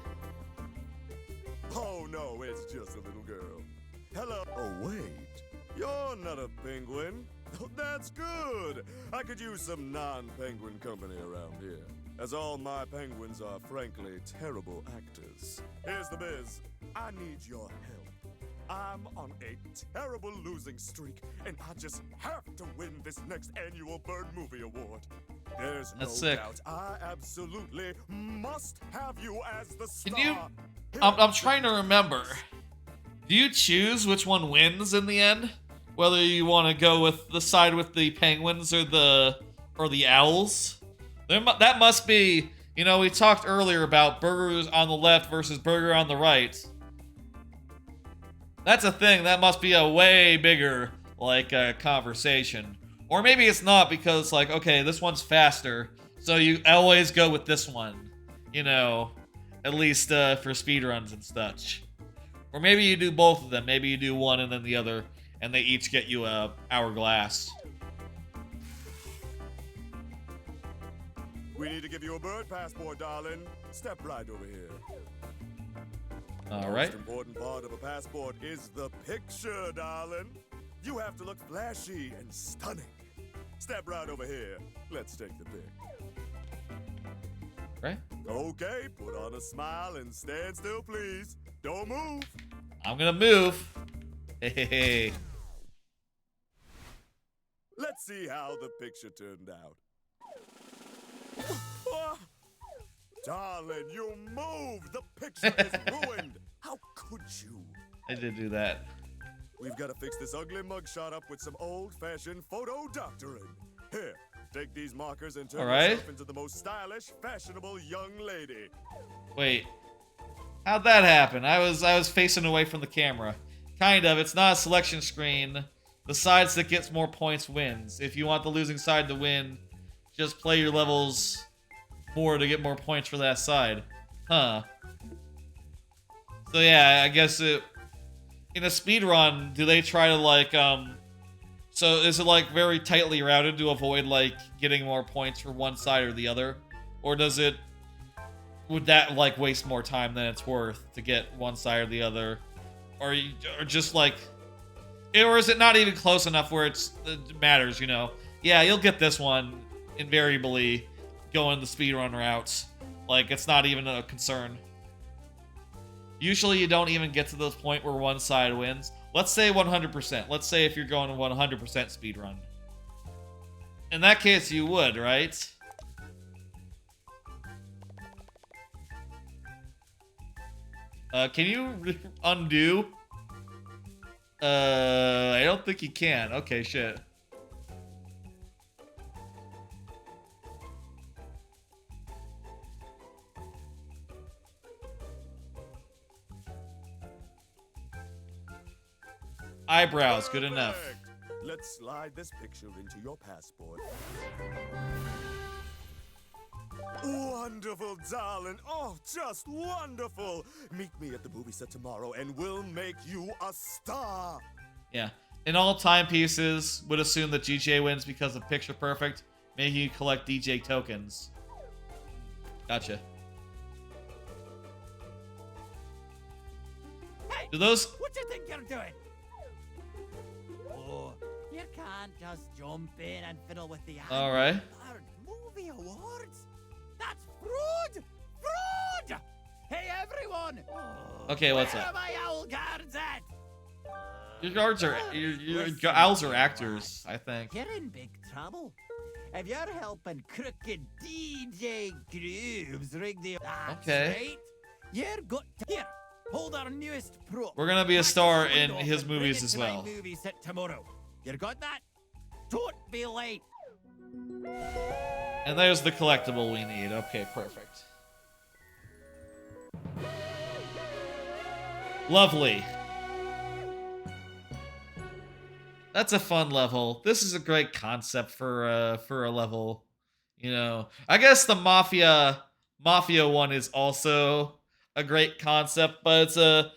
Oh no, it's just a little girl. Hello. Oh wait, you're not a penguin. Oh, that's good. I could use some non-penguin company around here, as all my penguins are frankly terrible actors. Here's the biz. I need your help. I'm on a terrible losing streak, and I just have to win this next annual Bird Movie Award. There's no doubt I absolutely must have you as the star. Can you... I'm trying to remember. Do you choose which one wins in the end? Whether you want to go with the side with the penguins or the owls? That must be... You know, we talked earlier about burgers on the left versus burger on the right. That's a thing. That must be a way bigger, like, conversation. Or maybe it's not because, like, okay, this one's faster, so you always go with this one. You know, at least for speedruns and such. Or maybe you do both of them. Maybe you do one and then the other, and they each get you a hourglass. We need to give you a bird passport, darling. Step right over here. All right. The most important part of a passport is the picture, darling. You have to look flashy and stunning. Step right over here. Let's take the pic. Right. Okay, put on a smile and stand still, please. Don't move. I'm gonna move. Hey. Let's see how the picture turned out. Darling, you moved! The picture is ruined! How could you? I did do that. We've got to fix this ugly mugshot up with some old-fashioned photo doctoring. Here, take these markers and turn yourself into the most stylish, fashionable young lady. Wait. How'd that happen? I was facing away from the camera. Kind of. It's not a selection screen. The sides that gets more points wins. If you want the losing side to win, just play your levels more to get more points for that side. Huh. So yeah, I guess in a speedrun, do they try to like, so is it like very tightly routed to avoid like getting more points for one side or the other? Or would that like waste more time than it's worth to get one side or the other? Or just like, or is it not even close enough where it matters, you know? Yeah, you'll get this one invariably going the speedrun routes. Like, it's not even a concern. Usually you don't even get to the point where one side wins. Let's say 100%. Let's say if you're going 100% speedrun. In that case, you would, right? Can you undo? I don't think you can. Okay, shit. Eyebrows, good enough. Let's slide this picture into your passport. Wonderful, darling. Oh, just wonderful. Meet me at the movie set tomorrow and we'll make you a star. Yeah. In all timepieces, would assume that GTA wins because of Picture Perfect, making you collect DJ tokens. Gotcha. Hey, Do those... what do you think you're doing? Oh, you can't just jump in and fiddle with the Alright. movie awards? That's fraud! Fraud! Hey, everyone! Okay, what's Where up? are my owl guards at? Your guards are... Your owls are actors, I think. You're in big trouble. If you're helping crooked DJ Grooves rig the... That's Okay. right. You're got to... Here, hold our newest pro. We're gonna be a star in Off his and bring movies it as to my well. movie set tomorrow. You got that? Don't be late. And there's the collectible we need. Okay, perfect. Lovely. That's a fun level. This is a great concept for a level. You know, I guess the Mafia one is also a great concept, but it's a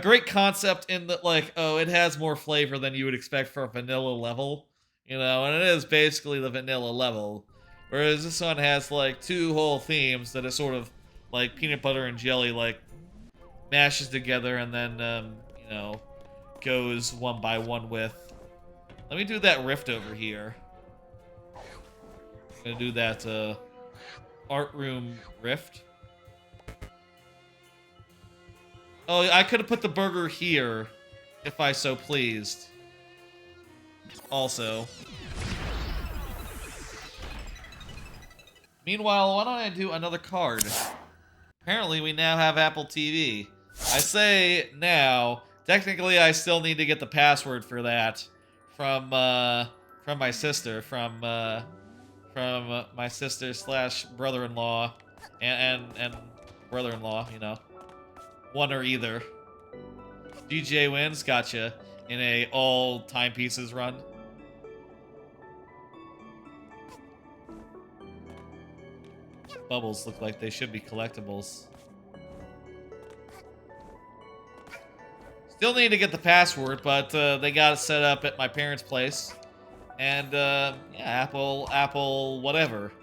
great concept in that, like, oh, it has more flavor than you would expect for a vanilla level, you know, and it is basically the vanilla level. Whereas this one has, like, two whole themes that is sort of, like, peanut butter and jelly, like, mashes together and then, you know, goes one by one with. Let me do that rift over here. I'm gonna do that, art room rift. Oh, I could have put the burger here, if I so pleased. Also. Meanwhile, why don't I do another card? Apparently, we now have Apple TV. I say now. Technically, I still need to get the password for that from my sister, from my sister / brother-in-law, and brother-in-law, you know. One or either. DJ wins, gotcha. In a all timepieces run. Bubbles look like they should be collectibles. Still need to get the password, but they got it set up at my parents' place. And yeah, Apple, whatever.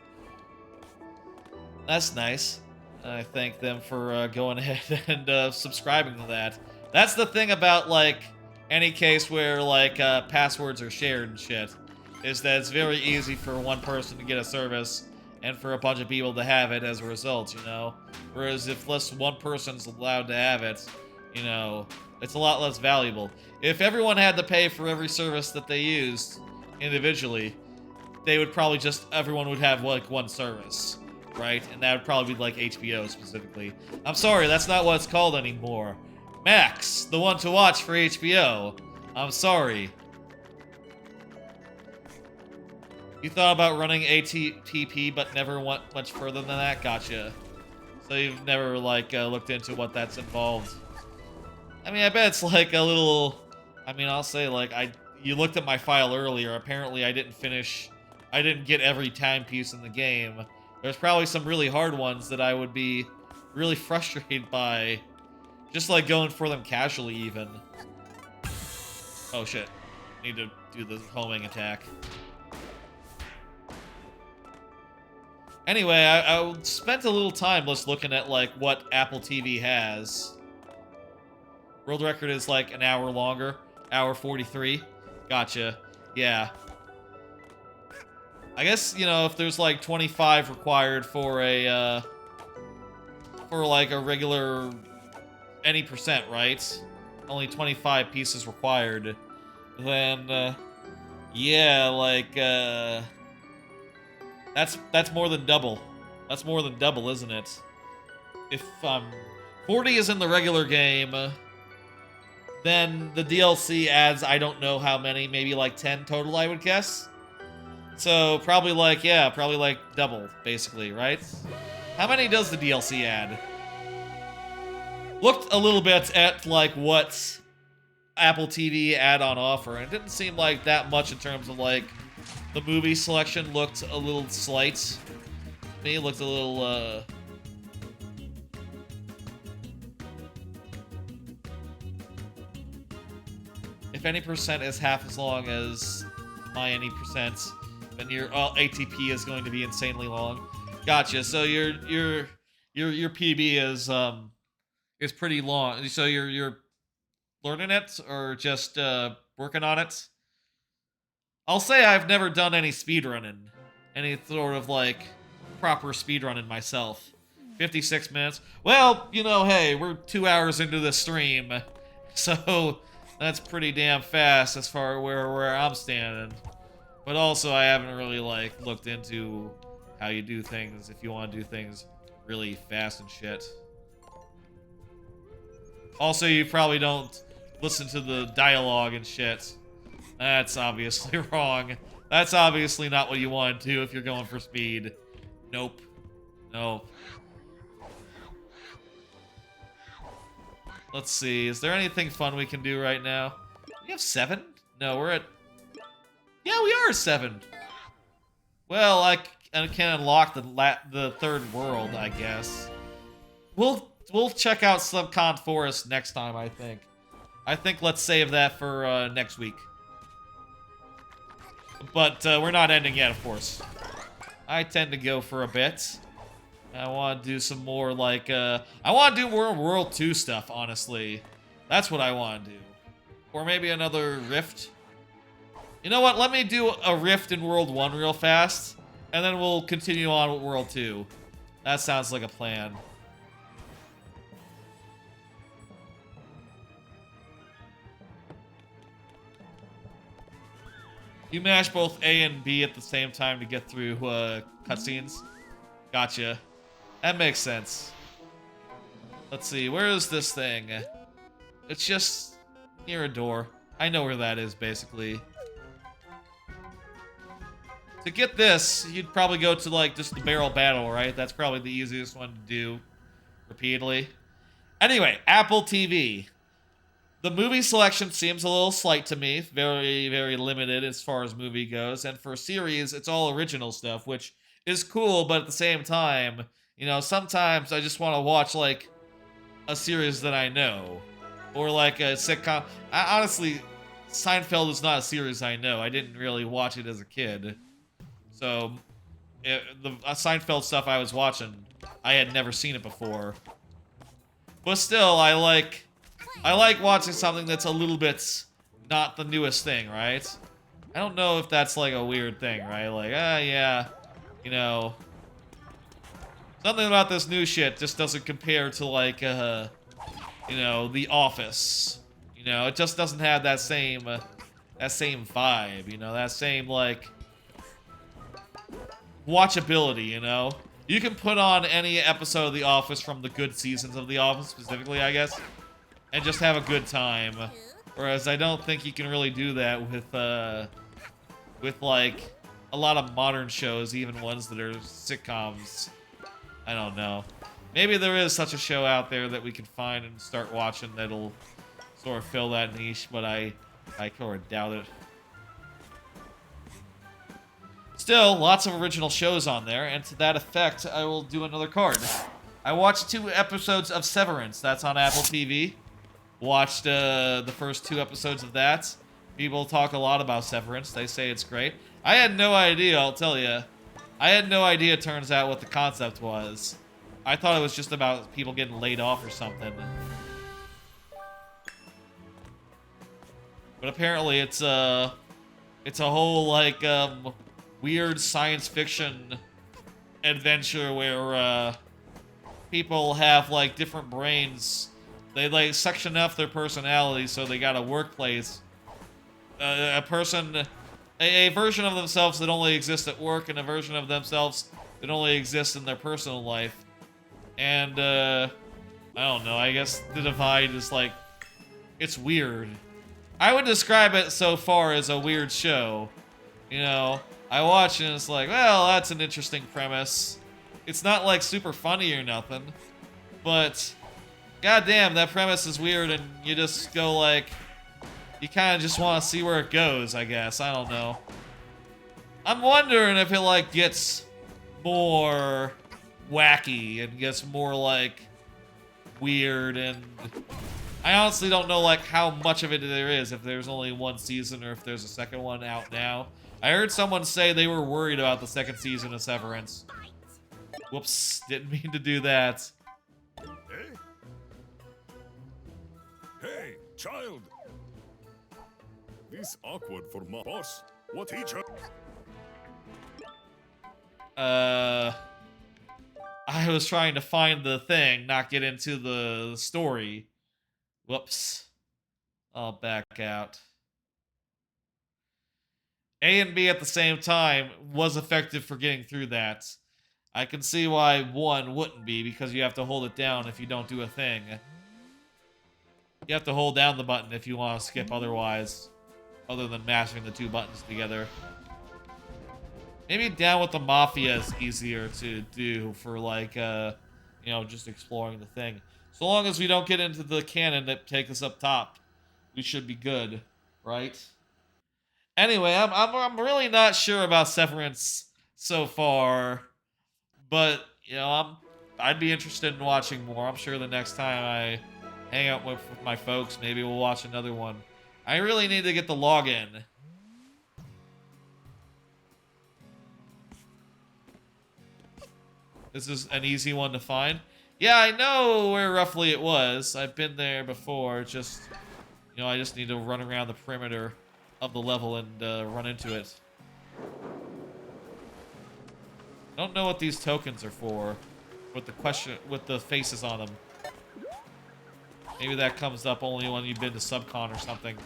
That's nice. I thank them for going ahead and subscribing to that. That's the thing about, like, any case where, like, passwords are shared and shit, is that it's very easy for one person to get a service and for a bunch of people to have it as a result, you know? Whereas if less one person's allowed to have it, you know, it's a lot less valuable. If everyone had to pay for every service that they used individually, they would probably just, everyone would have, like, one service. Right? And that would probably be like HBO specifically. I'm sorry, that's not what it's called anymore. Max, the one to watch for HBO. I'm sorry. You thought about running ATP, but never went much further than that? Gotcha. So you've never, like, looked into what that's involved. I mean, I bet it's, like, a little... I mean, I'll say, like, you looked at my file earlier. Apparently, I didn't get every timepiece in the game. There's probably some really hard ones that I would be really frustrated by. Just, like, going for them casually, even. Oh, shit. Need to do the homing attack. Anyway, I spent a little time just looking at, like, what Apple TV has. World record is, like, an hour longer. Hour 43. Gotcha. Yeah. I guess, you know, if there's, like, 25 required for a, like, a regular any percent, right? Only 25 pieces required. Then, yeah, like, that's more than double. That's more than double, isn't it? If 40 is in the regular game, then the DLC adds I don't know how many, maybe like 10 total, I would guess. So probably like, yeah, probably like double, basically, right? How many does the DLC add? Looked a little bit at like what Apple TV had on offer, and it didn't seem like that much in terms of like the movie selection. Looked a little slight. To me, it looked a little if any percent is half as long as my any percent, then your ATP is going to be insanely long. Gotcha. So your PB is pretty long. So you're learning it or just working on it? I'll say I've never done any speedrunning. Any sort of, like, proper speedrunning myself. 56 minutes. Well, you know, hey, we're 2 hours into the stream. So, that's pretty damn fast as far where I'm standing. But also, I haven't really, like, looked into how you do things if you want to do things really fast and shit. Also, you probably don't listen to the dialogue and shit. That's obviously wrong. That's obviously not what you want to do if you're going for speed. Nope. Nope. Let's see. Is there anything fun we can do right now? We have 7? No, we're at... Yeah, we are 7. Well, I can unlock the third world, I guess. We'll check out Subcon Forest next time, I think. I think let's save that for next week. But we're not ending yet, of course. I tend to go for a bit. I want to do some more, like, I want to do more World 2 stuff, honestly. That's what I want to do. Or maybe another Rift. You know what? Let me do a Rift in World 1 real fast. And then we'll continue on with World 2. That sounds like a plan. You mash both A and B at the same time to get through cutscenes. Gotcha. That makes sense. Let's see, where is this thing? It's just near a door. I know where that is, basically. To get this, you'd probably go to, like, just the barrel battle, right? That's probably the easiest one to do repeatedly. Anyway, Apple TV. The movie selection seems a little slight to me. Very, very limited as far as movie goes. And for series, it's all original stuff, which is cool, but at the same time, you know, sometimes I just want to watch, like, a series that I know. Or, like, a sitcom. Honestly, Seinfeld is not a series I know. I didn't really watch it as a kid. So, the Seinfeld stuff I was watching, I had never seen it before. But still, I like watching something that's a little bit not the newest thing, right? I don't know if that's like a weird thing, right? Like, yeah, you know, something about this new shit just doesn't compare to like, you know, The Office. You know, it just doesn't have that same vibe, you know, that same like watchability, you know? You can put on any episode of The Office from the good seasons of The Office, specifically, I guess, and just have a good time. Whereas I don't think you can really do that with like a lot of modern shows, even ones that are sitcoms. I don't know. Maybe there is such a show out there that we can find and start watching that'll sort of fill that niche, but I sort of doubt it. Still, lots of original shows on there, and to that effect, I will do another card. I watched 2 episodes of Severance. That's on Apple TV. Watched the first 2 episodes of that. People talk a lot about Severance. They say it's great. I had no idea, I'll tell you. I had no idea, turns out, what the concept was. I thought it was just about people getting laid off or something. But apparently it's a whole, like, weird science fiction adventure where people have, like, different brains. They, like, section off their personality, so they got a workplace. A version of themselves that only exists at work, and a version of themselves that only exists in their personal life. And, I don't know, I guess the divide is, like, it's weird. I would describe it so far as a weird show. You know, I watch it and it's like, well, that's an interesting premise. It's not, like, super funny or nothing. But, goddamn, that premise is weird, and you just go, like, you kind of just want to see where it goes, I guess. I don't know. I'm wondering if it, like, gets more wacky and gets more, like, weird, and I honestly don't know, like, how much of it there is, if there's only 1 season or if there's a second one out now. I heard someone say they were worried about the 2nd season of Severance. Whoops, didn't mean to do that. Hey? Hey, child! This awkward for my boss. What teacher? I was trying to find the thing, not get into the story. Whoops. I'll back out. A and B at the same time was effective for getting through that. I can see why 1 wouldn't be, because you have to hold it down if you don't do a thing. You have to hold down the button if you want to skip otherwise, other than mashing the 2 buttons together. Maybe down with the mafia is easier to do for, like, you know, just exploring the thing. So long as we don't get into the canon that takes us up top, we should be good, right? Anyway, I'm really not sure about Severance so far, but, you know, I'd be interested in watching more. I'm sure the next time I hang out with my folks, maybe we'll watch another one. I really need to get the login. This is an easy one to find. Yeah, I know where roughly it was. I've been there before. Just, you know, I just need to run around the perimeter of the level and run into it. I don't know what these tokens are for, with the faces on them. Maybe that comes up only when you've been to Subcon or something.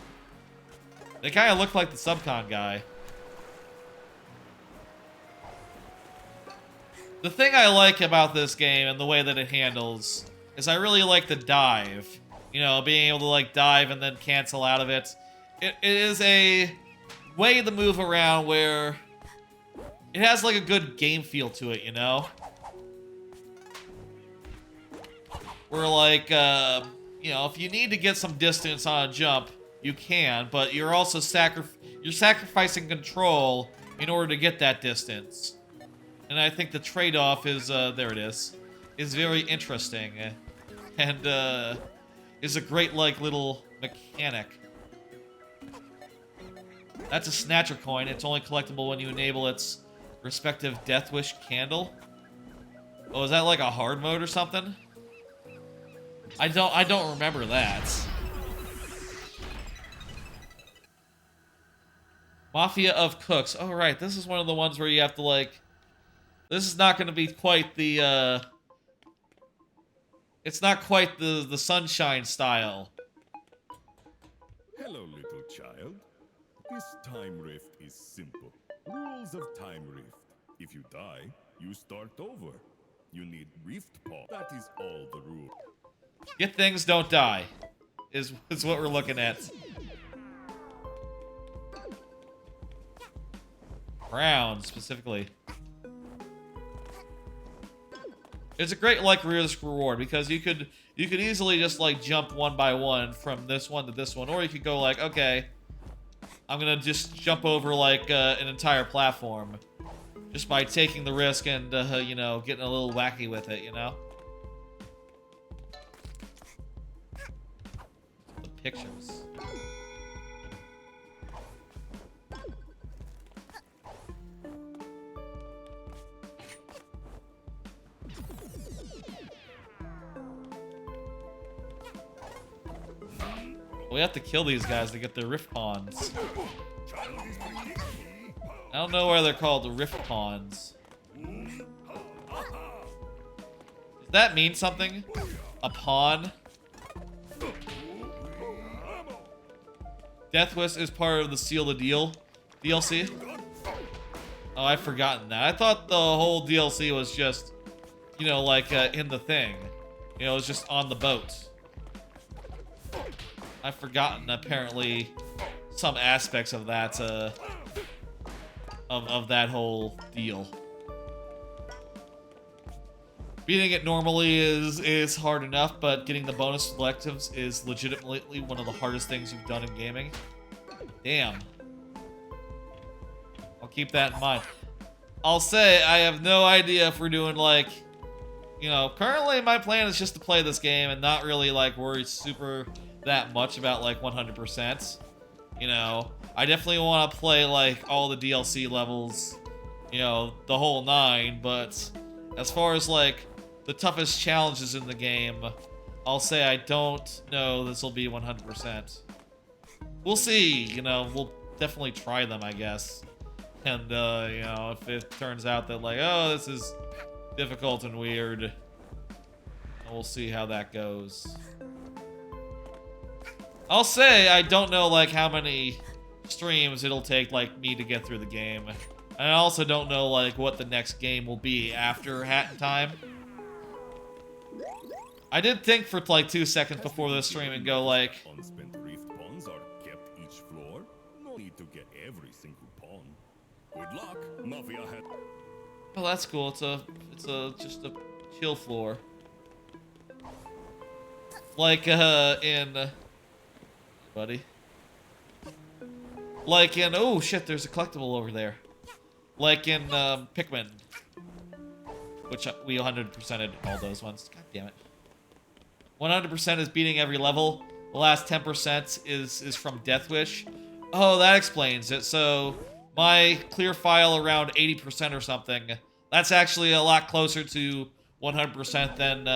They kind of look like the Subcon guy. The thing I like about this game and the way that it handles is I really like the dive. You know, being able to, like, dive and then cancel out of it. It is a way to move around where it has, like, a good game feel to it, you know? Where, like, you know, if you need to get some distance on a jump, you can, but you're also sacrificing control in order to get that distance. And I think the trade-off is, there it is very interesting. And, is a great, like, little mechanic. That's a Snatcher coin. It's only collectible when you enable its respective Death Wish candle. Oh, is that like a hard mode or something? I don't remember that. Mafia of Cooks. Oh, right. This is one of the ones where you have to, like... This is not going to be quite the, It's not quite the Sunshine style. Hello, little child. This time rift is simple. Rules of time rift. If you die, you start over. You need rift paw. That is all the rule. Get things, don't die. is what we're looking at. Brown, specifically. It's a great, like, risk reward, because you could easily just, like, jump one by one from this one to this one, or you could go like, okay, I'm gonna just jump over, like, an entire platform, just by taking the risk and, you know, getting a little wacky with it, you know? The pictures. We have to kill these guys to get their rift pawns. I don't know why they're called the rift pawns. Does that mean something? A pawn? Deathwish is part of the Seal the Deal DLC? Oh, I've forgotten that. I thought the whole DLC was just, you know, like, in the thing. You know, it was just on the boat. I've forgotten, apparently, some aspects of that, of that whole deal. Beating it normally is hard enough, but getting the bonus selectives is legitimately one of the hardest things you've done in gaming. Damn. I'll keep that in mind. I'll say, I have no idea if we're doing, like, you know, currently my plan is just to play this game and not really, like, worry super that much about, like, 100%. You know, I definitely want to play, like, all the DLC levels, you know, the whole 9, but as far as, like, the toughest challenges in the game, I'll say I don't know this will be 100%. We'll see, you know, we'll definitely try them, I guess. And, you know, if it turns out that, like, oh, this is difficult and weird, we'll see how that goes. I'll say I don't know, like, how many streams it'll take, like, me to get through the game. And I also don't know, like, what the next game will be after Hat in Time. I did think for, like, 2 seconds before this stream and go, like... Unspent rift pawns are kept each floor. No need to get every single pawn. Good luck, Mafia had... Oh, that's cool. It's just a chill floor. Like, in... buddy. Like in... Oh, shit, there's a collectible over there. Like in, Pikmin. Which we 100%ed all those ones. God damn it. 100% is beating every level. The last 10% is from Deathwish. Oh, that explains it. So, my clear file around 80% or something. That's actually a lot closer to 100% than,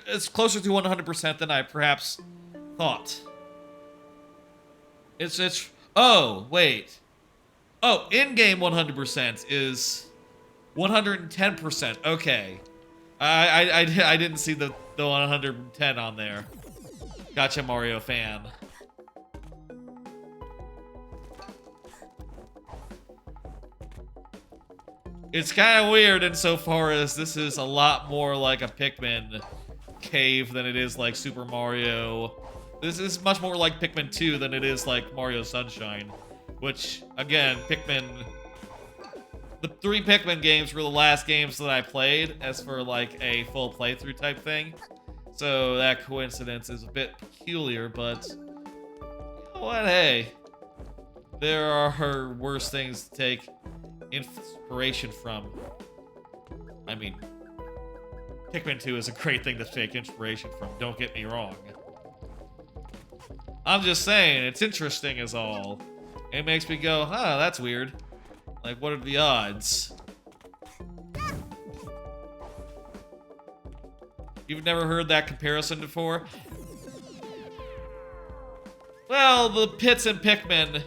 it's closer to 100% than I perhaps thought. It's oh, wait. Oh, in-game 100% is 110%. Okay. I didn't see the 110 on there. Gotcha, Mario fan. It's kind of weird insofar as this is a lot more like a Pikmin cave than it is like Super Mario. This is much more like Pikmin 2 than it is like Mario Sunshine. Which, again, Pikmin... The 3 Pikmin games were the last games that I played as for like a full playthrough type thing. So that coincidence is a bit peculiar, but... You know what, hey. There are worse things to take inspiration from. I mean, Pikmin 2 is a great thing to take inspiration from, don't get me wrong. I'm just saying, it's interesting as all. It makes me go, huh, that's weird. Like, what are the odds? You've never heard that comparison before? Well, the pits in Pikmin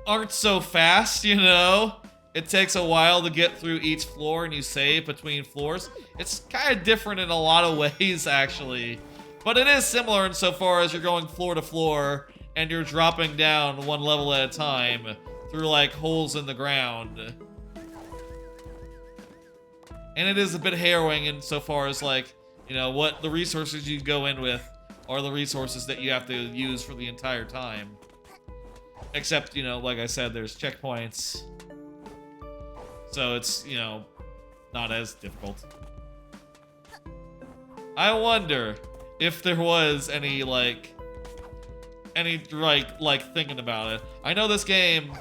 aren't so fast, you know? It takes a while to get through each floor and you save between floors. It's kind of different in a lot of ways, actually. But it is similar insofar as you're going floor to floor and you're dropping down one level at a time through, like, holes in the ground. And it is a bit harrowing insofar as, like, you know, what the resources you go in with are the resources that you have to use for the entire time. Except, you know, like I said, there's checkpoints. So it's, you know, not as difficult. I wonder if there was any, like, thinking about it. I know this game,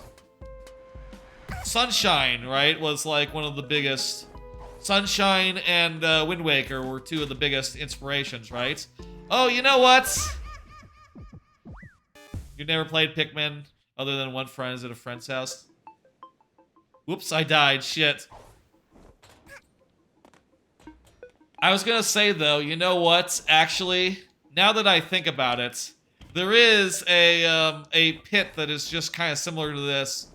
Sunshine, right, was, like, one of the biggest. Sunshine and Wind Waker were two of the biggest inspirations, right? Oh, you know what? You never played Pikmin other than one friend at a friend's house? Whoops, I died. Shit. I was gonna say, though, you know what? Actually, now that I think about it, there is a pit that is just kind of similar to this.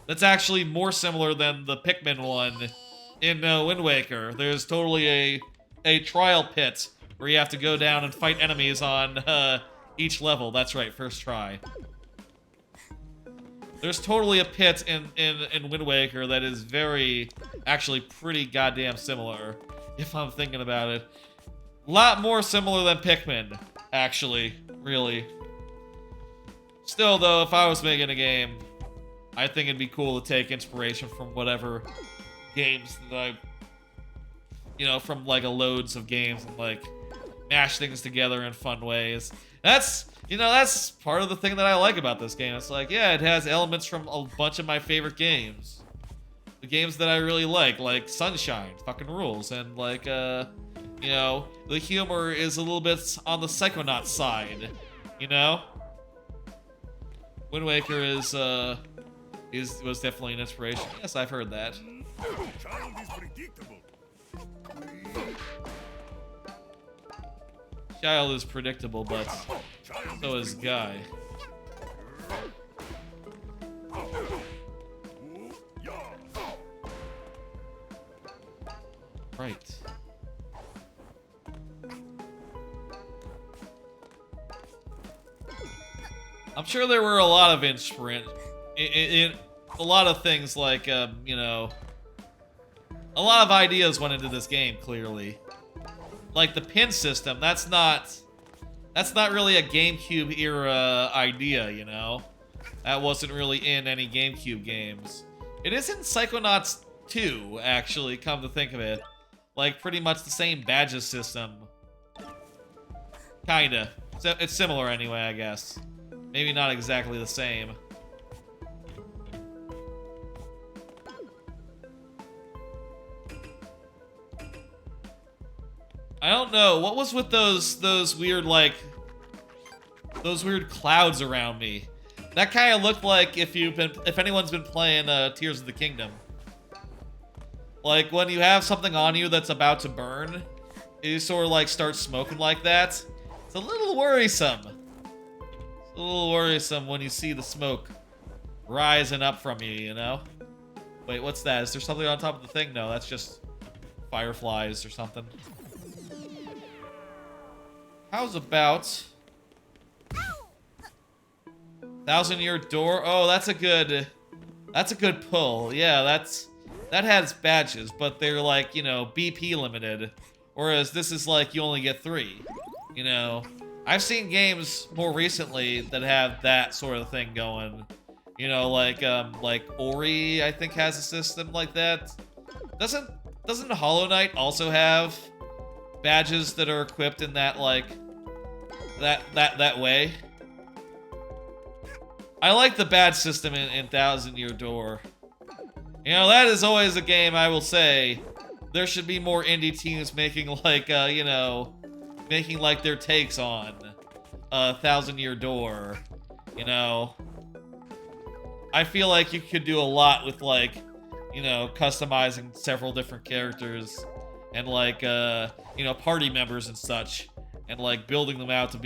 That's actually more similar than the Pikmin one in Wind Waker. There's totally a trial pit where you have to go down and fight enemies on each level. That's right, first try. There's totally a pit in Wind Waker that is actually pretty goddamn similar, if I'm thinking about it. A lot more similar than Pikmin, actually, really. Still, though, if I was making a game, I think it'd be cool to take inspiration from whatever games that I, you know, from, like, loads of games and, like, mash things together in fun ways. That's, you know, that's part of the thing that I like about this game. It's like, yeah, it has elements from a bunch of my favorite games. The games that I really like Sunshine, fucking rules, and, like, you know, the humor is a little bit on the Psychonauts side, you know? Wind Waker was definitely an inspiration. Yes, I've heard that. Child is predictable. Child is predictable, but so is Guy. Right. I'm sure there were a lot of in a lot of things like, you know, a lot of ideas went into this game, clearly. Like the pin system, that's not really a GameCube era idea, you know? That wasn't really in any GameCube games. It is in Psychonauts 2, actually, come to think of it. Like, pretty much the same badges system. Kinda. So it's similar anyway, I guess. Maybe not exactly the same. I don't know. What was with those weird, like, those weird clouds around me? That kind of looked like if anyone's been playing Tears of the Kingdom. Like when you have something on you that's about to burn, you sort of like start smoking like that. It's a little worrisome. It's a little worrisome when you see the smoke rising up from you, you know? Wait, what's that? Is there something on top of the thing? No, that's just fireflies or something. How's about 1,000-year door? Oh, that's a good pull. Yeah, that has badges, but they're like, you know, BP limited. Whereas this is like you only get 3. You know, I've seen games more recently that have that sort of thing going. You know, like Ori, I think, has a system like that. Doesn't Hollow Knight also have badges that are equipped in that, like, that way? I like the badge system in 1,000-year door. You know, that is always a game I will say there should be more indie teams making, like, you know, making, like, their takes on 1,000-year door. You know, I feel like you could do a lot with, like, you know, customizing several different characters and, like, you know, party members and such, and, like, building them out to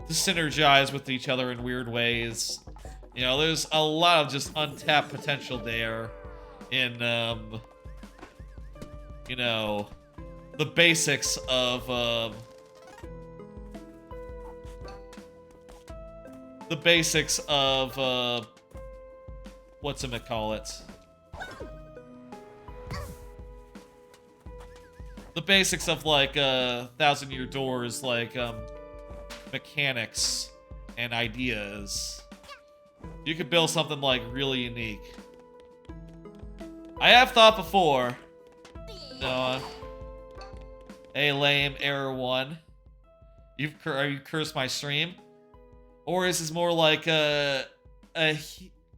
synergize with each other in weird ways. You know, there's a lot of just untapped potential there in, you know, the basics of, whatchamacallit? the basics of like 1,000-Year Doors, like mechanics and ideas. You could build something like really unique. I have thought before. No. Hey, lame, error 1. You cursed my stream? Or is this more like a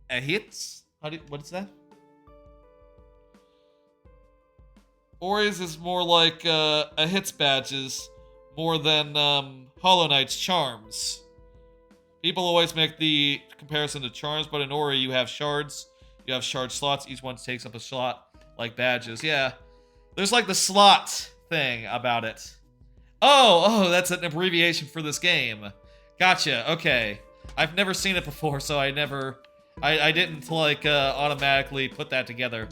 hits? What's that? Or is this more like a hits badges more than Hollow Knight's charms? People always make the comparison to charms, but in Ori you have shards. You have shard slots. Each one takes up a slot like badges. Yeah. There's like the slot thing about it. Oh, that's an abbreviation for this game. Gotcha. Okay. I've never seen it before, so I didn't like automatically put that together.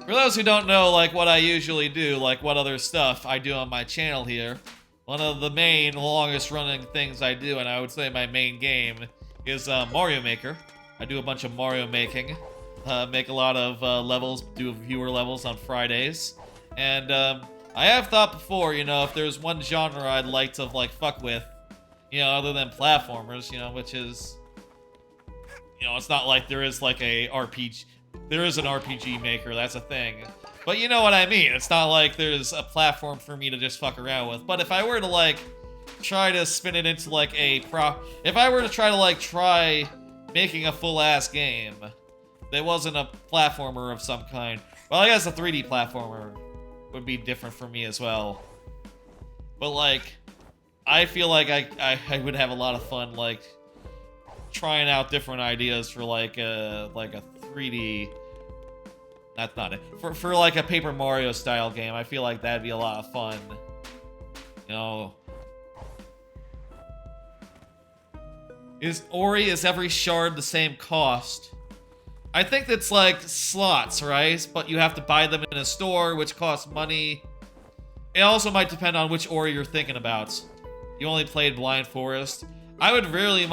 For those who don't know, like, what I usually do, like, what other stuff I do on my channel here, one of the main, longest-running things I do, and I would say my main game, is Mario Maker. I do a bunch of Mario making, make a lot of levels, do viewer levels on Fridays, and I have thought before, you know, if there's one genre I'd like to, like, fuck with, you know, other than platformers, you know, which is, you know, it's not like there is, like, a RPG... There is an RPG maker, that's a thing. But you know what I mean. It's not like there's a platform for me to just fuck around with. But if I were to, like, try to spin it into, like, if I were to try to, like, try making a full-ass game that wasn't a platformer of some kind. Well, I guess a 3D platformer would be different for me as well. But, like, I feel like I would have a lot of fun, like, trying out different ideas for, like a 3D... That's not it. For like a Paper Mario style game, I feel like that'd be a lot of fun. You know... Is every shard the same cost? I think it's like slots, right? But you have to buy them in a store, which costs money. It also might depend on which Ori you're thinking about. You only played Blind Forest. I would really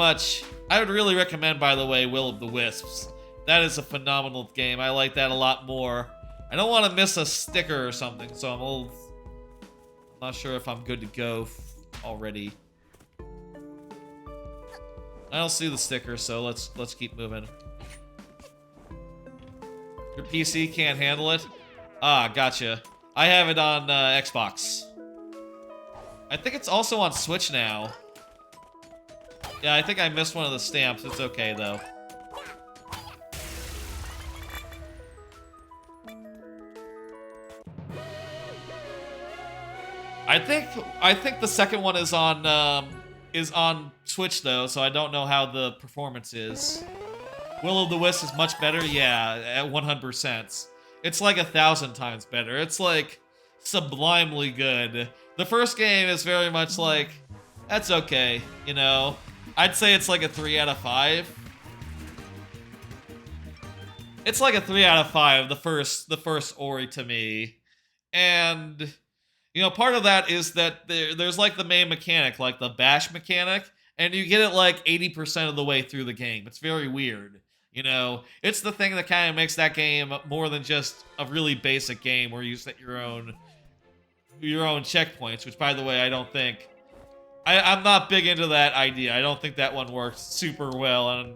recommend, by the way, Will of the Wisps. That is a phenomenal game. I like that a lot more. I don't want to miss a sticker or something, so I'm not sure if I'm good to go already. I don't see the sticker, so let's keep moving. Your PC can't handle it? Ah, gotcha. I have it on Xbox. I think it's also on Switch now. Yeah, I think I missed one of the stamps. It's okay, though. I think the second one is on Switch though, so I don't know how the performance is. Will of the Wisp is much better, yeah, at 100%. It's like 1,000 times better. It's like sublimely good. The first game is very much like, that's okay, you know. I'd say it's like a 3 out of 5. It's like a 3 out of 5. The first Ori to me, and. You know, part of that is that there's like the main mechanic, like the bash mechanic, and you get it like 80% of the way through the game. It's very weird. You know, it's the thing that kind of makes that game more than just a really basic game where you set your own checkpoints, which, by the way, I don't think... I'm not big into that idea. I don't think that one works super well, and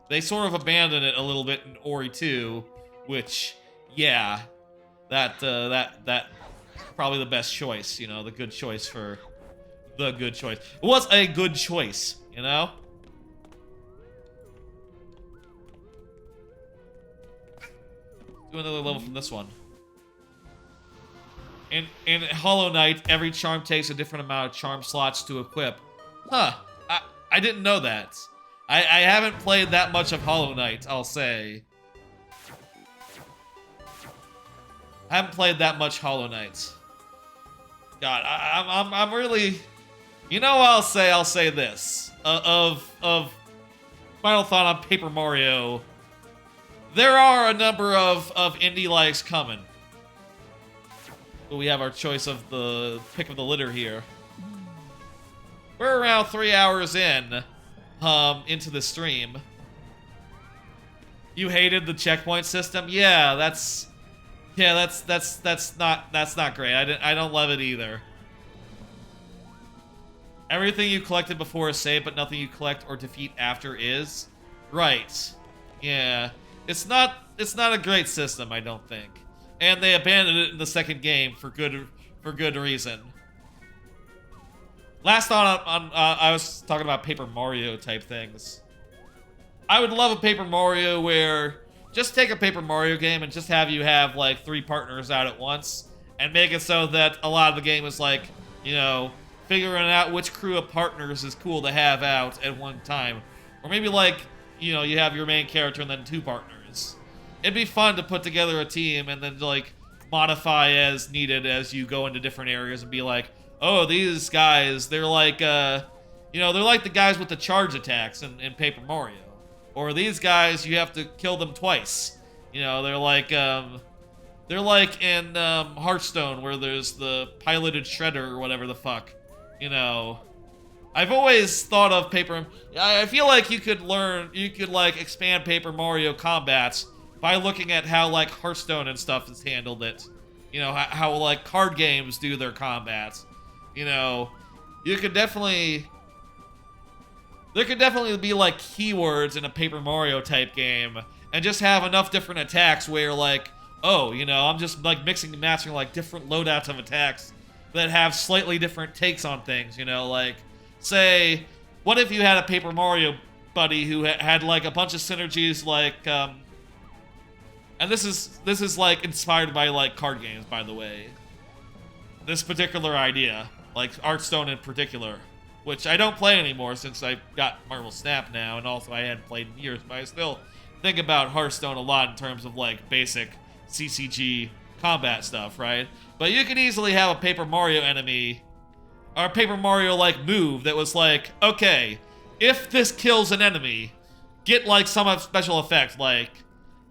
they sort of abandoned it a little bit in Ori 2, which, yeah, that probably the best choice, you know, the good choice for the good choice. It was a good choice, you know? Do another level from this one. In Hollow Knight, every charm takes a different amount of charm slots to equip. Huh. I didn't know that. I haven't played that much of Hollow Knight, I'll say. I haven't played that much Hollow Knight. God, I'm really... You know what I'll say this. Of final thought on Paper Mario. There are a number of indie likes coming. But we have our choice of the pick of the litter here. We're around 3 hours in. into the stream. You hated the checkpoint system? Yeah, that's not great. I don't love it either. Everything you collected before is saved, but nothing you collect or defeat after is. Right. Yeah. It's not a great system, I don't think. And they abandoned it in the second game for good reason. Last thought on I was talking about Paper Mario type things. I would love a Paper Mario where just take a Paper Mario game and just have you have like 3 partners out at once and make it so that a lot of the game is like, you know, figuring out which crew of partners is cool to have out at one time. Or maybe like, you know, you have your main character and then 2 partners. It'd be fun to put together a team and then like modify as needed as you go into different areas and be like, oh, these guys, they're like, you know, they're like the guys with the charge attacks in Paper Mario. Or these guys, you have to kill them twice. You know, they're like in Hearthstone where there's the piloted shredder or whatever the fuck. You know, I've always thought of I feel like you could like expand Paper Mario combats by looking at how like Hearthstone and stuff has handled it. You know, how like card games do their combats. You know, there could definitely be like keywords in a Paper Mario type game and just have enough different attacks where like, oh, you know, I'm just like mixing and matching like different loadouts of attacks that have slightly different takes on things, you know, like, say, what if you had a Paper Mario buddy who had like a bunch of synergies like, and this is like inspired by like card games, by the way. This particular idea, like Hearthstone in particular, which I don't play anymore since I got Marvel Snap now, and also I hadn't played in years, but I still think about Hearthstone a lot in terms of like basic CCG combat stuff, right? But you could easily have a Paper Mario enemy, or a Paper Mario like move that was like, okay, if this kills an enemy, get like some special effect, like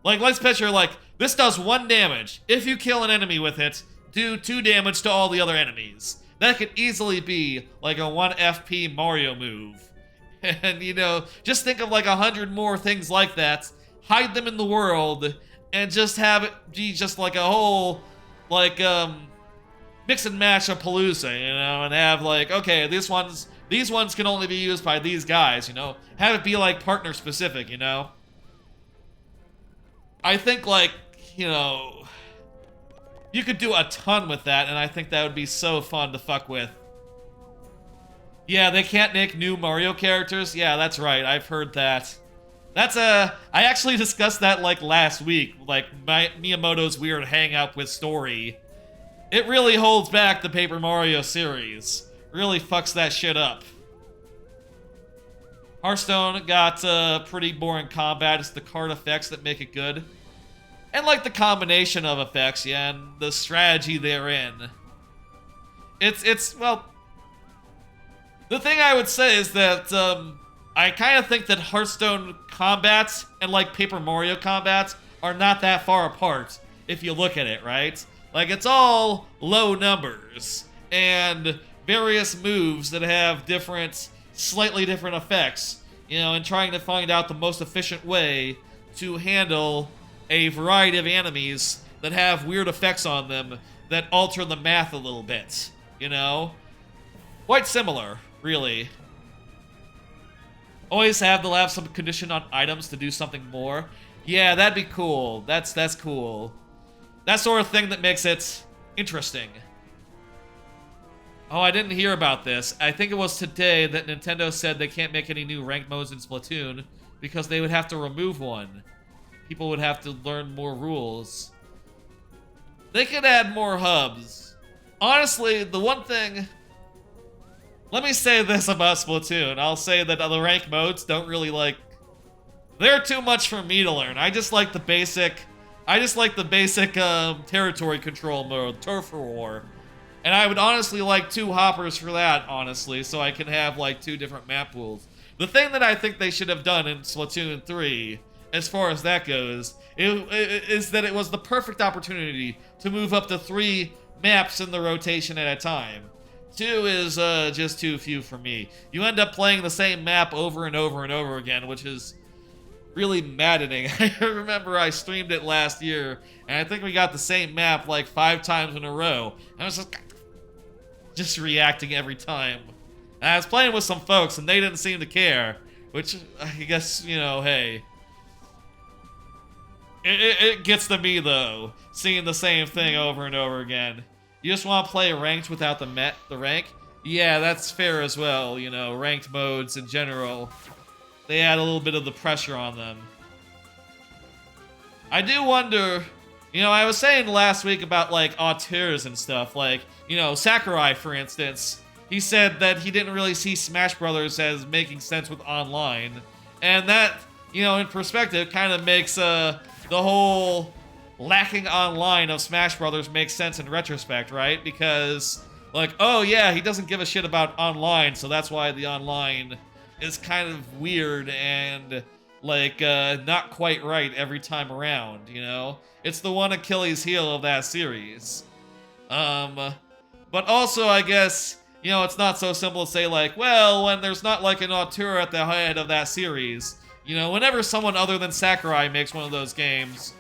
let's picture like, this does 1 damage. If you kill an enemy with it, do 2 damage to all the other enemies. That could easily be like a 1 FP Mario move. And, you know, just think of like 100 more things like that, hide them in the world, and just have it be just like a whole, like, mix and match of Palooza, you know, and have like, okay, these ones can only be used by these guys, you know? Have it be like partner specific, you know? I think like, you know, you could do a ton with that, and I think that would be so fun to fuck with. Yeah, they can't make new Mario characters? Yeah, that's right, I've heard that. I actually discussed that like last week, like Miyamoto's weird hang-up with story. It really holds back the Paper Mario series. Really fucks that shit up. Hearthstone got pretty boring combat. It's the card effects that make it good. And like the combination of effects, yeah, and the strategy therein. Well, the thing I would say is that, I kind of think that Hearthstone combats and like Paper Mario combats are not that far apart if you look at it, right? Like, it's all low numbers and various moves that have slightly different effects, you know, and trying to find out the most efficient way to handle a variety of enemies that have weird effects on them that alter the math a little bit, you know? Quite similar, really. Always they'll have some condition on items to do something more. Yeah, that'd be cool. That's cool. That sort of thing that makes it interesting. Oh, I didn't hear about this. I think it was today that Nintendo said they can't make any new ranked modes in Splatoon because they would have to remove one. People would have to learn more rules. They could add more hubs. Honestly, the one thing... Let me say this about Splatoon. I'll say that the ranked modes don't really like... They're too much for me to learn. I just like the basic territory control mode, Turf War. And I would honestly like 2 hoppers for that, honestly, so I can have like 2 different map pools. The thing that I think they should have done in Splatoon 3, as far as that goes, is that it was the perfect opportunity to move up to 3 maps in the rotation at a time. 2 is just too few for me. You end up playing the same map over and over and over again, which is really maddening. I remember I streamed it last year, and I think we got the same map like 5 times in a row. I was just reacting every time. And I was playing with some folks, and they didn't seem to care, which I guess, you know, hey. It gets to me, though, seeing the same thing over and over again. You just want to play ranked without the rank? Yeah, that's fair as well, you know, ranked modes in general. They add a little bit of the pressure on them. I do wonder, you know, I was saying last week about, like, auteurs and stuff, like, you know, Sakurai, for instance. He said that he didn't really see Smash Brothers as making sense with online. And that, you know, in perspective, kind of makes, the whole lacking online of Smash Brothers makes sense in retrospect, right? Because, like, oh yeah, he doesn't give a shit about online, so that's why the online is kind of weird and, like, not quite right every time around, you know? It's the one Achilles heel of that series. But also, I guess, you know, it's not so simple to say, like, well, when there's not, like, an auteur at the head of that series, you know, whenever someone other than Sakurai makes one of those games,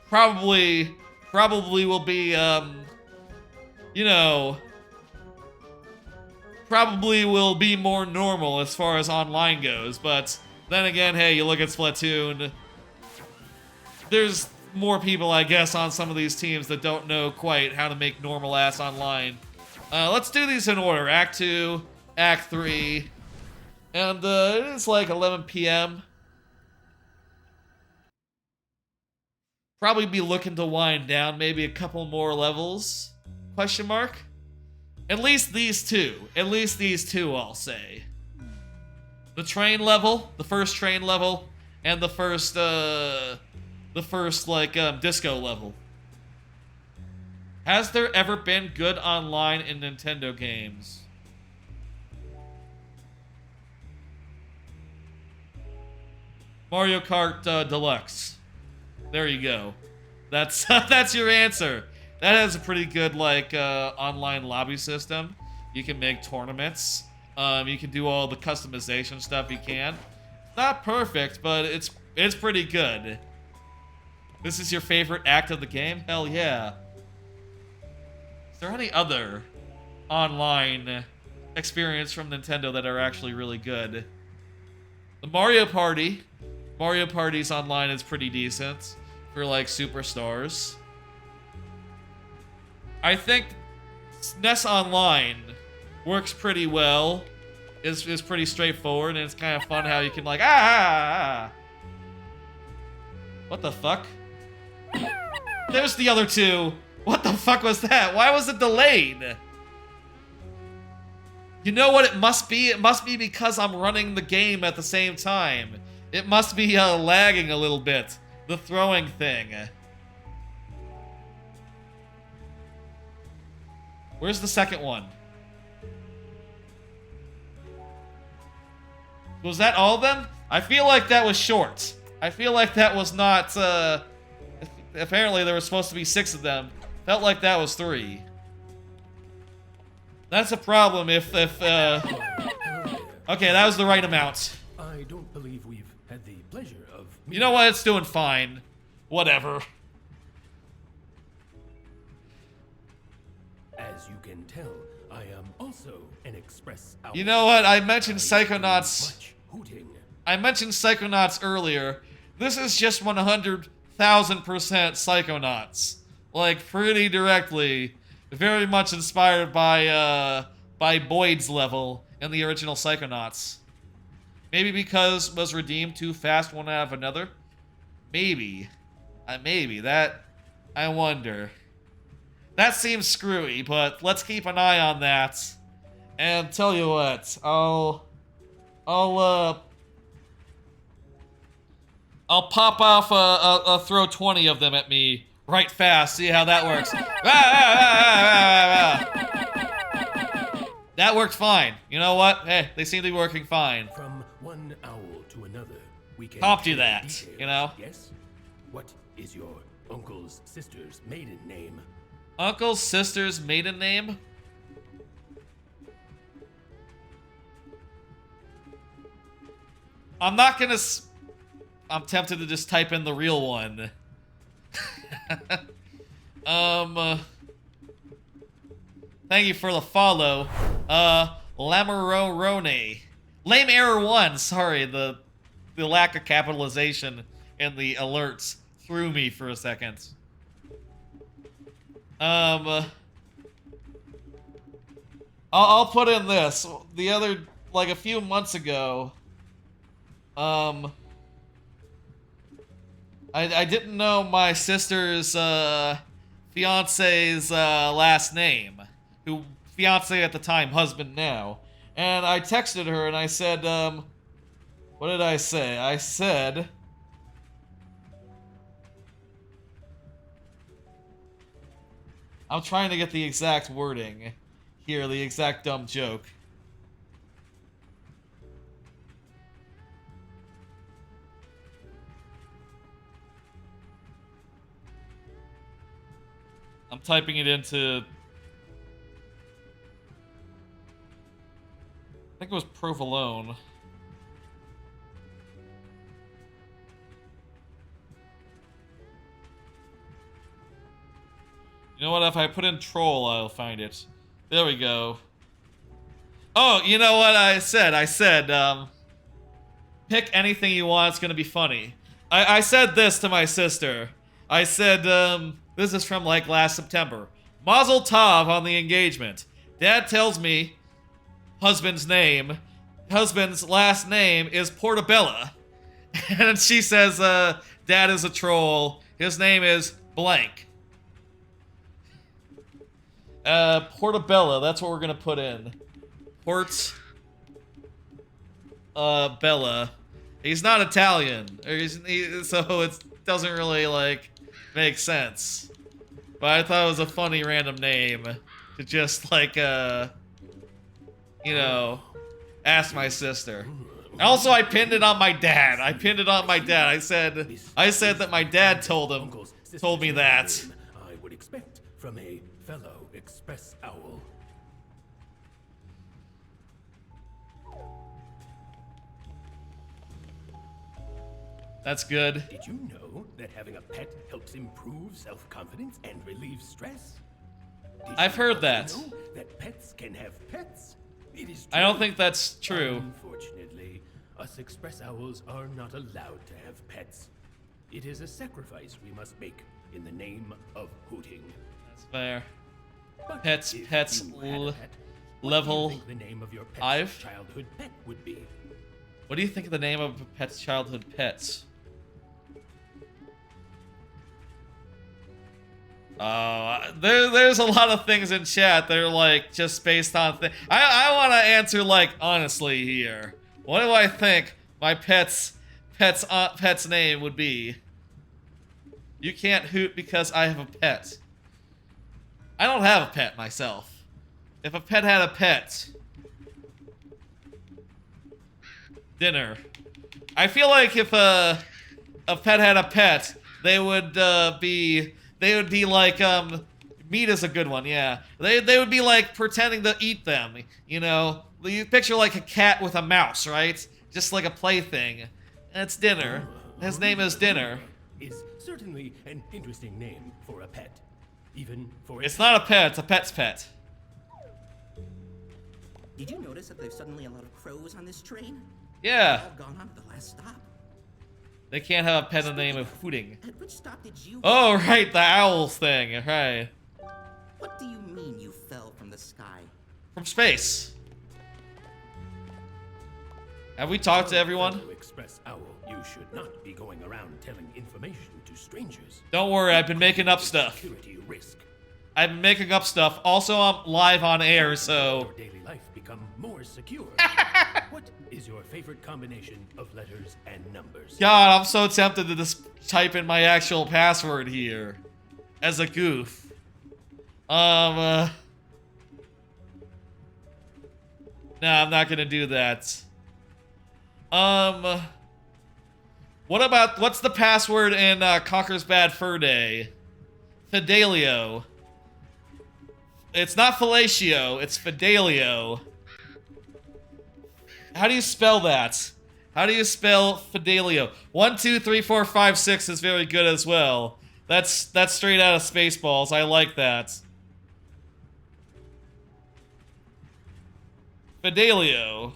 probably will be, you know, probably will be more normal as far as online goes. But then again, hey, you look at Splatoon, there's more people, I guess, on some of these teams that don't know quite how to make normal-ass online. Let's do these in order. Act 2, Act 3, and it is like 11 p.m. Probably be looking to wind down, maybe a couple more levels, question mark? At least these two, I'll say. The train level, the first train level, and the first, like, disco level. Has there ever been good online in Nintendo games? Mario Kart Deluxe. There you go. That's that's your answer. That has a pretty good, like, online lobby system. You can make tournaments. You can do all the customization stuff you can. Not perfect, but it's pretty good. This is your favorite act of the game? Hell yeah. Is there any other online experience from Nintendo that are actually really good? The Mario Party. Mario Party's online is pretty decent for, like, superstars. I think SNES Online works pretty well. Is pretty straightforward, and it's kind of fun how you can, like, What the fuck? There's the other two. What the fuck was that? Why was it delayed? You know what it must be? It must be because I'm running the game at the same time. It must be lagging a little bit. The throwing thing. Where's the second one? Was that all of them? I feel like that was short. I feel like that was not, apparently there was supposed to be 6 of them. Felt like that was 3. That's a problem if okay, that was the right amount. I don't believe we've had the pleasure of... You know what? It's doing fine. Whatever. As you can tell, I am also an express owl. You know what? I mentioned Psychonauts. Hooting. I mentioned Psychonauts earlier. This is just 100,000% Psychonauts. Like, pretty directly. Very much inspired by Boyd's level in the original Psychonauts. Maybe because it was redeemed too fast one out of another? Maybe. Maybe. That... I wonder. That seems screwy, but let's keep an eye on that. And tell you what, I'll pop off throw 20 of them at me right fast, see how that works. That worked fine. You know what? Hey, they seem to be working fine. From one owl to another, we can Can't do share that, details, you know? Yes? What is your uncle's sister's maiden name? Uncle's sister's maiden name? I'm not gonna. I'm tempted to just type in the real one. Thank you for the follow. Lamarone. Lame error 1. Sorry, the lack of capitalization in the alerts threw me for a second. I'll put in this. The other, like a few months ago, I didn't know my sister's fiance's last name, who fiance at the time, husband now, and I texted her and I said, what did I say? I said, I'm trying to get the exact wording here, the exact dumb joke. I'm typing it into... I think it was provolone. You know what? If I put in troll, I'll find it. There we go. Oh, you know what I said? I said, pick anything you want, it's gonna be funny. I said this to my sister. I said, this is from like last September. Mazel tov on the engagement. Dad tells me husband's last name is Portabella. And she says, Dad is a troll. His name is blank. Portabella, that's what we're gonna put in. Bella. He's not Italian, so it doesn't really, like, make sense. But I thought it was a funny random name to just, like, you know, ask my sister. Also, I pinned it on my dad. I said that my dad told me that. I would expect from a fellow express owl. That's good. Did you know that having a pet helps improve self-confidence and relieve stress? I've heard that. Know that pets can have pets? It is true. I don't think that's true. Unfortunately, us express owls are not allowed to have pets. It is a sacrifice we must make in the name of hooting. That's fair. But Pets, if pets, you had a pet, level what do you think the name of your pet's 5? childhood pet would be? What do you think of the name of a pet's childhood pets? There's a lot of things in chat that are like just based on I want to answer like honestly here. What do I think my pet's name would be? You can't hoot because I have a pet. I don't have a pet myself. If a pet had a pet, dinner. I feel like if a pet had a pet, they would be like meat is a good one, yeah. They would be like pretending to eat them, you know. You picture like a cat with a mouse, right? Just like a plaything. And it's Dinner. His name is Dinner. Is certainly an interesting name for a pet. Even for It's not a pet, it's a pet's pet. Did you notice that there's suddenly a lot of crows on this train? Yeah. They've all gone on to the last stop. They can't have a pet in the name of hooting. At which stop did you... Oh, right, the owls thing, right. What do you mean you fell from the sky? From space. Have we talked to everyone? Fellow Express Owl, you should not be going around telling information to strangers. Don't worry, I've been making up stuff. Security risk. I've been making up stuff. Also, I'm live on air, so... Your daily life become more secure. What is your favorite combination of letters and numbers? God, I'm so tempted to just type in my actual password here. As a goof. No, I'm not gonna do that. What's the password in Conker's Bad Fur Day? Fidelio. It's not fellatio, it's Fidelio. How do you spell that? How do you spell Fidelio? 1, 2, 3, 4, 5, 6 is very good as well. That's straight out of Spaceballs. I like that. Fidelio.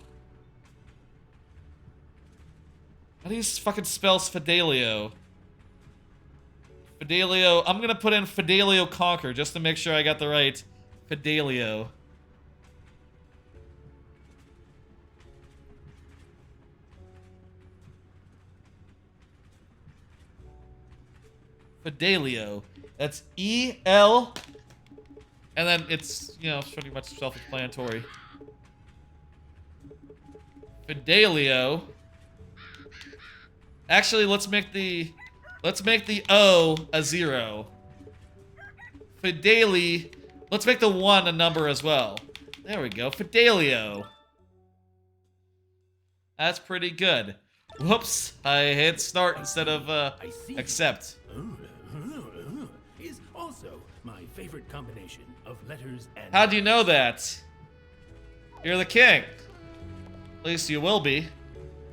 How do you fucking spell Fidelio? Fidelio. I'm gonna put in Fidelio Conquer just to make sure I got the right Fidelio. Fidelio. That's E-L. And then it's, you know, pretty much self-explanatory. Fidelio. Actually, let's make the O a 0. Fideli. Let's make the 1 a number as well. There we go. Fidelio. That's pretty good. Whoops. I hit start instead of accept. Is also my favorite combination of letters and... How'd you know that? You're the king. At least you will be.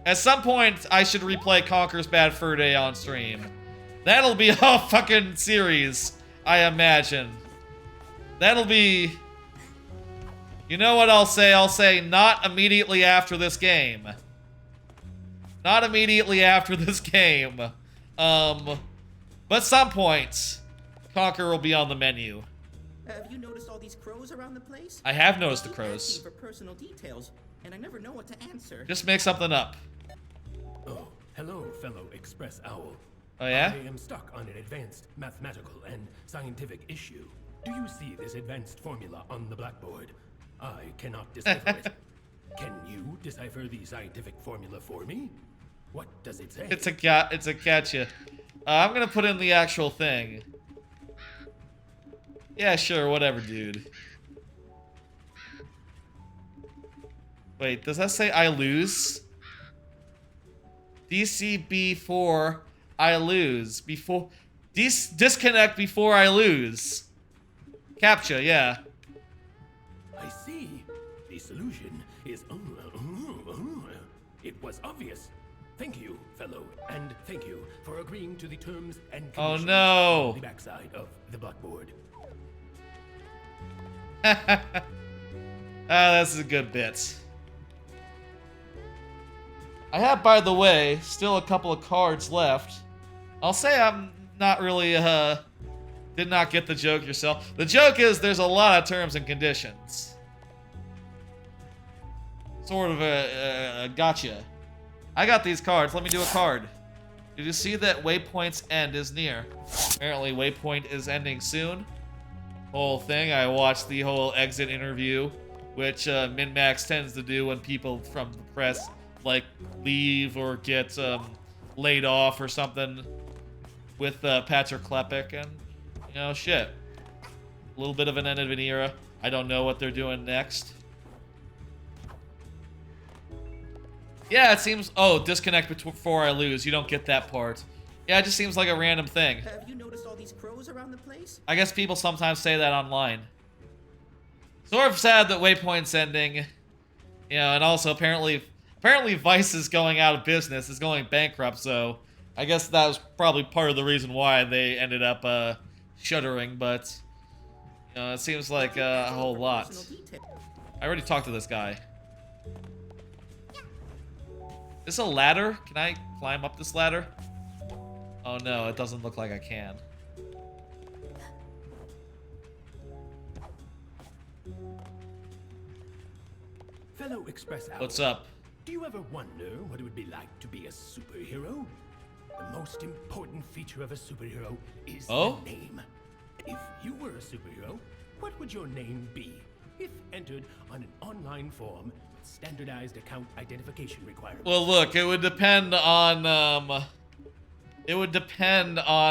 At some point, I should replay Conker's Bad Fur Day on stream. That'll be a fucking series, I imagine. That'll be... You know what I'll say? I'll say not immediately after this game. Not immediately after this game. But some point, Conker will be on the menu. Have you noticed all these crows around the place? I have noticed the Keep crows. asking for personal details, and I never know what to answer. Just make something up. Oh, hello, fellow Express Owl. Oh, yeah? I am stuck on an advanced mathematical and scientific issue. Do you see this advanced formula on the blackboard? I cannot decipher it. Can you decipher the scientific formula for me? What does it say? It's a gotcha. I'm gonna put in the actual thing. Yeah, sure, whatever, dude. Wait, does that say I lose? DCB4, I lose. Before... disconnect before I lose. CAPTCHA, yeah. I see. The solution is... It was obvious. Thank you, fellow, and thank you for agreeing to the terms and conditions no. on the backside of the blackboard. This is a good bit. I have, by the way, still a couple of cards left. I'll say I'm not really, did not get the joke yourself. The joke is there's a lot of terms and conditions. Sort of a gotcha. I got these cards. Let me do a card. Did you see that Waypoint's end is near? Apparently Waypoint is ending soon. Whole thing. I watched the whole exit interview, which Min-Max tends to do when people from the press like leave or get laid off or something with Patrick Klepek, and you know, shit. A little bit of an end of an era. I don't know what they're doing next. Yeah, it seems... Oh, disconnect before I lose. You don't get that part. Yeah, it just seems like a random thing. Have you noticed all these crows around the place? I guess people sometimes say that online. Sort of sad that Waypoint's ending. You know, and also apparently Vice is going out of business, is going bankrupt, so I guess that was probably part of the reason why they ended up shuttering, but you know, it seems like a whole lot. I already talked to this guy. Is this a ladder? Can I climb up this ladder? Oh no, it doesn't look like I can. Fellow Express Owl. What's up? Do you ever wonder what it would be like to be a superhero? The most important feature of a superhero is the name. If you were a superhero, what would your name be? If entered on an online form with standardized account identification requirements. Well, look, it would depend on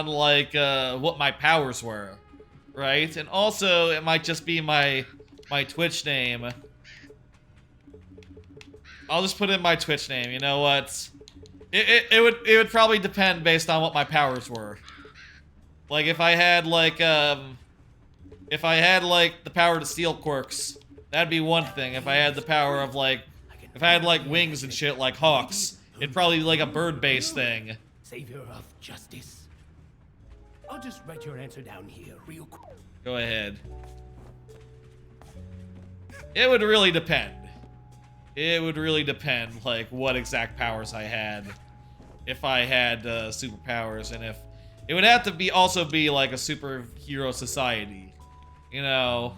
like what my powers were, right? And also, it might just be my Twitch name. I'll just put in my Twitch name. You know what? It would probably depend based on what my powers were. Like if I had like the power to steal quirks, that'd be one thing. If I had the power of like, if I had like wings and shit like hawks, It'd probably be like a bird-based thing. Savior of justice. I'll just write your answer down here real quick. Go ahead. It would really depend. It would really depend, like, what exact powers I had. If I had superpowers, and if... It would have to be also be, like, a superhero society. You know...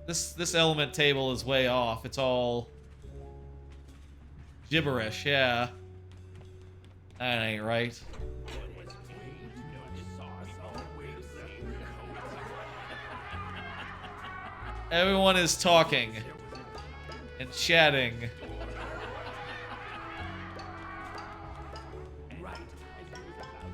This element table is way off. It's all... gibberish, yeah. That ain't right. Everyone is talking and chatting.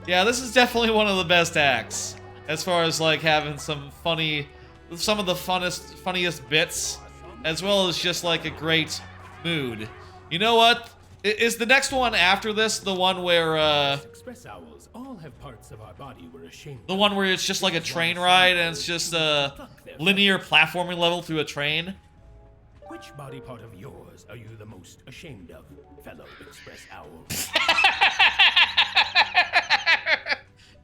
Yeah, this is definitely one of the best acts as far as like having some of the funniest bits, as well as just like a great mood. You know what? Is the next one after this the one where Express owls all have parts of our body we're ashamed the one where it's just like a train ride and it's just a linear platforming level through a train? Which body part of yours are you the most ashamed of, fellow Express owl?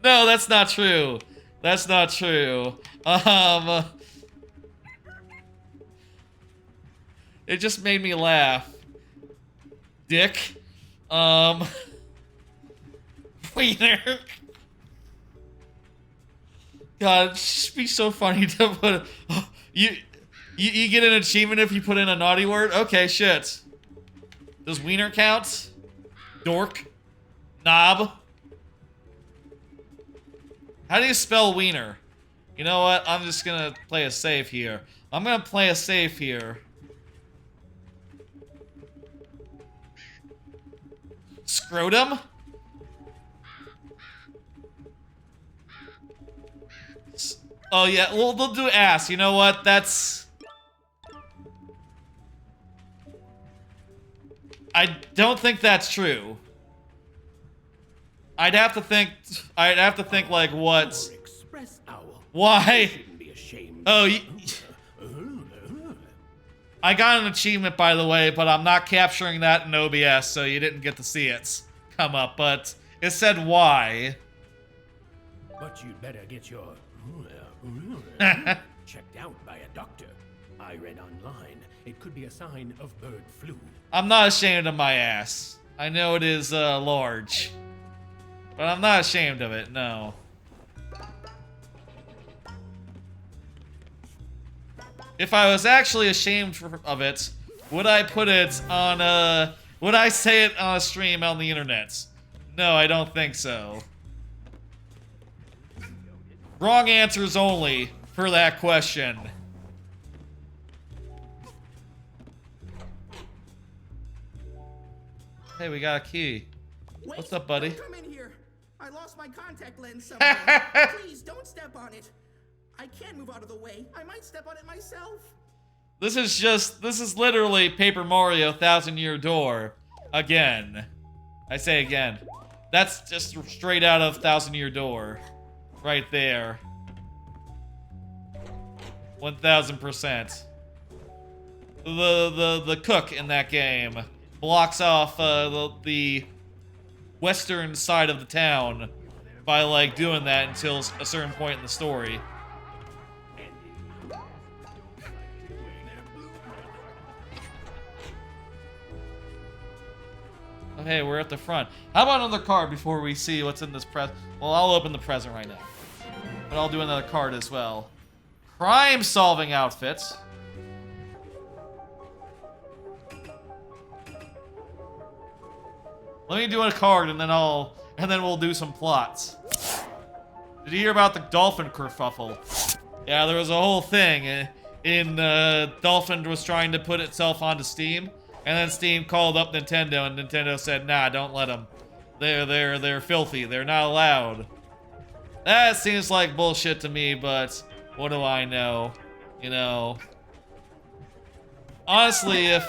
No, that's not true. That's not true. It just made me laugh. Dick. Wiener. God, it'd just be so funny to put... You get an achievement if you put in a naughty word? Okay, shit. Does wiener count? Dork? Knob? How do you spell wiener? You know what? I'm just gonna play a safe here. I'm gonna play a safe here. Scrotum? Oh yeah, well, they'll do ass. You know what? That's... I don't think that's true. I'd have to think like what? Express owl. Why? Shouldn't be ashamed. Oh, I got an achievement, by the way, but I'm not capturing that in OBS, so you didn't get to see it come up. But it said why. But you'd better get your checked out by a doctor. I read online. It could be a sign of bird flu. I'm not ashamed of my ass. I know it is large, but I'm not ashamed of it. No. If I was actually ashamed of it, would I put it on would I say it on a stream on the internet? No, I don't think so. Wrong answers only for that question. Hey, we got a key. Wait, What's up, buddy? Don't come in here. I lost my contact lens somewhere. Please don't step on it. I can't move out of the way. I might step on it myself. This is literally Paper Mario 1000-Year Door. Again. I say again. That's just straight out of 1000-Year Door. Right there. 1000%. The cook in that game blocks off the western side of the town by like doing that until a certain point in the story. Oh, hey, we're at the front. How about another card before we see what's in this present? Well, I'll open the present right now. But I'll do another card as well. Crime-solving outfits. Let me do a card and then we'll do some plots. Did you hear about the dolphin kerfuffle? Yeah, there was a whole thing in Dolphin was trying to put itself onto Steam, and then Steam called up Nintendo, and Nintendo said, "Nah, don't let them. They're filthy. They're not allowed." That seems like bullshit to me, but what do I know? You know. Honestly,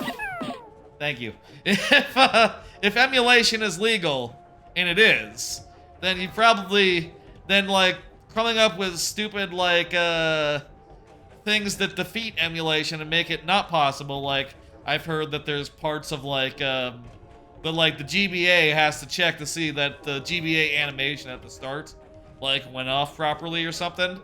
thank you. If emulation is legal, and it is, then you probably like coming up with stupid like things that defeat emulation and make it not possible, like I've heard that there's parts of like, but like the GBA has to check to see that the GBA animation at the start, like, went off properly or something.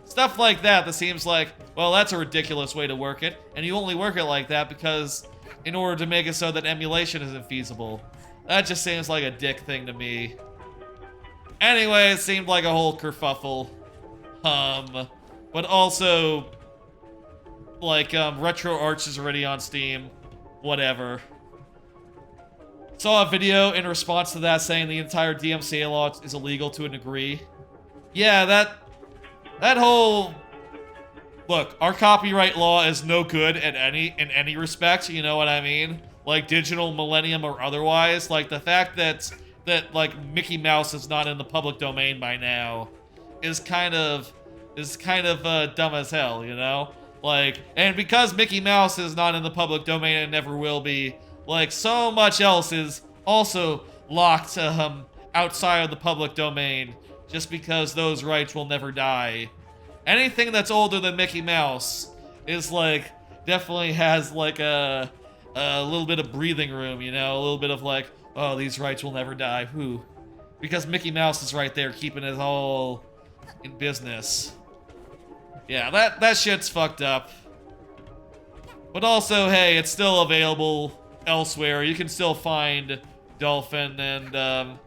Stuff like that seems like, well, that's a ridiculous way to work it, and you only work it like that because in order to make it so that emulation isn't feasible. That just seems like a dick thing to me. Anyway, it seemed like a whole kerfuffle. But also, like, Retro Arch is already on Steam. Whatever. Saw a video in response to that saying the entire DMCA law is illegal to a degree. Yeah, that whole... Look, our copyright law is no good in any respect, you know what I mean? Like Digital Millennium or otherwise. Like the fact that like Mickey Mouse is not in the public domain by now is kind of dumb as hell, you know? Like, and because Mickey Mouse is not in the public domain and never will be, like so much else is also locked outside of the public domain just because those rights will never die. Anything that's older than Mickey Mouse is like, definitely has like a little bit of breathing room, you know? A little bit of like, oh, these rights will never die, whoo. Because Mickey Mouse is right there keeping it all in business. Yeah, that shit's fucked up. But also, hey, it's still available elsewhere. You can still find Dolphin and,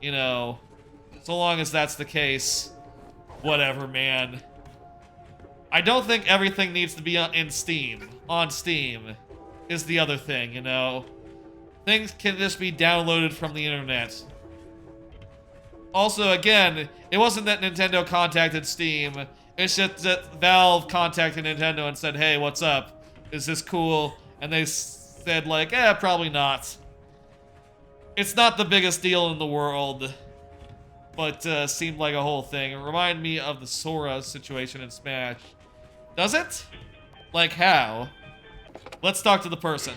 you know, so long as that's the case, whatever, man. I don't think everything needs to be on Steam is the other thing, you know? Things can just be downloaded from the internet. Also, again, it wasn't that Nintendo contacted Steam, it's just that Valve contacted Nintendo and said, hey, what's up? Is this cool? And they said like, probably not. It's not the biggest deal in the world, but seemed like a whole thing. It reminded me of the Sora situation in Smash. Does it? Like how? Let's talk to the person.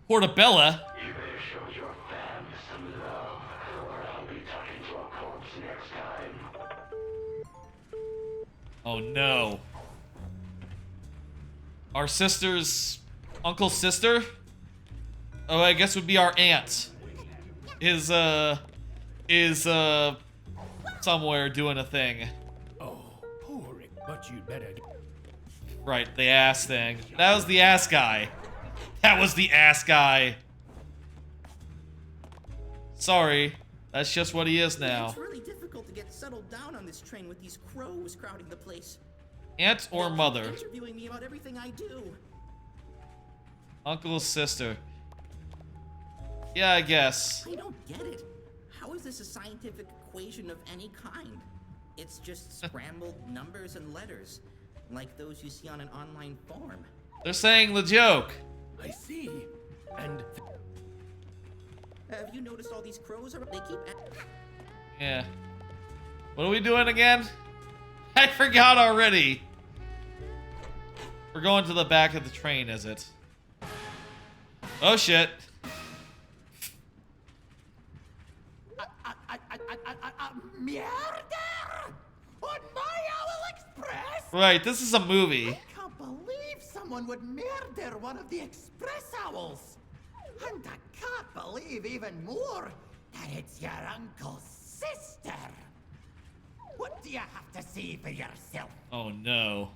Portabella? You better show your fam some love, or I'll be talking to a corpse next time. Oh no. Our sister's uncle's sister? Oh, I guess would be our aunt. Is somewhere doing a thing. Oh, poor Rick, but you'd better... Right, the ass thing. That was the ass guy. That was the ass guy. Sorry. That's just what he is now. It's really difficult to get settled down on this train with these crows crowding the place. Aunt or mother? Interviewing me about everything I do. Uncle's sister. Yeah, I guess. I don't get it. How is this a scientific equation of any kind? It's just scrambled numbers and letters, like those you see on an online form. They're saying the joke. I see. And... Have you noticed all these crows? They keep... Yeah. What are we doing again? I forgot already. We're going to the back of the train, is it? Oh, shit. Murder! On my Owl Express? Right, this is a movie. I can't believe someone would murder one of the Express Owls. And I can't believe even more that it's your uncle's sister. What do you have to see for yourself? Oh, no.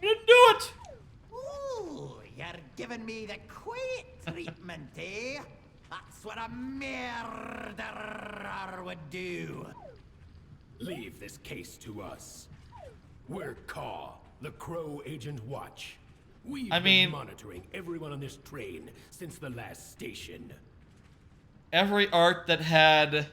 You didn't do it! Ooh, you're giving me the quiet treatment, eh? That's what a murderer would do. leave this case to us. We're Caw, the Crow Agent Watch. We've been monitoring everyone on this train since the last station. Every art that had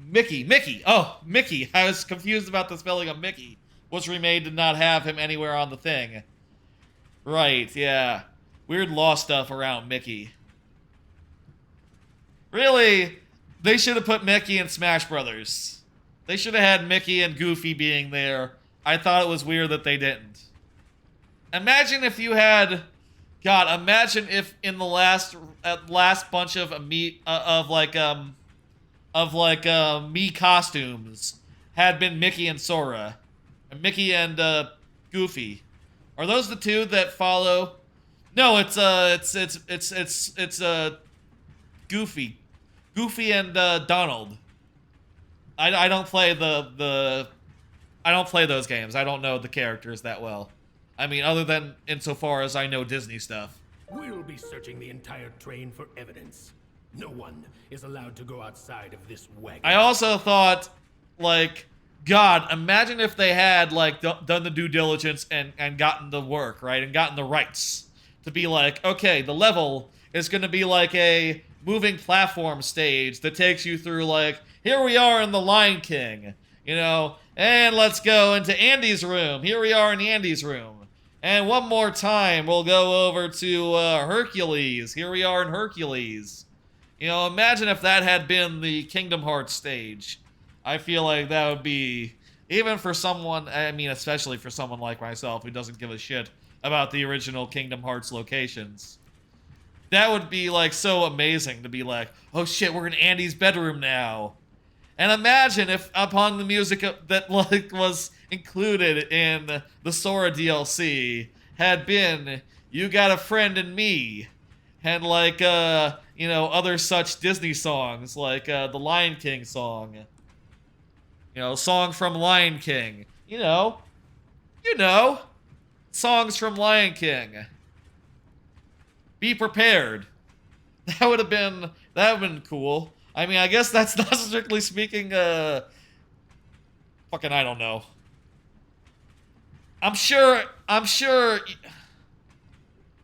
Mickey. Oh, Mickey. I was confused about the spelling of Mickey. Was remade to not have him anywhere on the thing. Right, yeah. Weird law stuff around Mickey. Really, they should have put Mickey in Smash Brothers. They should have had Mickey and Goofy being there. I thought it was weird that they didn't. Imagine if you had God, imagine if in the last bunch of me me costumes had been Mickey and Sora, and Mickey and Goofy. Are those the two that follow? No, it's Goofy, Goofy and Donald. I don't play I don't play those games. I don't know the characters that well. I mean, other than insofar as I know Disney stuff. We'll be searching the entire train for evidence. No one is allowed to go outside of this wagon. I also thought, like, God, imagine if they had, like, done the due diligence and gotten the work, right? And gotten the rights to be like, okay, the level is going to be like a moving platform stage that takes you through, like, here we are in the Lion King, you know, and let's go into Andy's room. Here we are in Andy's room. And one more time, we'll go over to Hercules. Here we are in Hercules. You know, imagine if that had been the Kingdom Hearts stage. I feel like that would be, even for someone, I mean, especially for someone like myself who doesn't give a shit about the original Kingdom Hearts locations. That would be, like, so amazing to be like, oh shit, we're in Andy's bedroom now. And imagine if upon the music that, like, was included in the Sora DLC had been You Got a Friend in Me, and, like, you know, other such Disney songs, like the Lion King song. You know, song from Lion King. You know, songs from Lion King. Be prepared. That would have been cool. I mean, I guess that's not strictly speaking, fucking, I don't know. I'm sure,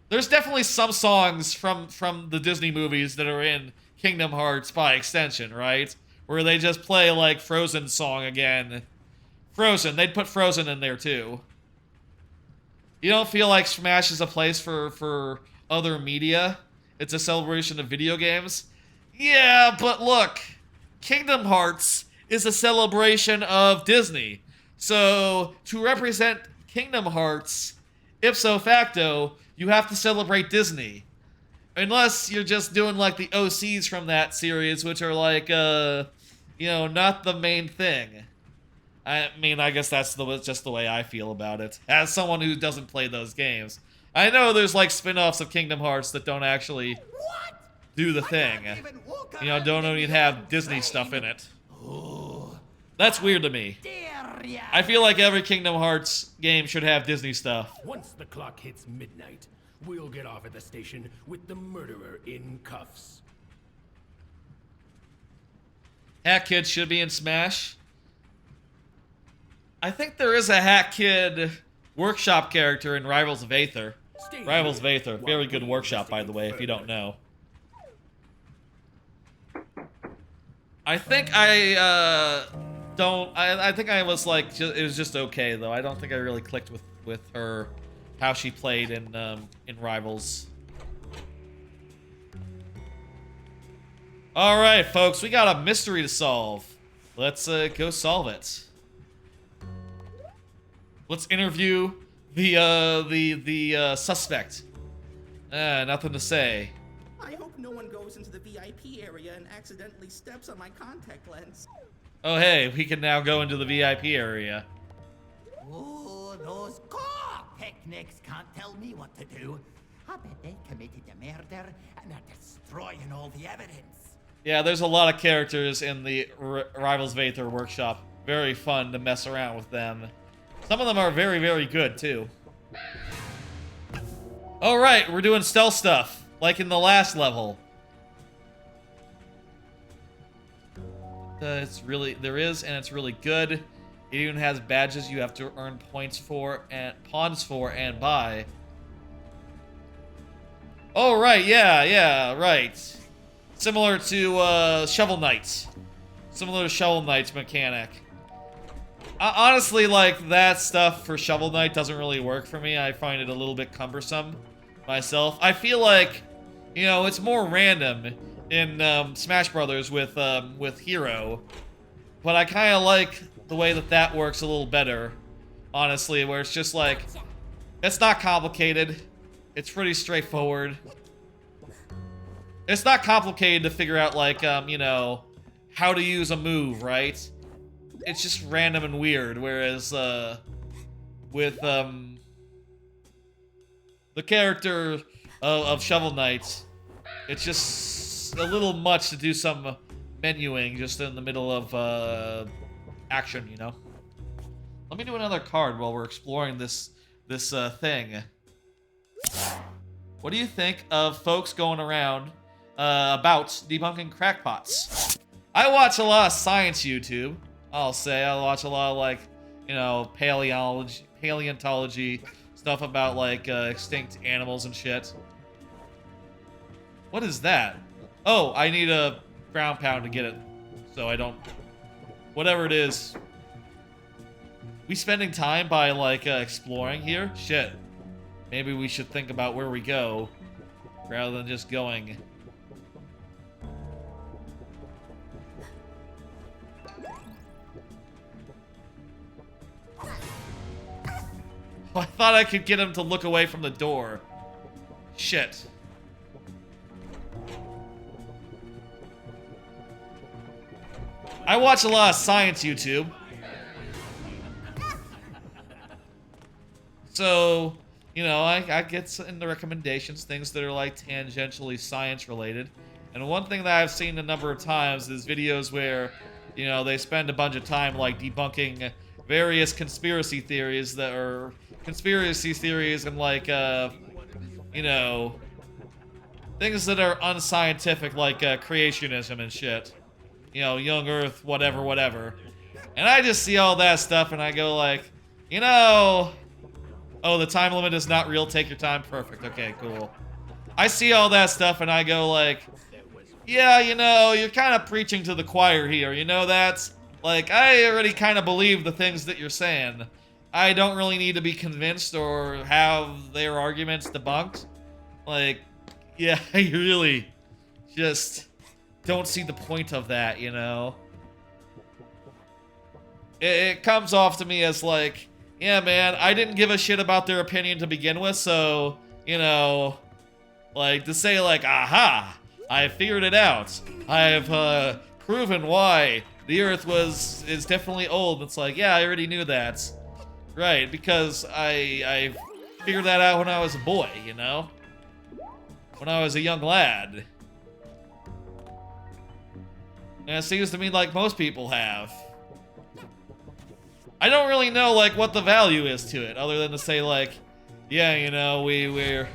there's definitely some songs from the Disney movies that are in Kingdom Hearts by extension, right? Where they just play, like, Frozen song again. Frozen, they'd put Frozen in there, too. You don't feel like Smash is a place for other media? It's a celebration of video games? Yeah, but look, Kingdom Hearts is a celebration of Disney. So, to represent Kingdom Hearts, ipso facto, you have to celebrate Disney. Unless you're just doing, like, the OCs from that series, which are, like, you know, not the main thing. I mean, I guess that's just the way I feel about it. As someone who doesn't play those games. I know there's, like, spin-offs of Kingdom Hearts that don't actually do the thing. You know, don't even have Disney stuff in it. That's weird to me. I feel like every Kingdom Hearts game should have Disney stuff. Once the clock hits midnight, we'll get off at the station with the murderer in cuffs. Hat Kid should be in Smash. I think there is a Hat Kid workshop character in Rivals of Aether. Rivals of Aether, very good workshop, by the way, if you don't know. I think I think I was like, it was just okay though. I don't think I really clicked with her, how she played in Rivals. All right, folks, we got a mystery to solve. Let's go solve it. Let's interview the suspect. Nothing to say. I hope no one goes into the VIP area and accidentally steps on my contact lens. Oh, hey, we can now go into the VIP area. Oh, those picnics can't tell me what to do. I bet they committed the murder and are destroying all the evidence. Yeah, there's a lot of characters in the Rivals of Aether workshop. Very fun to mess around with them. Some of them are very, very good, too. Alright, we're doing stealth stuff, like in the last level. It's really good. It even has badges you have to earn points for and pawns for and buy. Oh right, yeah, right. Similar to Shovel Knight. Similar to Shovel Knight's mechanic. Honestly, like, that stuff for Shovel Knight doesn't really work for me. I find it a little bit cumbersome myself. I feel like, you know, it's more random in Smash Brothers with Hero, but I kind of like the way that works a little better, honestly, where it's just like, it's not complicated. It's pretty straightforward. It's not complicated to figure out, like, you know, how to use a move, right? It's just random and weird, whereas, with, the character of Shovel Knight, it's just a little much to do some menuing just in the middle of, action, you know? Let me do another card while we're exploring this thing. What do you think of folks going around about debunking crackpots? I watch a lot of science YouTube. I'll say I watch a lot of, like, you know, paleontology stuff about, like, extinct animals and shit. What is that? Oh, I need a ground pound to get it, so I don't. Whatever it is. We spending time by, like, exploring here? Shit. Maybe we should think about where we go, rather than just going. Oh, I thought I could get him to look away from the door. Shit. I watch a lot of science YouTube. So, you know, I get in the recommendations things that are, like, tangentially science related. And one thing that I've seen a number of times is videos where, you know, they spend a bunch of time, like, debunking various conspiracy theories that are conspiracy theories and, like, you know, things that are unscientific, like creationism and shit. You know, young Earth, whatever, whatever. And I just see all that stuff and I go like, you know... Oh, the time limit is not real, take your time. Perfect, okay, cool. I see all that stuff and I go like, yeah, you know, you're kind of preaching to the choir here, you know that? Like, I already kind of believe the things that you're saying. I don't really need to be convinced or have their arguments debunked. Like, yeah, you really just don't see the point of that, you know? It comes off to me as like, yeah, man, I didn't give a shit about their opinion to begin with, so, you know, like, to say, like, aha, I figured it out. I've, proven why the Earth is definitely old. It's like, yeah, I already knew that. Right, because I figured that out when I was a boy, you know? When I was a young lad. And it seems to me like most people have. I don't really know, like, what the value is to it, other than to say, like, yeah, you know, we're...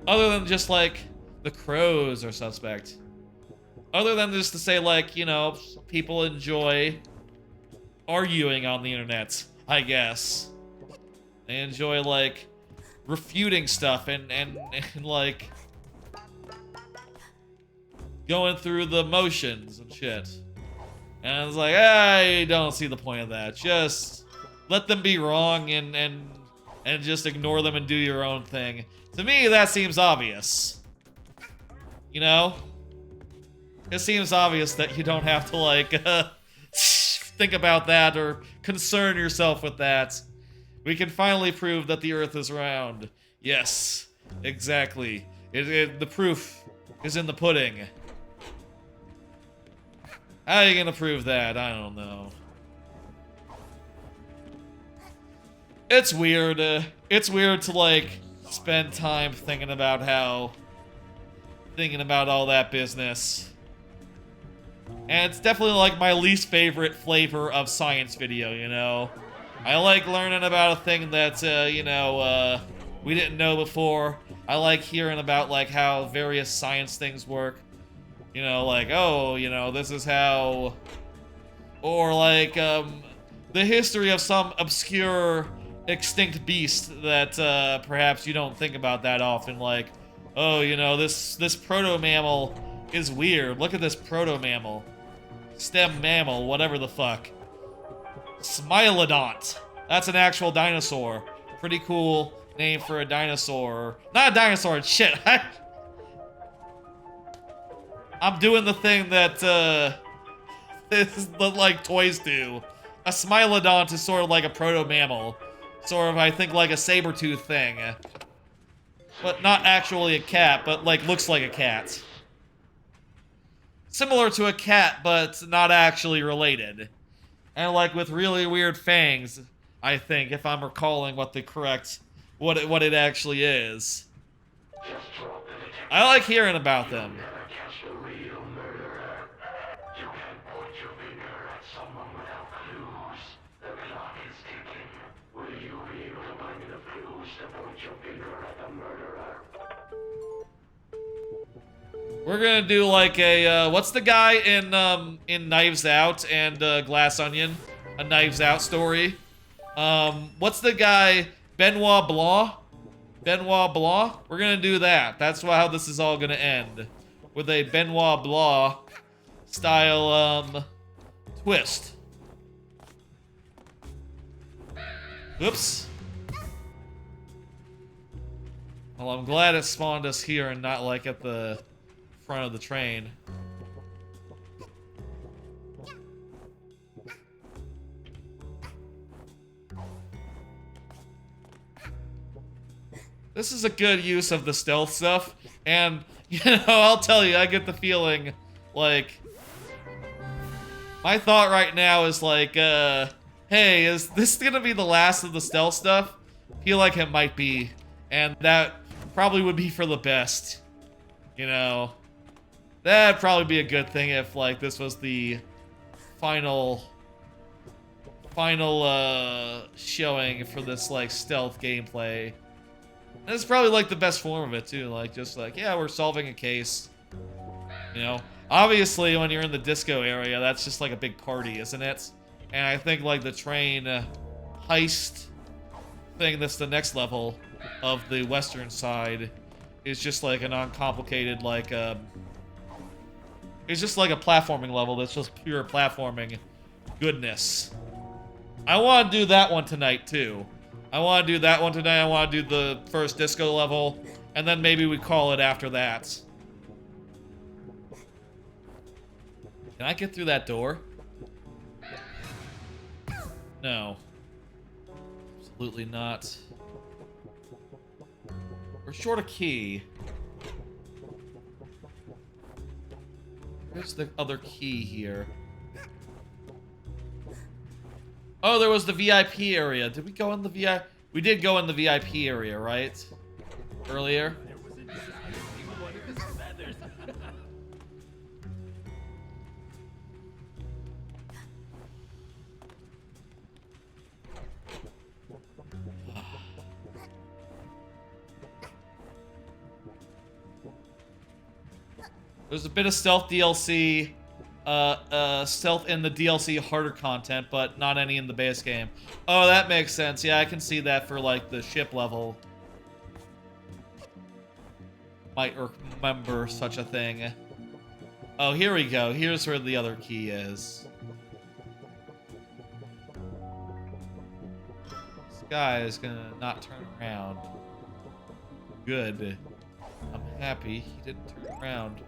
Other than just, like, the crows are suspect. Other than just to say, like, you know, people enjoy arguing on the internet, I guess. They enjoy, like, refuting stuff and like, going through the motions and shit. And I was like, I don't see the point of that. Just let them be wrong and just ignore them and do your own thing. To me, that seems obvious. You know? It seems obvious that you don't have to, like, think about that or concern yourself with that. We can finally prove that the Earth is round. Yes, exactly. The proof is in the pudding. How are you gonna prove that? I don't know. It's weird. It's weird to, like, spend time thinking about all that business. And it's definitely, like, my least favorite flavor of science video, you know? I like learning about a thing that, you know, we didn't know before. I like hearing about, like, how various science things work. You know, like, oh, you know, this is how... Or, like, the history of some obscure extinct beast that, perhaps you don't think about that often. Like, oh, you know, this proto-mammal is weird. Look at this proto-mammal. Stem mammal, whatever the fuck. Smilodont. That's an actual dinosaur. Pretty cool name for a dinosaur. Not a dinosaur, shit. I'm doing the thing that, like, toys do. A Smilodont is sort of like a proto-mammal. sort of, I think, like a saber-tooth thing. But not actually a cat, but, like, looks like a cat. Similar to a cat, but not actually related. And, like, with really weird fangs, I think, if I'm recalling what the correct... what it actually is. I like hearing about them. We're gonna do like a, what's the guy in Knives Out and Glass Onion? A Knives Out story. What's the guy, Benoit Blanc? Benoit Blanc? We're gonna do that. That's how this is all gonna end. With a Benoit Blanc style, twist. Oops. Well, I'm glad it spawned us here and not like at the front of the train. This is a good use of the stealth stuff, and, you know, I'll tell you, I get the feeling, like, my thought right now is like, hey, is this gonna be the last of the stealth stuff? I feel like it might be, and that probably would be for the best, you know? That'd probably be a good thing if, like, this was the final showing for this, like, stealth gameplay. And it's probably, like, the best form of it, too. Like, just like, yeah, we're solving a case. You know? Obviously, when you're in the disco area, that's just, like, a big party, isn't it? And I think, like, the train heist thing that's the next level of the western side is just, like, an uncomplicated, like, it's just like a platforming level that's just pure platforming goodness. I want to do that one tonight, too. I want to do that one tonight. I want to do the first disco level, and then maybe we call it after that. Can I get through that door? No. Absolutely not. We're short a key. Where's the other key here? Oh, there was the VIP area. Did we go in the VIP? We did go in the VIP area, right? Earlier. There's a bit of stealth DLC, stealth in the DLC harder content, but not any in the base game. Oh, that makes sense. Yeah, I can see that for, like, the ship level. Might remember such a thing. Oh, here we go. Here's where the other key is. This guy is gonna not turn around. Good. I'm happy he didn't turn around.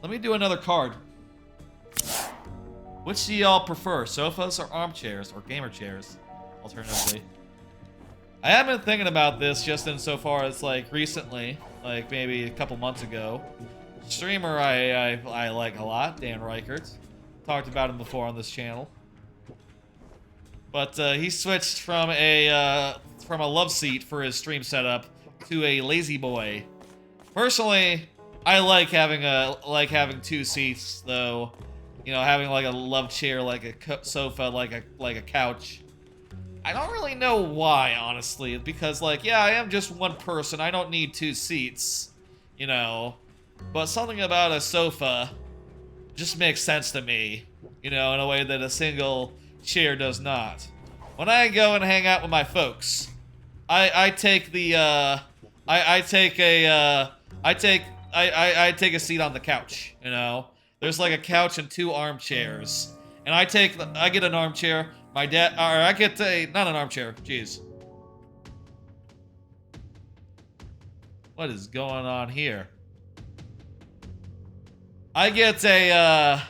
Let me do another card. Which do y'all prefer, sofas or armchairs or gamer chairs, alternatively? I have been thinking about this just insofar as, like, recently, like maybe a couple months ago. Streamer I like a lot, Dan Reichert. Talked about him before on this channel. But he switched from a love seat for his stream setup to a lazy boy. Personally, I like having two seats, though. You know, having like a love chair, like a sofa, like a couch. I don't really know why, honestly, because, like, yeah, I am just one person. I don't need two seats, you know. But something about a sofa just makes sense to me, you know, in a way that a single chair does not. When I go and hang out with my folks, I take a seat on the couch, you know. There's like a couch and two armchairs, and I get an armchair. My dad, or I get not an armchair. Jeez, what is going on here? I get I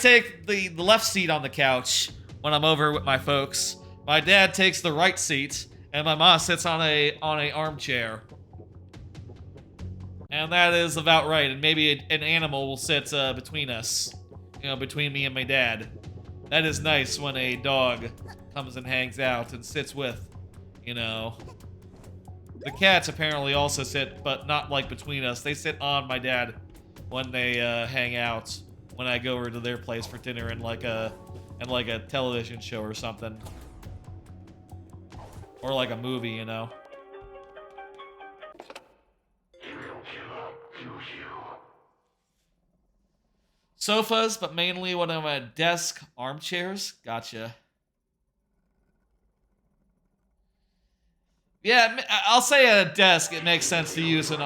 take the left seat on the couch. when I'm over with my folks. My dad takes the right seat, and my mom sits on a armchair. And that is about right. And maybe an animal will sit between us. You know, between me and my dad. That is nice when a dog comes and hangs out and sits with, you know. The cats apparently also sit, but not like between us. They sit on my dad when they hang out. When I go over to their place for dinner and like a television show or something. Or like a movie, you know. Sofas, but mainly one of my desk armchairs. Gotcha. Yeah, I'll say at a desk it makes sense to use an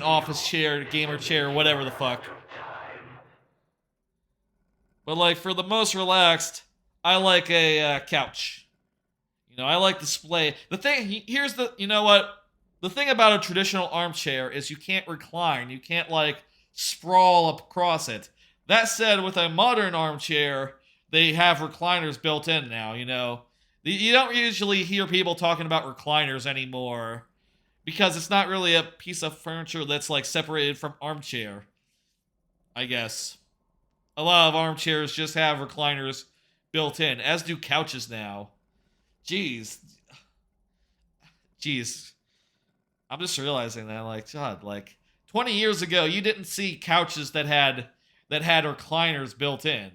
office chair, gamer chair, whatever the fuck. But like for the most relaxed, I like a couch. You know, I like display. The thing here's the you know what? The thing about a traditional armchair is you can't recline. You can't like sprawl up across it. That said, with a modern armchair, they have recliners built in now, you know. You don't usually hear people talking about recliners anymore because it's not really a piece of furniture that's like separated from armchair, I guess. A lot of armchairs just have recliners built in, as do couches now. Jeez. I'm just realizing that, like, God, like, 20 years ago, you didn't see couches that had recliners built in.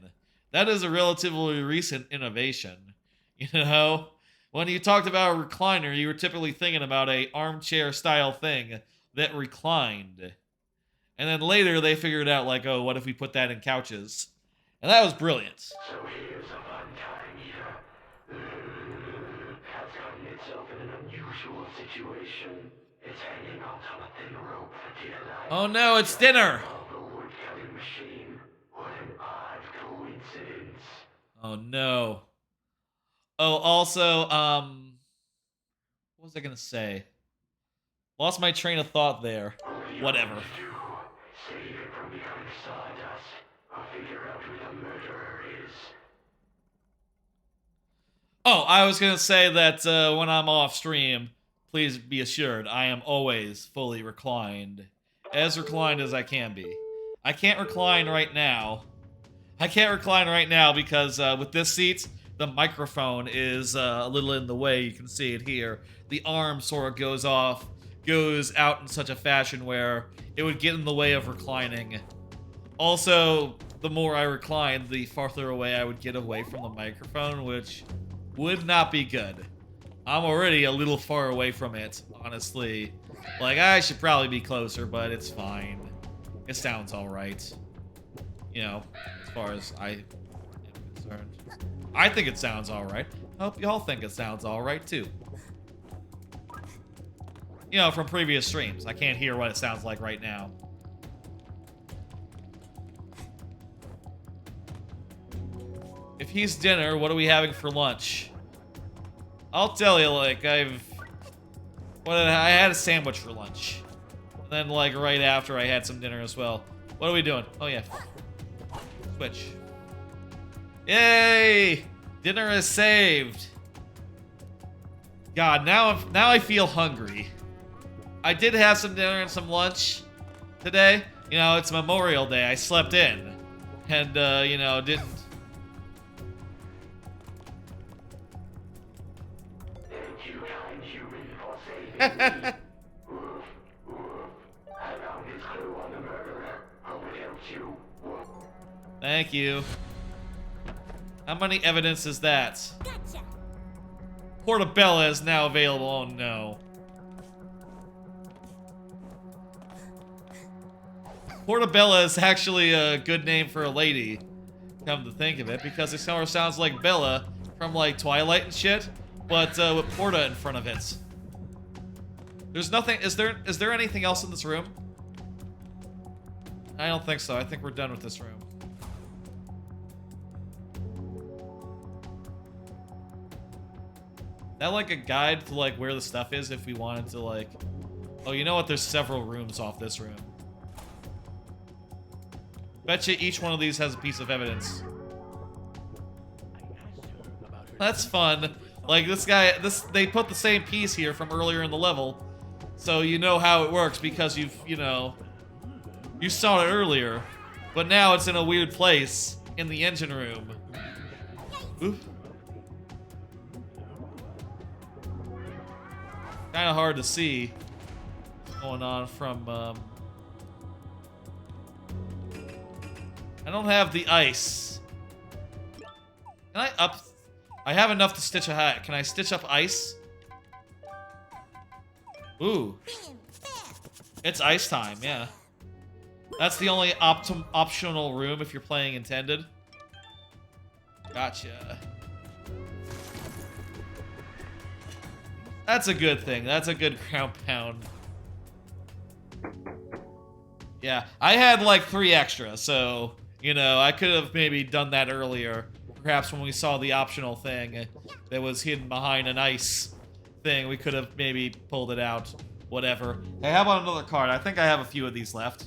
That is a relatively recent innovation. You know, when you talked about a recliner, you were typically thinking about a armchair style thing that reclined. And then later they figured out like, oh, what if we put that in couches? And that was brilliant. So here's a fun time here. Has gotten itself in an unusual situation. It's hanging on top of a thin rope for dear life. Oh no, it's dinner! What an odd coincidence. Oh no. Oh, also, what was I gonna say? Lost my train of thought there. Whatever. Save it from becoming sawdust, or figure out who the murderer is. Oh, I was gonna say that when I'm off stream, please be assured I am always fully reclined. As reclined as I can be. I can't recline right now. Because with this seat, the microphone is a little in the way. You can see it here. The arm sort of goes out in such a fashion where it would get in the way of reclining. Also, the more I reclined, the farther away I would get away from the microphone, which would not be good. I'm already a little far away from it, honestly. Like, I should probably be closer, but it's fine. It sounds alright. You know, as far as I am concerned. I think it sounds alright. I hope y'all think it sounds alright, too. You know, from previous streams. I can't hear what it sounds like right now. If he's dinner, what are we having for lunch? I'll tell you, like, I had a sandwich for lunch. And then, like, right after I had some dinner as well. What are we doing? Oh, yeah. Switch. Yay! Dinner is saved. God, now I feel hungry. I did have some dinner and some lunch today. You know, it's Memorial Day. I slept in. And, you know, didn't... Thank you, kind human, for saving me. I found his clue on the murderer. Hope it helps you. Thank you. How many evidence is that? Gotcha. Portabella is now available. Oh no. Portabella is actually a good name for a lady, come to think of it, because it sort of sounds like Bella from like Twilight and shit, but with Porta in front of it. There's nothing. Is there anything else in this room? I don't think so. I think we're done with this room. That like a guide to like where the stuff is if we wanted to like... Oh, you know what? There's several rooms off this room. Betcha each one of these has a piece of evidence. That's fun. Like, this guy, they put the same piece here from earlier in the level. So you know how it works because you saw it earlier. But now it's in a weird place in the engine room. Oof. Kind of hard to see what's going on from, I don't have the ice. Can I up? I have enough to stitch a hat. Can I stitch up ice? Ooh. It's ice time, yeah. That's the only optional room if you're playing intended. Gotcha. That's a good thing. That's a good ground pound. Yeah, I had like 3 extra, so, you know, I could have maybe done that earlier. Perhaps when we saw the optional thing that was hidden behind an ice thing, we could have maybe pulled it out. Whatever. Hey, how about another card? I think I have a few of these left.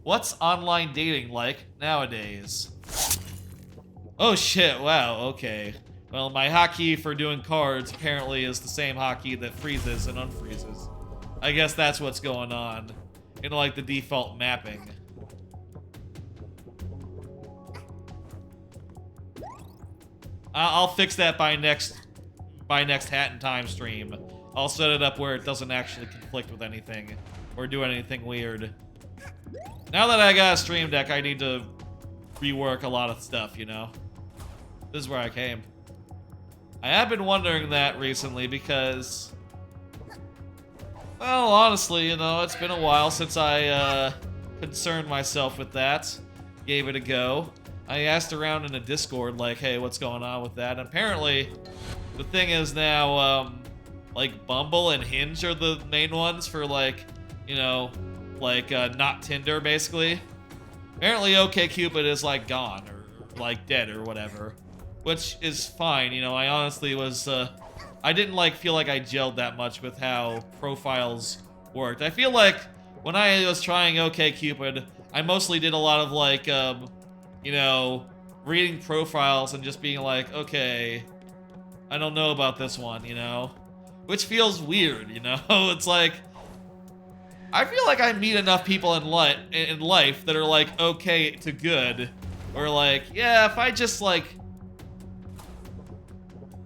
What's online dating like nowadays? Oh shit, wow, okay. Well, my hotkey for doing cards apparently is the same hotkey that freezes and unfreezes. I guess that's what's going on in like the default mapping. I'll fix that by next Hat in Time stream. I'll set it up where it doesn't actually conflict with anything or do anything weird. Now that I got a stream deck, I need to rework a lot of stuff, you know? This is where I came. I have been wondering that recently because, well, honestly, you know, it's been a while since I concerned myself with that. Gave it a go. I asked around in a Discord, like, hey, what's going on with that? And apparently, the thing is now, like, Bumble and Hinge are the main ones for, like, you know, like, not Tinder, basically. Apparently, OkCupid is, like, gone, or, like, dead, or whatever. Which is fine, you know, I honestly was, I didn't, like, feel like I gelled that much with how profiles worked. I feel like when I was trying OkCupid, I mostly did a lot of, like, you know, reading profiles and just being like, okay, I don't know about this one, you know? Which feels weird, you know? It's like, I feel like I meet enough people in life that are like, okay to good. Or like, yeah, if I just like...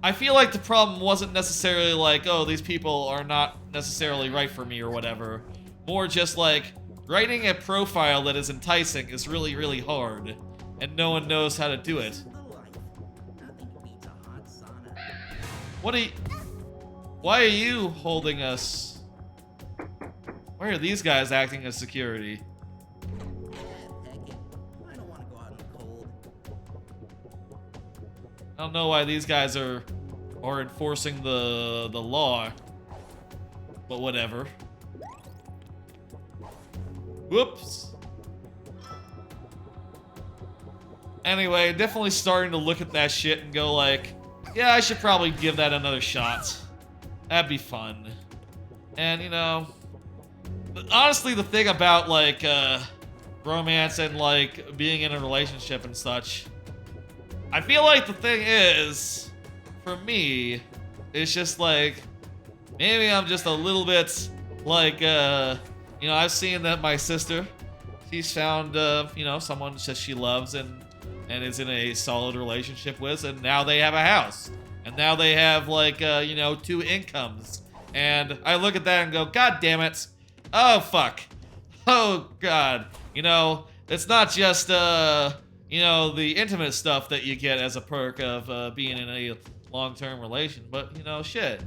I feel like the problem wasn't necessarily like, oh, these people are not necessarily right for me or whatever. More just like, writing a profile that is enticing is really, really hard. And no one knows how to do it. What are you... Why are you holding us? Why are these guys acting as security? I don't know why these guys are enforcing the law. But whatever. Whoops. Anyway, definitely starting to look at that shit and go like, yeah, I should probably give that another shot. That'd be fun. And, you know, honestly, the thing about, like, romance and, like, being in a relationship and such, I feel like the thing is, for me, it's just, like, maybe I'm just a little bit, like, you know, I've seen that my sister, she's found, you know, someone that she loves and is in a solid relationship with, and now they have a house. And now they have, like, you know, 2 incomes. And I look at that and go, God damn it. Oh, fuck. Oh, God. You know, it's not just, you know, the intimate stuff that you get as a perk of being in a long-term relation. But, you know, shit.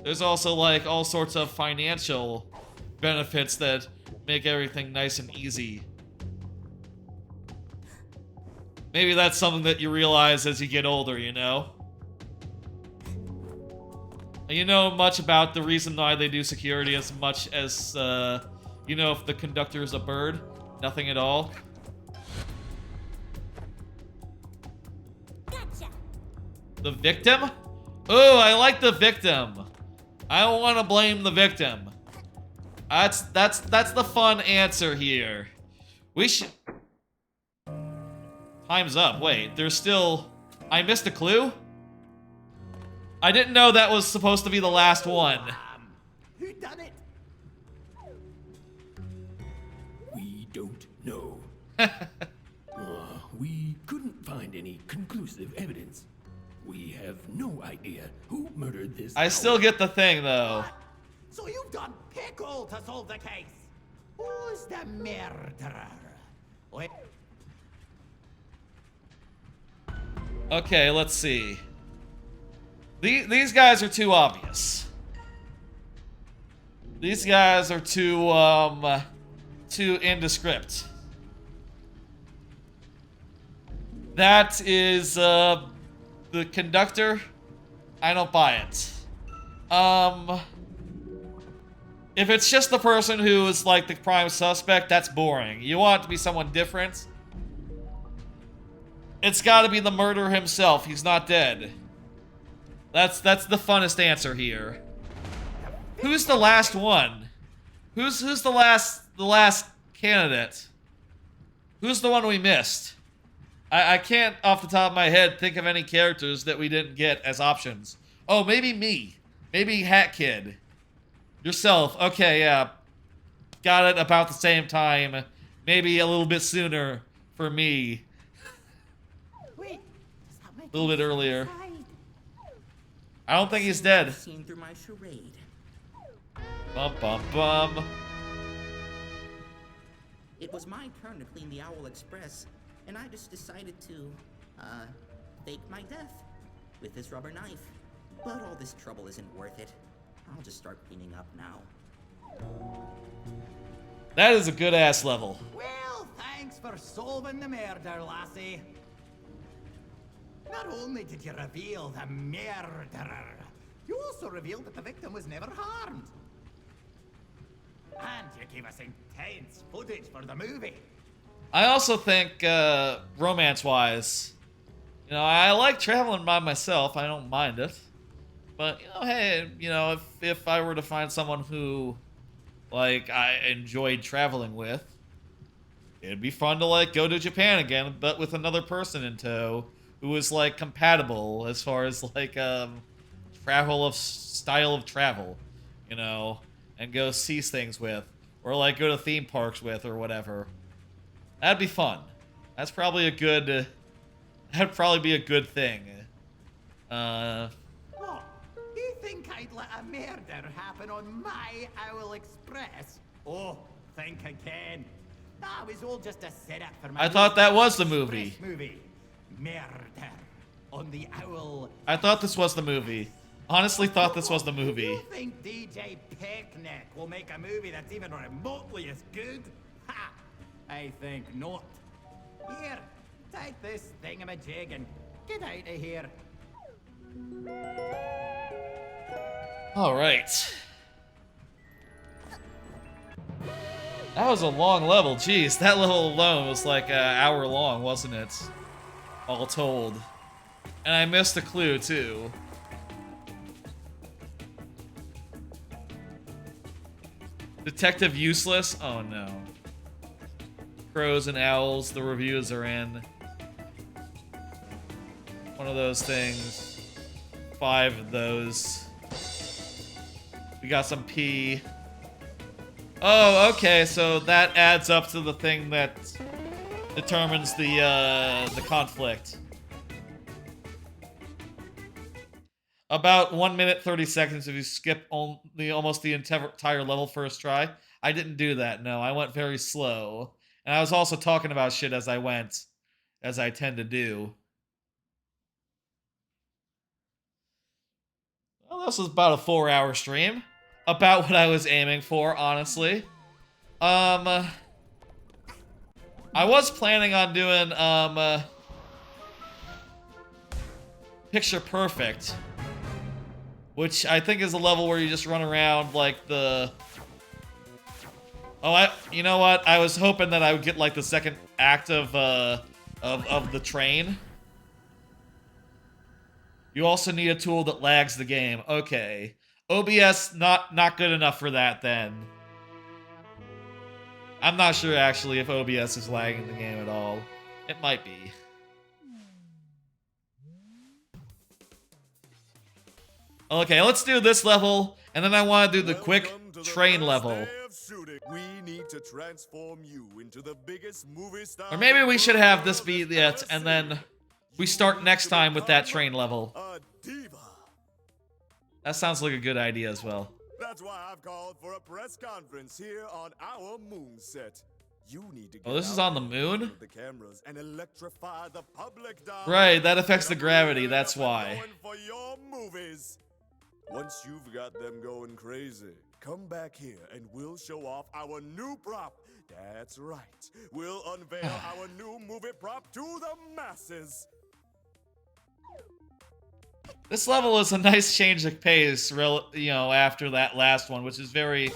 There's also, like, all sorts of financial benefits that make everything nice and easy. Maybe that's something that you realize as you get older, you know? You know much about the reason why they do security as much as, you know, if the conductor is a bird? Nothing at all? Gotcha. The victim? Oh, I like the victim. I don't want to blame the victim. That's the fun answer here. We should... Time's up. Wait, there's still... I missed a clue? I didn't know that was supposed to be the last one. Who done it? We don't know. We couldn't find any conclusive evidence. We have no idea who murdered this. I still get the thing, though. So you've done pickle to solve the case. Who's the murderer? Wait. Okay, let's see. These guys are too obvious. These guys are too indescript. That is the conductor. I don't buy it. If it's just the person who is like the prime suspect, that's boring. You want it to be someone different. It's got to be the murderer himself. He's not dead. That's the funnest answer here. Who's the last one? Who's the last candidate? Who's the one we missed? I can't off the top of my head think of any characters that we didn't get as options. Oh, maybe me. Maybe Hat Kid. Yourself. Okay, yeah. Got it about the same time. Maybe a little bit sooner for me. Wait, A little bit earlier. I don't think he's dead. Seen through my charade. Bum bum bum. It was my turn to clean the Owl Express, and I just decided to, fake my death with this rubber knife. But all this trouble isn't worth it. I'll just start cleaning up now. That is a good ass level. Well, thanks for solving the murder, lassie. Not only did you reveal the murderer, you also revealed that the victim was never harmed. And you gave us intense footage for the movie. I also think, romance-wise, you know, I like traveling by myself. I don't mind it. But, you know, hey, you know, if I were to find someone who, like, I enjoyed traveling with, it'd be fun to, like, go to Japan again, but with another person in tow who is, like, compatible as far as, like, style of travel, you know, and go see things with, or, like, go to theme parks with, or whatever. That'd be fun. That's probably a good, that'd probably be a good thing. What? You think I'd let a murder happen on my Owl Express? Oh, think again. That was all just a setup for my... I thought that was the movie. Murder on the Owl. I thought this was the movie. Honestly thought this was the movie. You think DJ Picnic will make a movie that's even remotely as good? Ha! I think not. Here, take this thingamajig and get out of here. Alright. That was a long level. Jeez, that level alone was like an hour long, wasn't it? All told. And I missed a clue, too. Detective Useless? Oh, no. Crows and owls, the reviews are in. One of those things. 5 of those. We got some pee. Oh, okay, so that adds up to the thing that determines the conflict. About 1 minute 30 seconds if you skip almost the entire level first try. I didn't do that, no. I went very slow. And I was also talking about shit as I went, as I tend to do. Well, this was about a 4-hour stream. About what I was aiming for, honestly. I was planning on doing, Picture Perfect. Which I think is a level where you just run around like the... Oh, you know what? I was hoping that I would get like the second act of the train. You also need a tool that lags the game. Okay. OBS not good enough for that then. I'm not sure actually if OBS is lagging the game at all. It might be. Okay, let's do this level, and then I want to do the quick train level. We need to transform you into the biggest movie star. Or maybe we should have this be it, and then we start next time with that train level. A diva. That sounds like a good idea as well. That's why I've called for a press conference here on our moon set. You need to get Oh, this is on the moon? the cameras and electrify the public, darling. Right, that affects the gravity, that's why. Going for your movies. Once you've got them going crazy, come back here and we'll show off our new prop. That's right. We'll unveil our new movie prop to the masses. This level is a nice change of pace, you know, after that last one, which is very...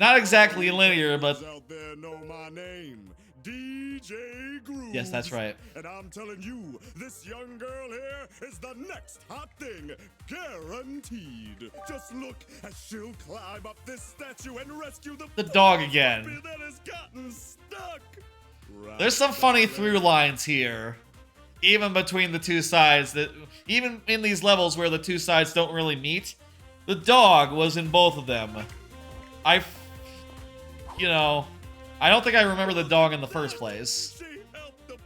Not exactly linear, but... Out there know my name, DJ Grooves. Yes, that's right. And I'm telling you, this young girl here is the next hot thing, guaranteed. Just look as she'll climb up this statue and rescue the dog again. That has gotten stuck. Right. There's some funny through lines here, even between the two sides. That even in these levels where the two sides don't really meet, the dog was in both of them. You know, I don't think I remember the dog in the first place,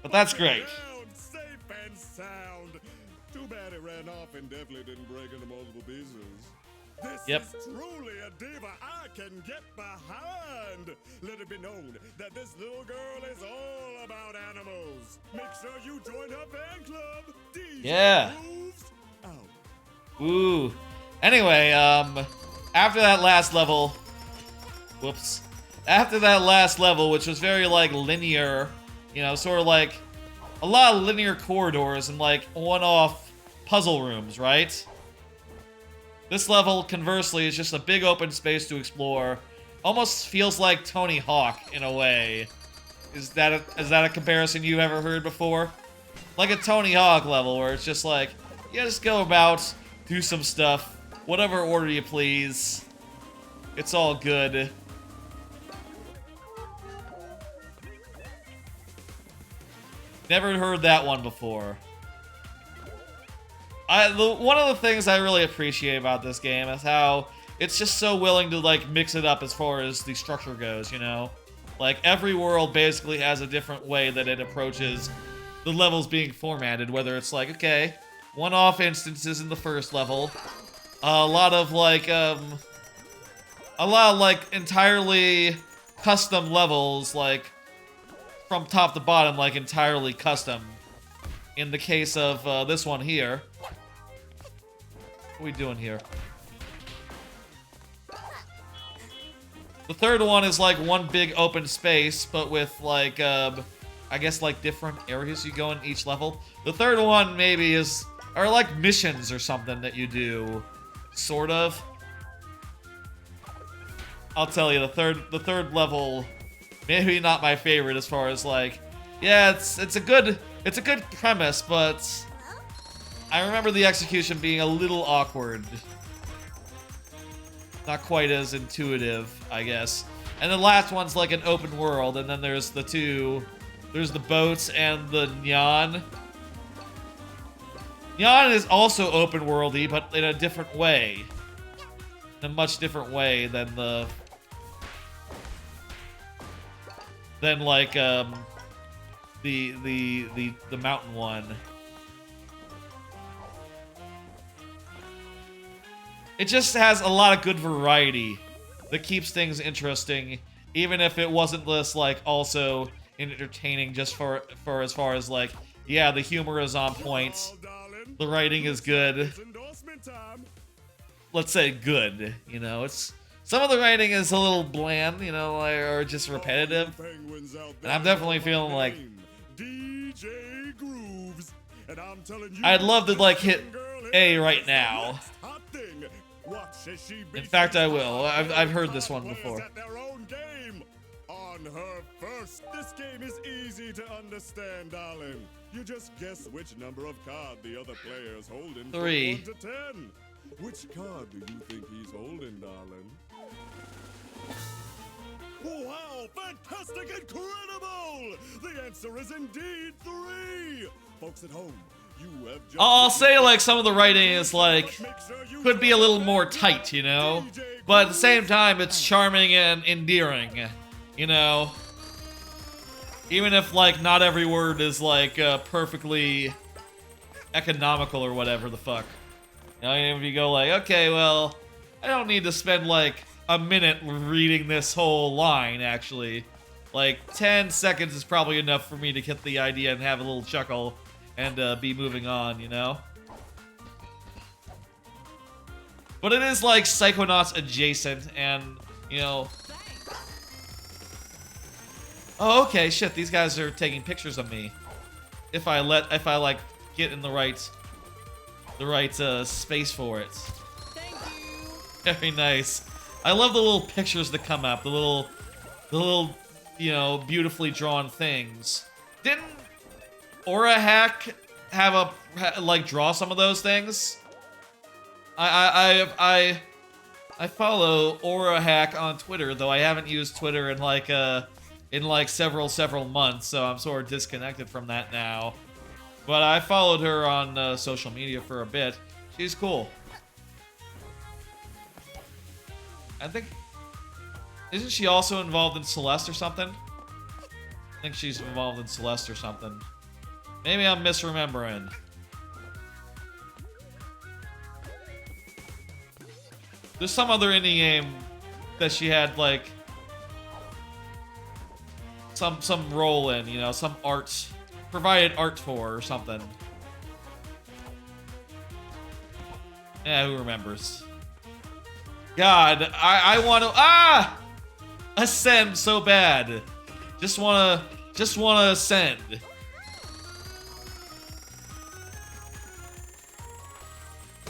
but that's great. Safe and sound. Too bad it ran off and definitely didn't break into multiple pieces. This is truly a diva I can get behind. Let it be known that this little girl is all about animals. Make sure you join her fan club. DJ Yeah. Grooves out. Ooh. Anyway, after that last level, whoops. After that last level, which was very, like, linear, you know, sort of like a lot of linear corridors and, like, one-off puzzle rooms, right? This level, conversely, is just a big open space to explore. Almost feels like Tony Hawk, in a way. Is that a comparison you ever heard before? Like a Tony Hawk level, where it's just like, you just go about, do some stuff, whatever order you please. It's all good. Never heard that one before. One of the things I really appreciate about this game is how it's just so willing to, like, mix it up as far as the structure goes, you know? Like, every world basically has a different way that it approaches the levels being formatted, whether it's like, okay, one-off instances in the first level, a lot of, like, entirely custom levels, like, from top to bottom, like, entirely custom. In the case of this one here. What are we doing here? The third one is, like, one big open space, but with, like, I guess, like, different areas you go in each level. The third one, maybe, are, like, missions or something that you do. Sort of. I'll tell you, the third level... Maybe not my favorite as far as, like, yeah, it's a good premise, but I remember the execution being a little awkward. Not quite as intuitive, I guess. And the last one's like an open world, and then there's the boats and the Nyan. Nyan is also open worldy, but in a different way. In a much different way than the... Than, like, the mountain one. It just has a lot of good variety that keeps things interesting, even if it wasn't this, like, also entertaining just for as far as, like, yeah, the humor is on point, the writing is good. Let's say good, you know, it's... Some of the writing is a little bland, you know, or just repetitive. And I'm definitely feeling like... DJ Grooves, and I'm telling you, I'd love to, like, hit A right now. In fact, I will. I've heard this one before. On her first. This game is easy to understand, darling. You just guess which number of card the other player's holding. 3. From 1 to 10. Which card do you think he's holding, darling? Wow, fantastic, incredible! The answer is indeed 3! Folks at home, I'll say like some of the writing is like could be a little more tight, you know, but at the same time it's charming and endearing, you know. Even if like not every word is like perfectly economical or whatever the fuck. You know, if you go like, okay, well, I don't need to spend like a minute reading this whole line, actually. Like, 10 seconds is probably enough for me to get the idea and have a little chuckle and be moving on, you know? But it is like Psychonauts adjacent, and, you know... Oh, okay, shit, these guys are taking pictures of me. If I like, get in the right space for it. Very nice. I love the little pictures that come up, the little, you know, beautifully drawn things. Didn't Aura Hack have like draw some of those things? I follow Aura Hack on Twitter, though I haven't used Twitter in like several months, so I'm sort of disconnected from that now. But I followed her on social media for a bit. She's cool. I think... Isn't she also involved in Celeste or something? I think she's involved in Celeste or something. Maybe I'm misremembering. There's some other indie game that she had, like... some role in, you know, some art... provided art for or something. Yeah, who remembers? God, I want to ascend so bad. Just wanna ascend.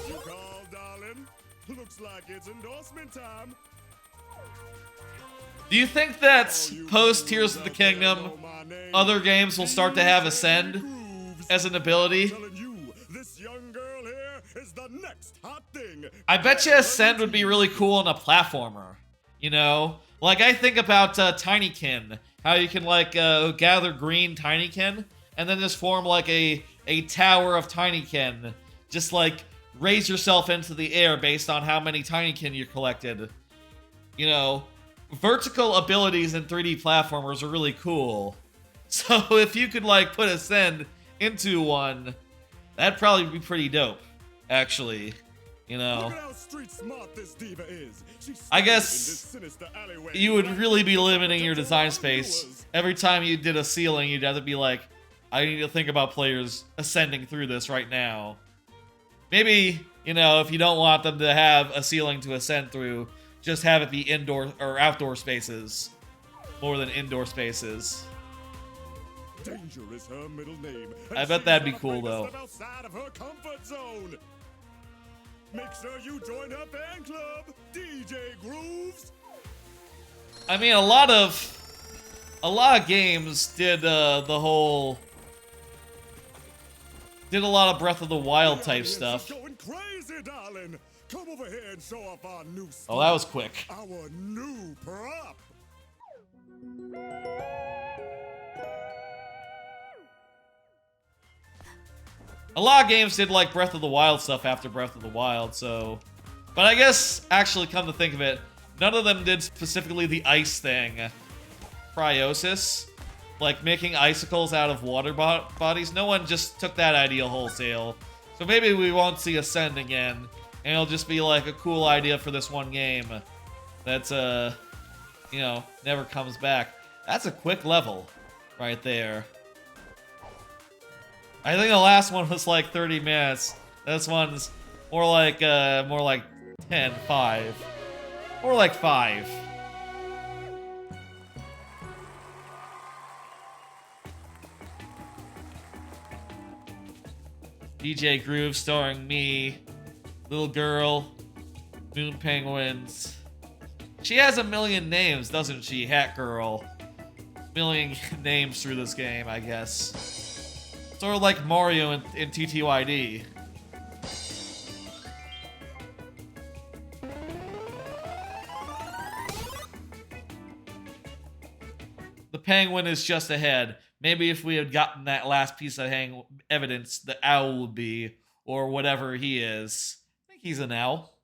You call, darling? Looks like it's endorsement time. Do you think that post Tears of the Kingdom, other games will start to have Ascend as an ability? I bet you Ascend would be really cool in a platformer, you know? Like, I think about Tinykin, how you can, like, gather green Tinykin, and then just form, like, a tower of Tinykin. Just, like, raise yourself into the air based on how many Tinykin you collected. You know? Vertical abilities in 3D platformers are really cool. So if you could, like, put Ascend into one, that'd probably be pretty dope, actually. You know? I guess you would really be limiting your design space. Every time you did a ceiling, you'd have to be like, I need to think about players ascending through this right now. Maybe, you know, if you don't want them to have a ceiling to ascend through, just have it be indoor or outdoor spaces more than indoor spaces. Danger is her middle name. I bet that'd be cool, though. Outside of her comfort zone. Make sure you join her fan club, DJ Grooves. I mean, a lot of games did a lot of Breath of the Wild type stuff. Going crazy, darling. Come over here and show off our new stuff. Oh, that was quick. Our new prop. A lot of games did like Breath of the Wild stuff after Breath of the Wild, so... But I guess, actually, come to think of it, none of them did specifically the ice thing. Cryosis. Like, making icicles out of water bodies. No one just took that idea wholesale. So maybe we won't see Ascend again, and it'll just be like a cool idea for this one game that's, you know, never comes back. That's a quick level right there. I think the last one was like 30 minutes. This one's more like 10, 5. More like 5. DJ Groove starring me, little girl, Moon Penguins. She has a million names, doesn't she, Hat Girl? Million names through this game, I guess. Sort of like Mario in TTYD. The penguin is just ahead. Maybe if we had gotten that last piece of evidence, the owl would be, or whatever he is. I think he's an owl.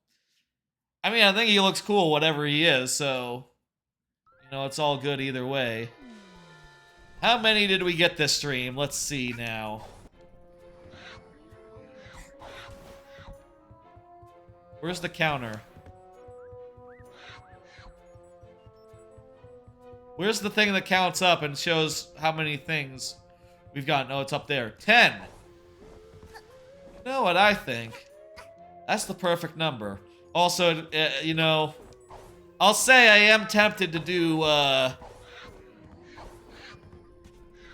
I mean, I think he looks cool, whatever he is, so... You know, it's all good either way. How many did we get this stream? Let's see now. Where's the counter? Where's the thing that counts up and shows how many things we've gotten? Oh, it's up there. 10! You know what I think? That's the perfect number. Also, you know, I'll say I am tempted to do, I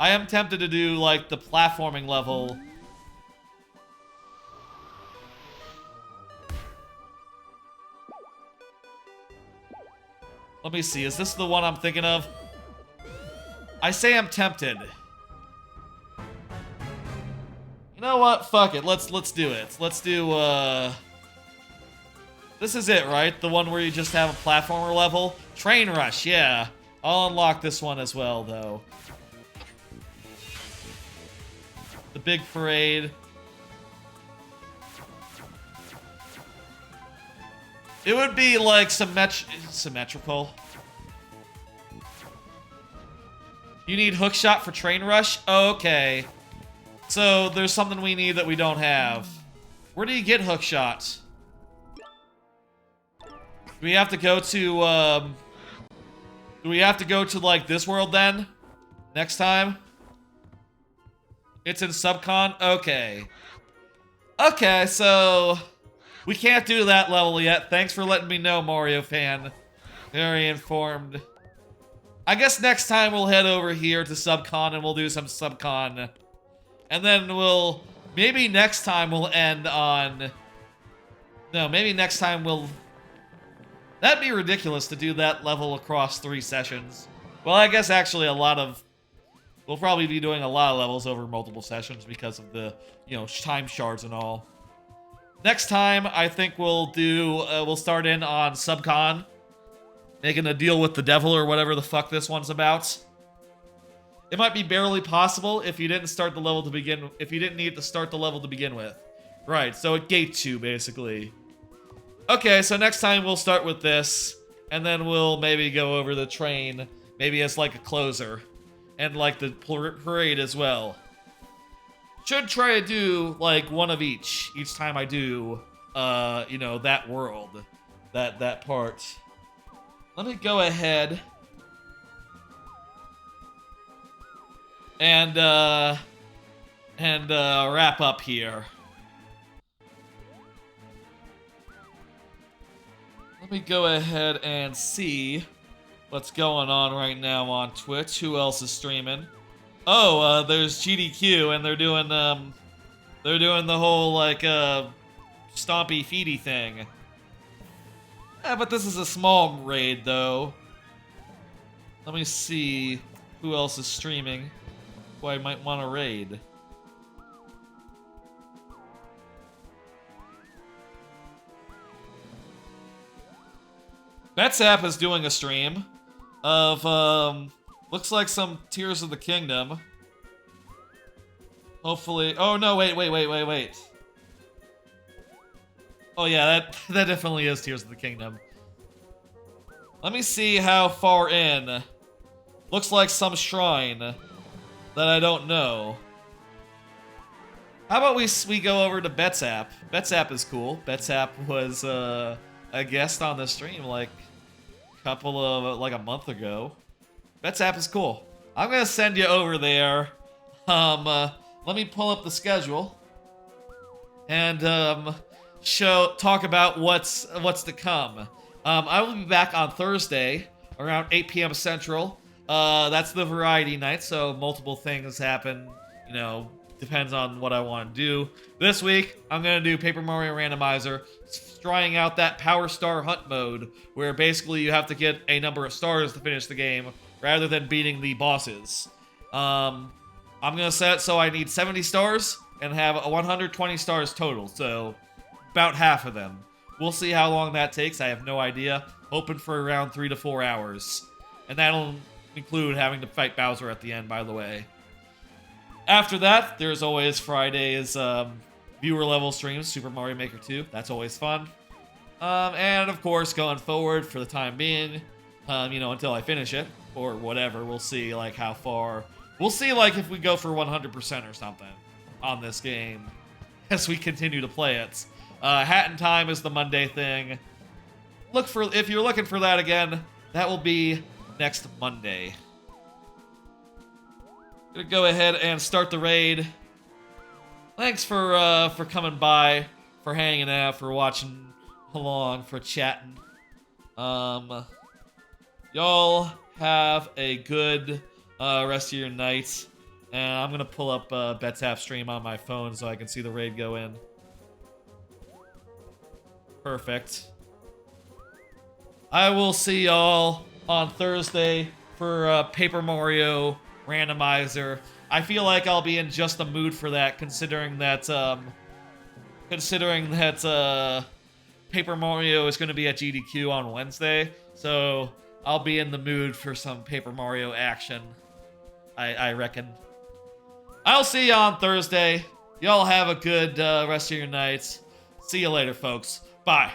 am tempted to do, like, the platforming level. Let me see, is this the one I'm thinking of? I say I'm tempted. You know what? Fuck it. Let's do it. Let's do, This is it, right? The one where you just have a platformer level? Train Rush, yeah. I'll unlock this one as well, though. The big parade. It would be like symmetrical. You need hookshot for Train Rush? Oh, okay. So there's something we need that we don't have. Where do you get hookshot? Do we have to go to, do we have to go to, like, this world then? Next time? It's in Subcon? Okay. Okay, so... We can't do that level yet. Thanks for letting me know, Mario fan. Very informed. I guess next time we'll head over here to Subcon and we'll do some Subcon. And then we'll... Maybe next time we'll end on... No, maybe next time we'll... That'd be ridiculous to do that level across 3 sessions. Well, I guess actually a lot of... We'll probably be doing a lot of levels over multiple sessions because of the, you know, time shards and all. Next time, I think we'll do, we'll start in on Subcon. Making a deal with the devil or whatever the fuck this one's about. It might be barely possible if you didn't start the level to begin, if you didn't need to start the level to begin with. Right, so it gates you, basically. Okay, so next time we'll start with this, and then we'll maybe go over the train, maybe as like a closer. And like the parade as well. Should try to do, like, one of each time I do, you know, that world. That part. Let me go ahead. And wrap up here. Let me go ahead and see what's going on right now on Twitch. Who else is streaming? Oh, there's GDQ, and they're doing the whole, like, stompy feety thing. Yeah, but this is a small raid, though. Let me see who else is streaming, who I might want to raid. Betsap is doing a stream of, looks like some Tears of the Kingdom. Hopefully... Oh, no, wait. Oh, yeah, that definitely is Tears of the Kingdom. Let me see how far in. Looks like some shrine that I don't know. How about we go over to Betsap? Betsap is cool. Betsap was a guest on the stream like a month ago. Betsap is cool. I'm gonna send you over there. Let me pull up the schedule and talk about what's to come. I will be back on Thursday around 8 p.m. Central. That's the variety night, so multiple things happen. You know, depends on what I want to do. This week, I'm gonna do Paper Mario Randomizer, trying out that Power Star Hunt mode, where basically you have to get a number of stars to finish the game, rather than beating the bosses. I'm gonna set it so I need 70 stars and have 120 stars total, so about half of them. We'll see how long that takes, I have no idea. Hoping for around 3 to 4 hours. And that'll include having to fight Bowser at the end, by the way. After that, there's always Friday's viewer level streams, Super Mario Maker 2. That's always fun. And of course, going forward for the time being, you know, until I finish it or whatever, we'll see like how far. We'll see like if we go for 100% or something on this game as we continue to play it. Hat in Time is the Monday thing. If you're looking for that again, that will be next Monday. Gonna go ahead and start the raid. Thanks for coming by, for hanging out, for watching along, for chatting. Y'all have a good rest of your night. And I'm gonna pull up Betap stream on my phone so I can see the raid go in. Perfect. I will see y'all on Thursday for Paper Mario Randomizer. I feel like I'll be in just the mood for that, considering that Paper Mario is going to be at GDQ on Wednesday, so I'll be in the mood for some Paper Mario action. I reckon. I'll see you on Thursday. Y'all have a good rest of your night. See you later, folks. Bye.